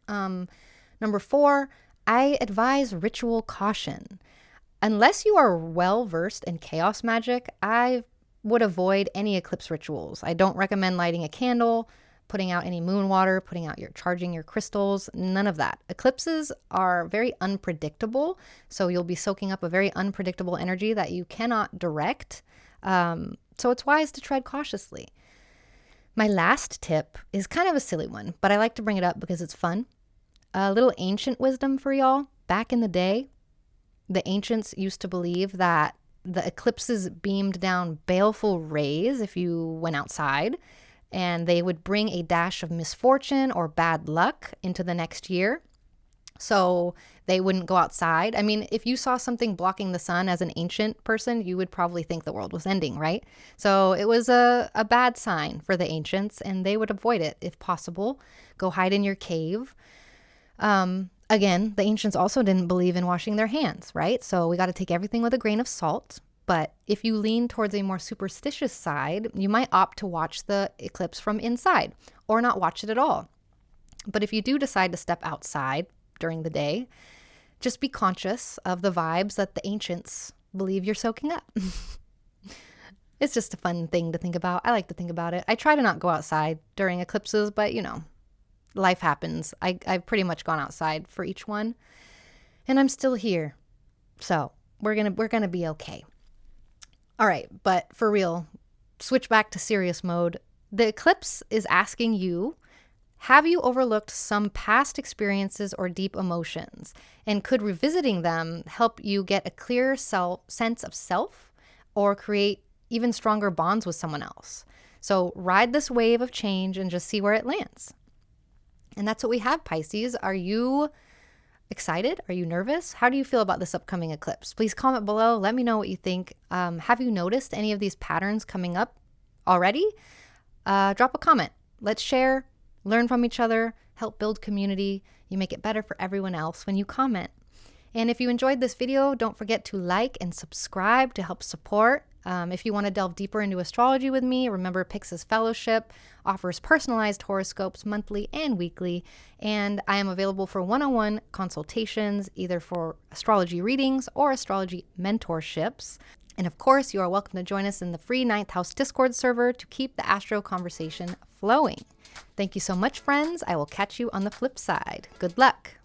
Number 4, I advise ritual caution. Unless you are well versed in chaos magic, I would avoid any eclipse rituals. I don't recommend lighting a candle, putting out any moon water, charging your crystals, none of that. Eclipses are very unpredictable. So you'll be soaking up a very unpredictable energy that you cannot direct. So it's wise to tread cautiously. My last tip is kind of a silly one, but I like to bring it up because it's fun. A little ancient wisdom for y'all. Back in the day, the ancients used to believe that the eclipses beamed down baleful rays if you went outside, and they would bring a dash of misfortune or bad luck into the next year. So they wouldn't go outside. I mean, if you saw something blocking the sun as an ancient person, you would probably think the world was ending, right? So it was a bad sign for the ancients, and they would avoid it if possible. Go hide in your cave. Again, the ancients also didn't believe in washing their hands, right? So we got to take everything with a grain of salt. But if you lean towards a more superstitious side, you might opt to watch the eclipse from inside or not watch it at all. But if you do decide to step outside during the day, just be conscious of the vibes that the ancients believe you're soaking up. It's just a fun thing to think about. I like to think about it. I try to not go outside during eclipses, but you know, life happens. I've pretty much gone outside for each one, and I'm still here. So we're gonna be okay. All right, but for real, switch back to serious mode. The eclipse is asking you, have you overlooked some past experiences or deep emotions? And could revisiting them help you get a clearer sense of self or create even stronger bonds with someone else? So ride this wave of change and just see where it lands. And that's what we have, Pisces. Are you excited? Are you nervous? How do you feel about this upcoming eclipse? Please comment below. Let me know what you think. Have you noticed any of these patterns coming up already? Drop a comment. Let's share, learn from each other, help build community. You make it better for everyone else when you comment. And if you enjoyed this video, don't forget to like and subscribe to help support. If you want to delve deeper into astrology with me, remember Pyx's Fellowship offers personalized horoscopes monthly and weekly, and I am available for one-on-one consultations, either for astrology readings or astrology mentorships. And of course, you are welcome to join us in the free 9th House Discord server to keep the astro conversation flowing. Thank you so much, friends. I will catch you on the flip side. Good luck.